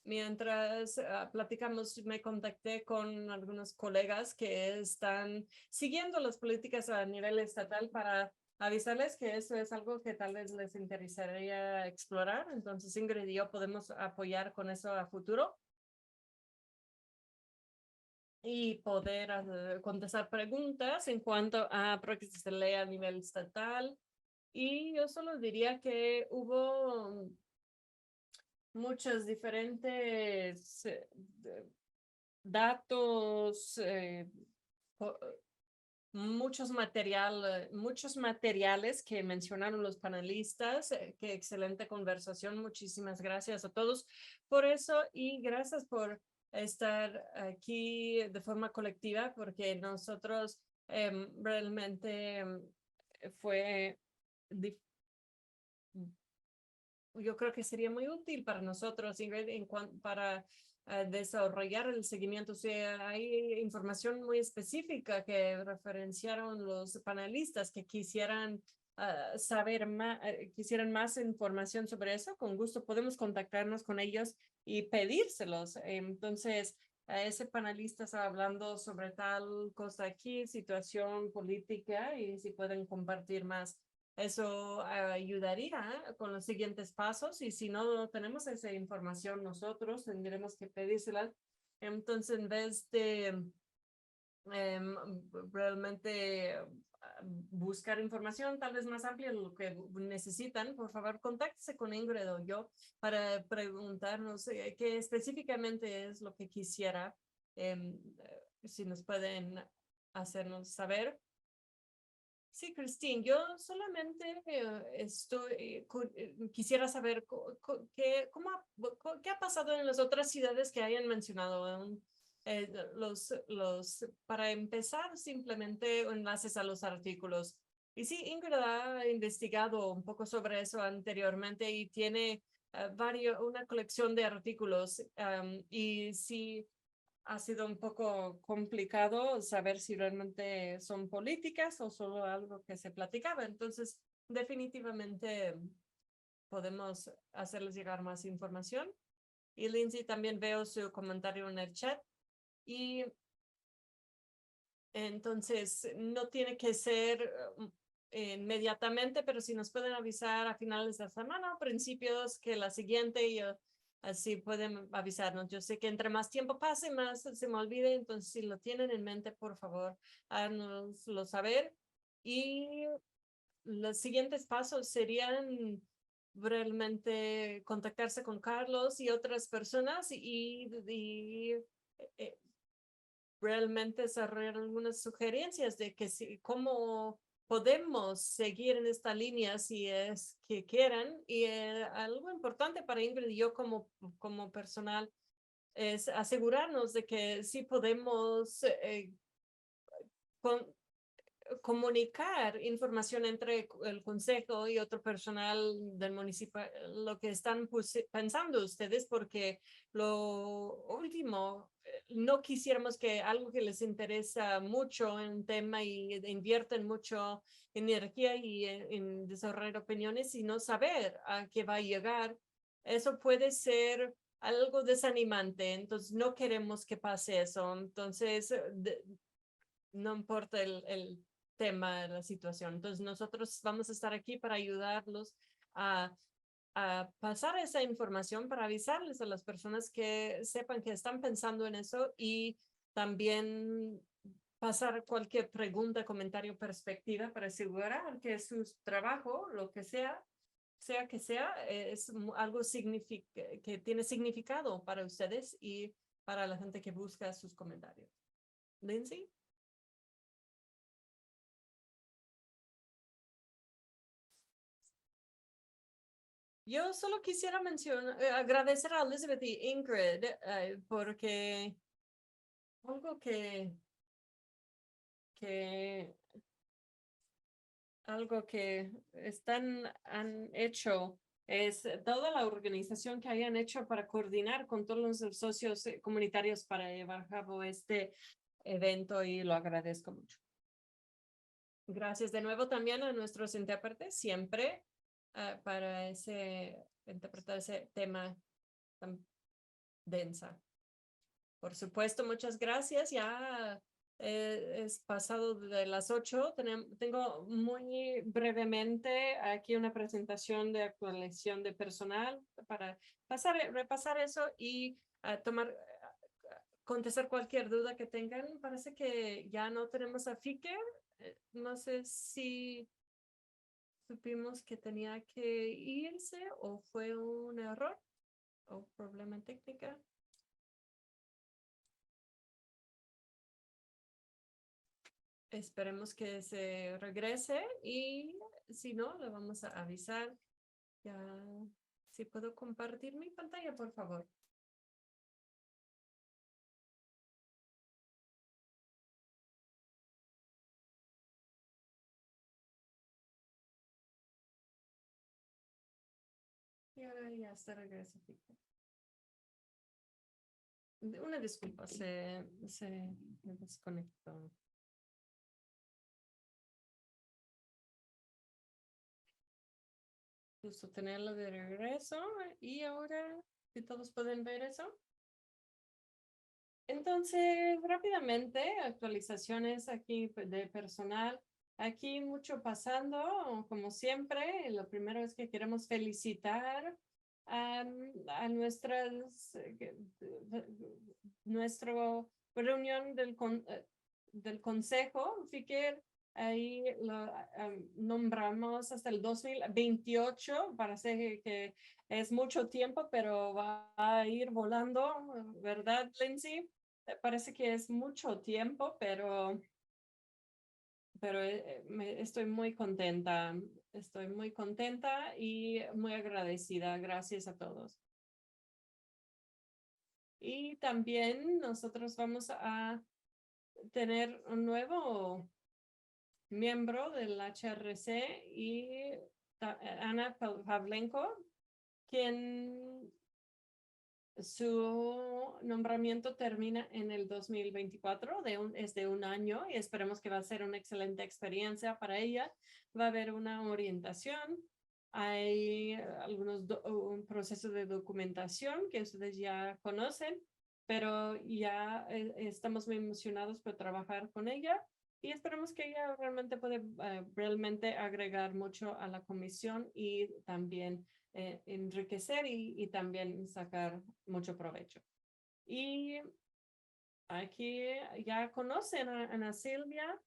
mientras platicamos, me contacté con algunos colegas que están siguiendo las políticas a nivel estatal para avisarles que eso es algo que tal vez les interesaría explorar. Entonces, Ingrid y yo podemos apoyar con eso a futuro y poder contestar preguntas en cuanto a proyectos de ley a nivel estatal. Y yo solo diría que hubo muchos diferentes datos, muchos materiales que mencionaron los panelistas. Qué excelente conversación. Muchísimas gracias a todos por eso y gracias por estar aquí de forma colectiva porque nosotros realmente fue yo creo que sería muy útil para nosotros, Ingrid, para desarrollar el seguimiento. O sea, hay información muy específica que referenciaron los panelistas que quisieran saber más, quisieran más información sobre eso. Con gusto podemos contactarnos con ellos y pedírselos. Entonces, ese panelista está hablando sobre tal cosa aquí, situación política, y si pueden compartir más. Eso ayudaría con los siguientes pasos y si no tenemos esa información nosotros tendremos que pedírsela. Entonces, en vez de realmente buscar información tal vez más amplia de lo que necesitan, por favor, contáctese con Ingrid o yo para preguntarnos qué específicamente es lo que quisiera, si nos pueden hacernos saber. Sí, Christine, yo solamente quisiera saber qué ha pasado en las otras ciudades que hayan mencionado. Para empezar, simplemente enlaces a los artículos. Y sí, Ingrid ha investigado un poco sobre eso anteriormente y tiene una colección de artículos. Y sí, ha sido un poco complicado saber si realmente son políticas o solo algo que se platicaba. Entonces, definitivamente podemos hacerles llegar más información. Y Lindsay, también veo su comentario en el chat. Y entonces, no tiene que ser inmediatamente, pero si nos pueden avisar a finales de la semana o principios que la siguiente, yo así pueden avisarnos. Yo sé que entre más tiempo pase, más se me olvide. Entonces, si lo tienen en mente, por favor, háganoslo saber. Y los siguientes pasos serían realmente contactarse con Carlos y otras personas y realmente desarrollar algunas sugerencias de que cómo podemos seguir en esta línea si es que quieran. Y algo importante para Ingrid y yo como personal es asegurarnos de que sí podemos comunicar información entre el consejo y otro personal del municipio, lo que están pensando ustedes, porque lo último, no quisiéramos que algo que les interesa mucho en un tema y invierten mucho energía y en desarrollar opiniones y no saber a qué va a llegar. Eso puede ser algo desanimante, entonces no queremos que pase eso. Entonces, no importa el tema, la situación. Entonces, nosotros vamos a estar aquí para ayudarlos a pasar esa información, para avisarles a las personas que sepan que están pensando en eso y también pasar cualquier pregunta, comentario, perspectiva para asegurar que su trabajo, lo que sea que sea, es algo que tiene significado para ustedes y para la gente que busca sus comentarios. Lindsay? Yo solo quisiera agradecer a Elizabeth y Ingrid porque algo que han hecho es toda la organización que hayan hecho para coordinar con todos los socios comunitarios para llevar a cabo este evento y lo agradezco mucho. Gracias de nuevo también a nuestros intérpretes, siempre para interpretar ese tema tan densa. Por supuesto, muchas gracias. Ya es pasado de las 8. Tengo muy brevemente aquí una presentación de actualización de personal para repasar eso y contestar cualquier duda que tengan. Parece que ya no tenemos a Fiker. No sé si supimos que tenía que irse o fue un error o problema técnica. Esperemos que se regrese y si no, le vamos a avisar. Ya, si puedo compartir mi pantalla, por favor. Y ahora ya se regresa. Una disculpa, se desconectó. Gusto tenerlo de regreso. Y ahora, si todos pueden ver eso. Entonces, rápidamente, actualizaciones aquí de personal. Aquí mucho pasando, como siempre. Lo primero es que queremos felicitar a nuestra reunión del consejo. Fiker, ahí lo nombramos hasta el 2028. Parece que es mucho tiempo, pero va a ir volando, ¿verdad, Lindsay? Parece que es mucho tiempo, pero estoy muy contenta. Estoy muy contenta y muy agradecida. Gracias a todos. Y también nosotros vamos a tener un nuevo miembro del HRC y Ana Pavlenko, quien su nombramiento termina en el 2024, es de un año y esperemos que va a ser una excelente experiencia para ella. Va a haber una orientación, hay un proceso de documentación que ustedes ya conocen, pero ya estamos muy emocionados por trabajar con ella y esperamos que ella realmente puede realmente agregar mucho a la comisión y también enriquecer y también sacar mucho provecho. Y aquí ya conocen a Ana Silvia,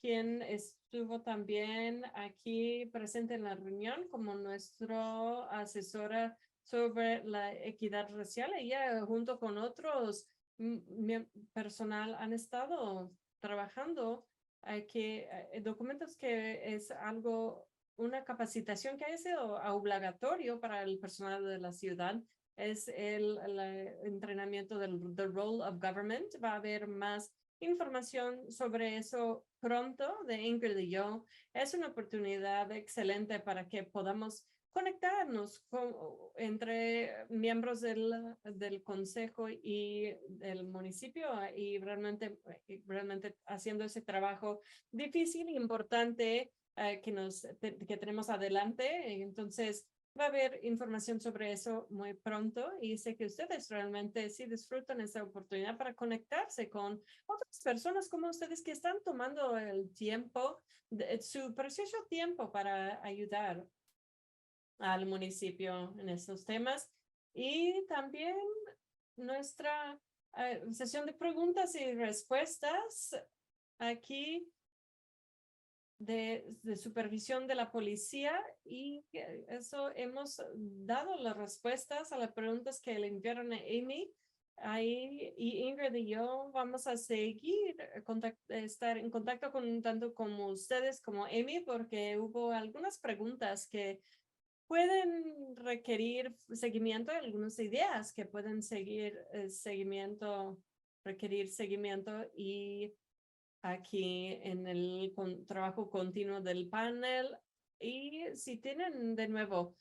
quien estuvo también aquí presente en la reunión como nuestra asesora sobre la equidad racial. Ella junto con otros personal han estado trabajando documentos que es algo, una capacitación que ha sido obligatorio para el personal de la ciudad. Es el entrenamiento del the role of government. Va a haber más información sobre eso pronto de Ingrid y yo. Es una oportunidad excelente para que podamos conectarnos entre miembros del consejo y del municipio y realmente haciendo ese trabajo difícil e importante que tenemos adelante. Entonces, va a haber información sobre eso muy pronto y sé que ustedes realmente sí disfrutan esa oportunidad para conectarse con otras personas como ustedes que están tomando el tiempo, su precioso tiempo para ayudar al municipio en estos temas. Y también nuestra sesión de preguntas y respuestas aquí de supervisión de la policía y eso hemos dado las respuestas a las preguntas que le enviaron a Amy. Ahí y Ingrid y yo vamos a seguir estar en contacto con tanto como ustedes como Amy porque hubo algunas preguntas que pueden requerir seguimiento, algunas ideas que pueden requerir seguimiento y aquí en el trabajo continuo del panel. Y si tienen de nuevo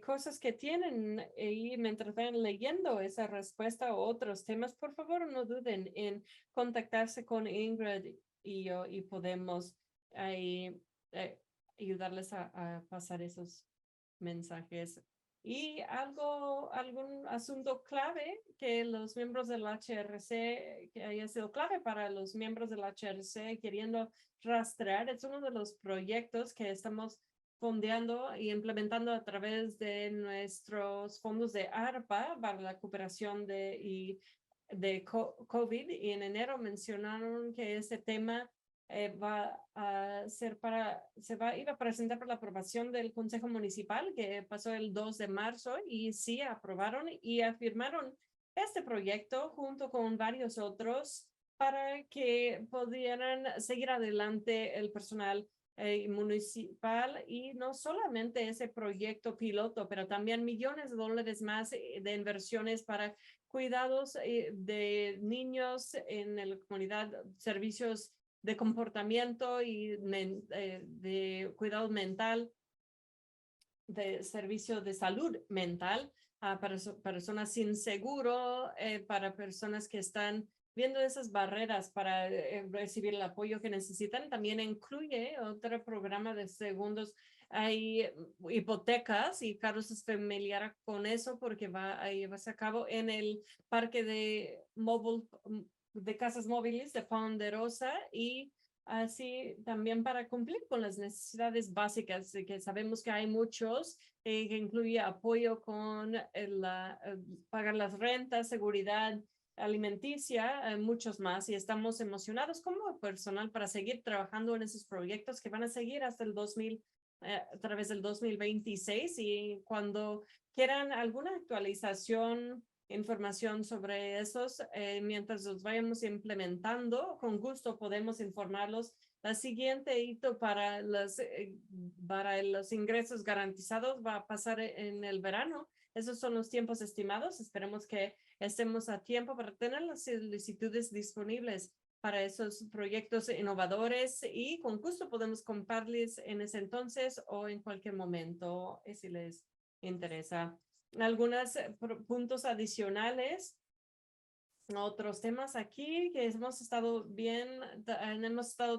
cosas que tienen y mientras están leyendo esa respuesta o otros temas, por favor no duden en contactarse con Ingrid y yo y podemos ayudarles a pasar esos mensajes. Y algún asunto clave que los miembros del HRC, que haya sido clave para los miembros del HRC queriendo rastrear, es uno de los proyectos que estamos fondeando y implementando a través de nuestros fondos de ARPA para la cooperación de COVID. Y en enero mencionaron que ese tema iba a presentar para la aprobación del Consejo Municipal, que pasó el 2 de marzo, y sí aprobaron y afirmaron este proyecto junto con varios otros para que pudieran seguir adelante el personal municipal, y no solamente ese proyecto piloto, pero también millones de dólares más de inversiones para cuidados de niños en la comunidad, servicios de comportamiento y de cuidado mental, de servicio de salud mental para personas sin seguro, para personas que están viendo esas barreras para recibir el apoyo que necesitan. También incluye otro programa de segundos. Hay hipotecas, y Carlos es familiar con eso porque va a llevarse a cabo en el parque de casas móviles de Ponderosa, y así también para cumplir con las necesidades básicas, que sabemos que hay muchos, que incluye apoyo con pagar las rentas, seguridad alimenticia, muchos más, y estamos emocionados como personal para seguir trabajando en esos proyectos que van a seguir hasta a través del 2026, y cuando quieran alguna actualización, información sobre esos, mientras los vayamos implementando, con gusto podemos informarlos. La siguiente hito para los ingresos garantizados va a pasar en el verano. Esos son los tiempos estimados. Esperemos que estemos a tiempo para tener las solicitudes disponibles para esos proyectos innovadores, y con gusto podemos compartirles en ese entonces o en cualquier momento si les interesa. Algunos puntos adicionales, otros temas aquí que hemos estado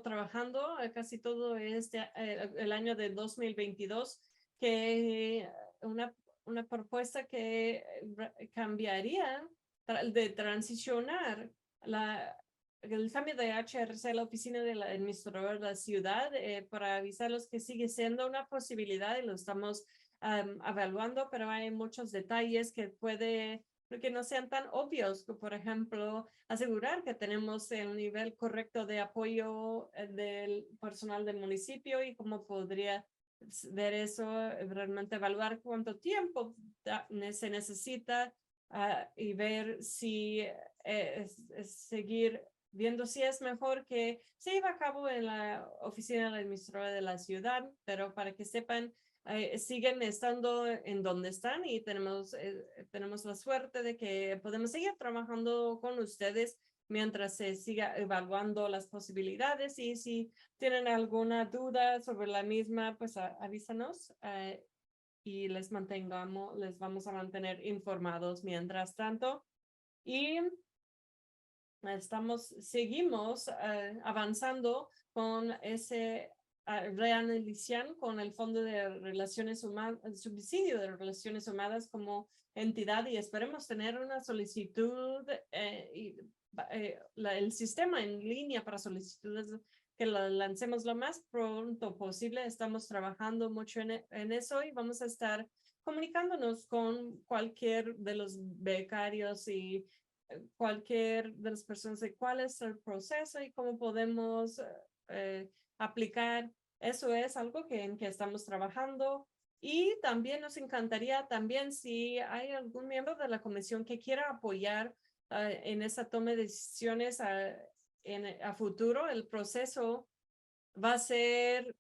trabajando casi todo el año de 2022, que una propuesta que cambiaría de transicionar el cambio de HRC a la oficina del administrador de la ciudad, para avisarlos que sigue siendo una posibilidad y lo estamos evaluando, pero hay muchos detalles que no sean tan obvios, por ejemplo, asegurar que tenemos el nivel correcto de apoyo del personal del municipio, y cómo podría ver eso, realmente evaluar cuánto tiempo se necesita, y ver si seguir viendo si es mejor que se lleve a cabo en la oficina del administrador de la ciudad, pero para que sepan, siguen estando en donde están, y tenemos la suerte de que podemos seguir trabajando con ustedes mientras se siga evaluando las posibilidades, y si tienen alguna duda sobre la misma, pues avísanos, y les vamos a mantener informados mientras tanto. Y seguimos avanzando con ese reanalización con el Fondo de Relaciones Humanas, el subsidio de Relaciones Humanas como entidad, y esperemos tener una solicitud el sistema en línea para solicitudes, que lo lancemos lo más pronto posible. Estamos trabajando mucho en eso, y vamos a estar comunicándonos con cualquier de los becarios y cualquier de las personas de cuál es el proceso y cómo podemos aplicar. Eso es algo en que estamos trabajando, y también nos encantaría si hay algún miembro de la comisión que quiera apoyar en esa toma de decisiones a futuro. El proceso va a ser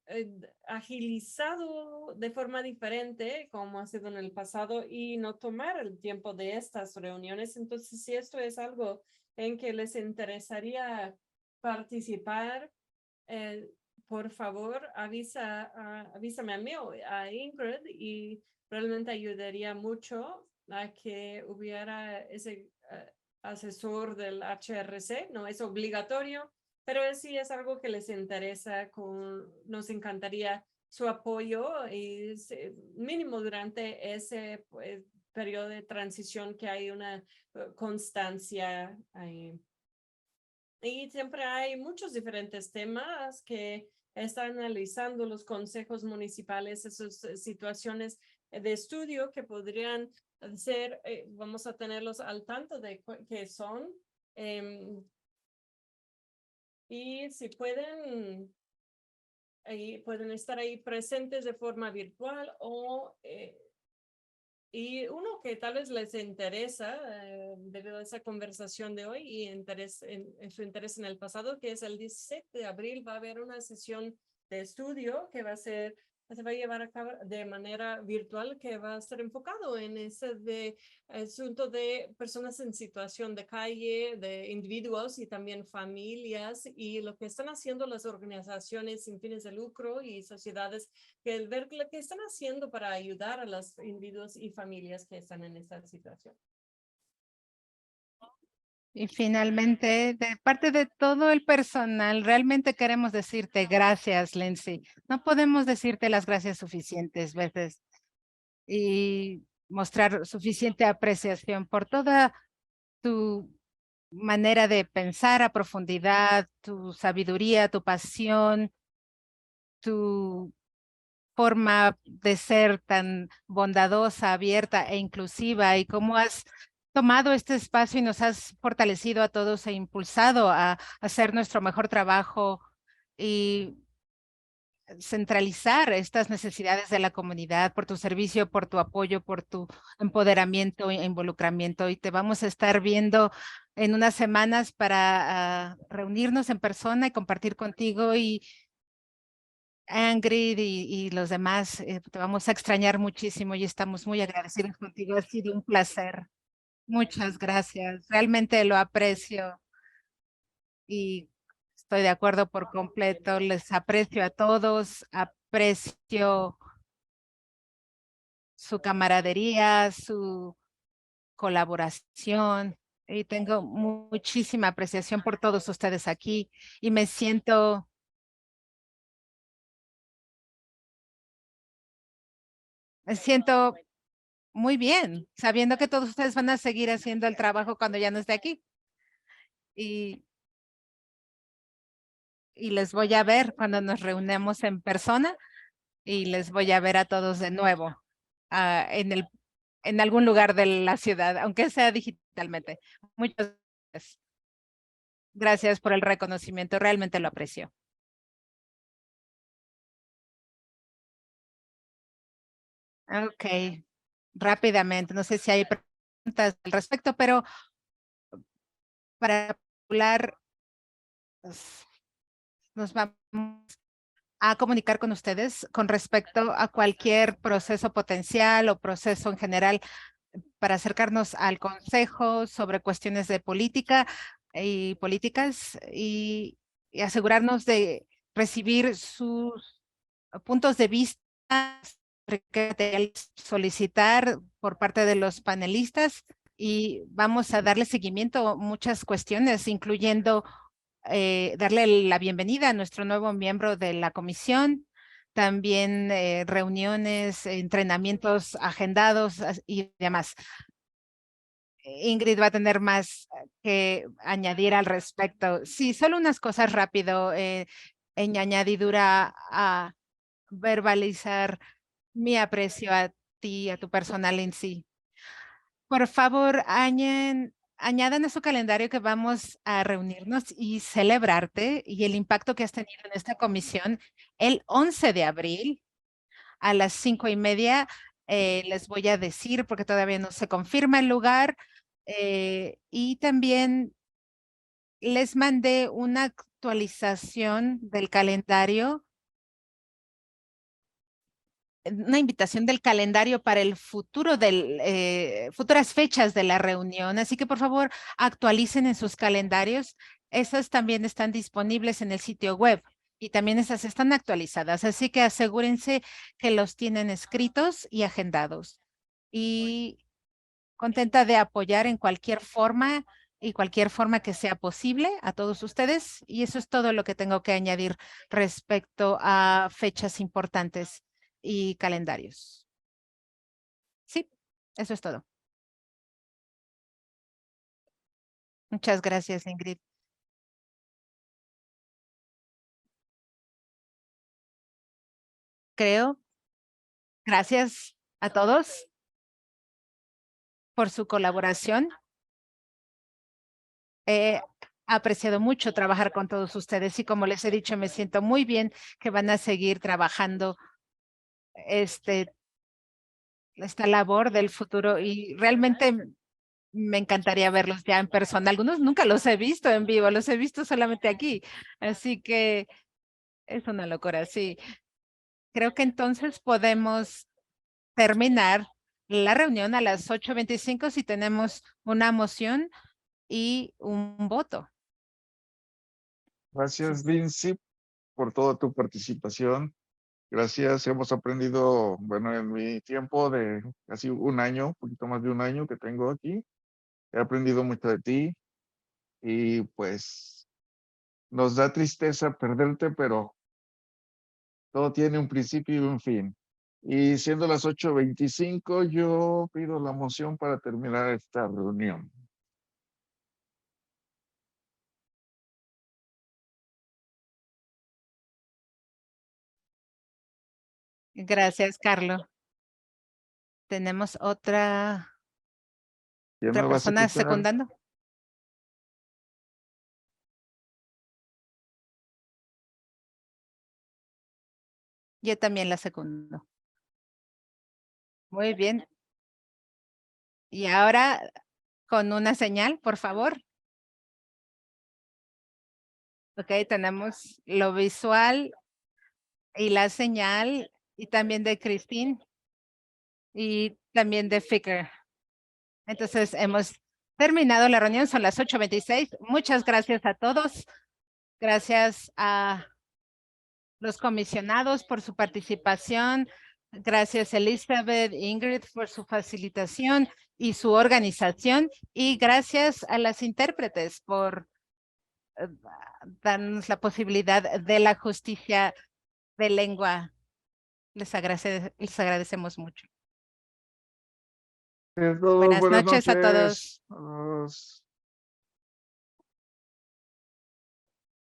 agilizado de forma diferente como ha sido en el pasado, y no tomar el tiempo de estas reuniones. Entonces, si esto es algo en que les interesaría participar, por favor, avísame a mí o a Ingrid, y realmente ayudaría mucho a que hubiera ese asesor del HRC. No es obligatorio, pero sí es algo que les interesa. Nos encantaría su apoyo y mínimo durante ese pues, periodo de transición que hay una constancia ahí. Y siempre hay muchos diferentes temas que están analizando los consejos municipales, esas situaciones de estudio que podrían ser, vamos a tenerlos al tanto de qué son. Y si pueden estar ahí presentes de forma virtual y uno que tal vez les interesa debido a esa conversación de hoy y en su interés en el pasado, que es el 17 de abril, va a haber una sesión de estudio que se va a llevar a cabo de manera virtual, que va a estar enfocado en ese asunto de personas en situación de calle, de individuos y también familias, y lo que están haciendo las organizaciones sin fines de lucro y sociedades, que el ver lo que están haciendo para ayudar a los individuos y familias que están en esta situación. Y finalmente, de parte de todo el personal, realmente queremos decirte gracias, Lindsay. No podemos decirte las gracias suficientes veces y mostrar suficiente apreciación por toda tu manera de pensar a profundidad, tu sabiduría, tu pasión, tu forma de ser tan bondadosa, abierta e inclusiva, y cómo has tomado este espacio y nos has fortalecido a todos e impulsado a hacer nuestro mejor trabajo y centralizar estas necesidades de la comunidad, por tu servicio, por tu apoyo, por tu empoderamiento e involucramiento. Y te vamos a estar viendo en unas semanas para reunirnos en persona y compartir contigo, y Ingrid y los demás. Te vamos a extrañar muchísimo y estamos muy agradecidos contigo. Ha sido un placer. Muchas gracias. Realmente lo aprecio y estoy de acuerdo por completo. Les aprecio a todos, aprecio su camaradería, su colaboración, y tengo muchísima apreciación por todos ustedes aquí, y me siento muy bien, sabiendo que todos ustedes van a seguir haciendo el trabajo cuando ya no esté aquí. Y, y les voy a ver cuando nos reunamos en persona, y les voy a ver a todos de nuevo en algún lugar de la ciudad, aunque sea digitalmente. Muchas gracias. Gracias por el reconocimiento, realmente lo aprecio. Ok, rápidamente, no sé si hay preguntas al respecto, pero para hablar, pues, nos vamos a comunicar con ustedes con respecto a cualquier proceso potencial o proceso en general para acercarnos al Consejo sobre cuestiones de política y políticas, y asegurarnos de recibir sus puntos de vista, solicitar por parte de los panelistas, y vamos a darle seguimiento a muchas cuestiones, incluyendo darle la bienvenida a nuestro nuevo miembro de la comisión, también reuniones, entrenamientos agendados y demás. Ingrid va a tener más que añadir al respecto. Sí, solo unas cosas rápido en añadidura a verbalizar mi aprecio a ti, a tu personal en sí. Por favor, añadan a su calendario que vamos a reunirnos y celebrarte y el impacto que has tenido en esta comisión el 11 de abril a las 5:30. Les voy a decir, porque todavía no se confirma el lugar, y también les mandé una actualización del calendario, una invitación del calendario para el futuro futuras fechas de la reunión. Así que por favor actualicen en sus calendarios. Esas también están disponibles en el sitio web y también esas están actualizadas. Así que asegúrense que los tienen escritos y agendados. Y contenta de apoyar en cualquier forma y cualquier forma que sea posible a todos ustedes. Y eso es todo lo que tengo que añadir respecto a fechas importantes y calendarios. Sí, eso es todo. Muchas gracias, Ingrid. Creo. Gracias a todos por su colaboración. He apreciado mucho trabajar con todos ustedes y como les he dicho, me siento muy bien que van a seguir trabajando esta labor del futuro y realmente me encantaría verlos ya en persona. Algunos nunca los he visto en vivo, los he visto solamente aquí. Así que es una locura, sí. Creo que entonces podemos terminar la reunión a las 8:25 si tenemos una moción y un voto. Gracias, Vinci, por toda tu participación. Gracias, hemos aprendido, bueno, en mi tiempo de casi un año, un poquito más de un año que tengo aquí, he aprendido mucho de ti y pues nos da tristeza perderte, pero todo tiene un principio y un fin. Y siendo las 8:25, yo pido la moción para terminar esta reunión. Gracias, Carlos. Tenemos ¿Quién otra me va a persona secundar? secundando. Yo también la secundo. Muy bien. Y ahora con una señal, por favor. Ok, tenemos lo visual y la señal y también de Christine y también de Ficker. Entonces hemos terminado la reunión, son las 8:26. Muchas gracias a todos. Gracias a los comisionados por su participación. Gracias Elizabeth, Ingrid por su facilitación y su organización. Y gracias a las intérpretes por eh, darnos la posibilidad de la justicia de lengua. Les agradecemos mucho. Es todo, Buenas buenas noches a todos. noches.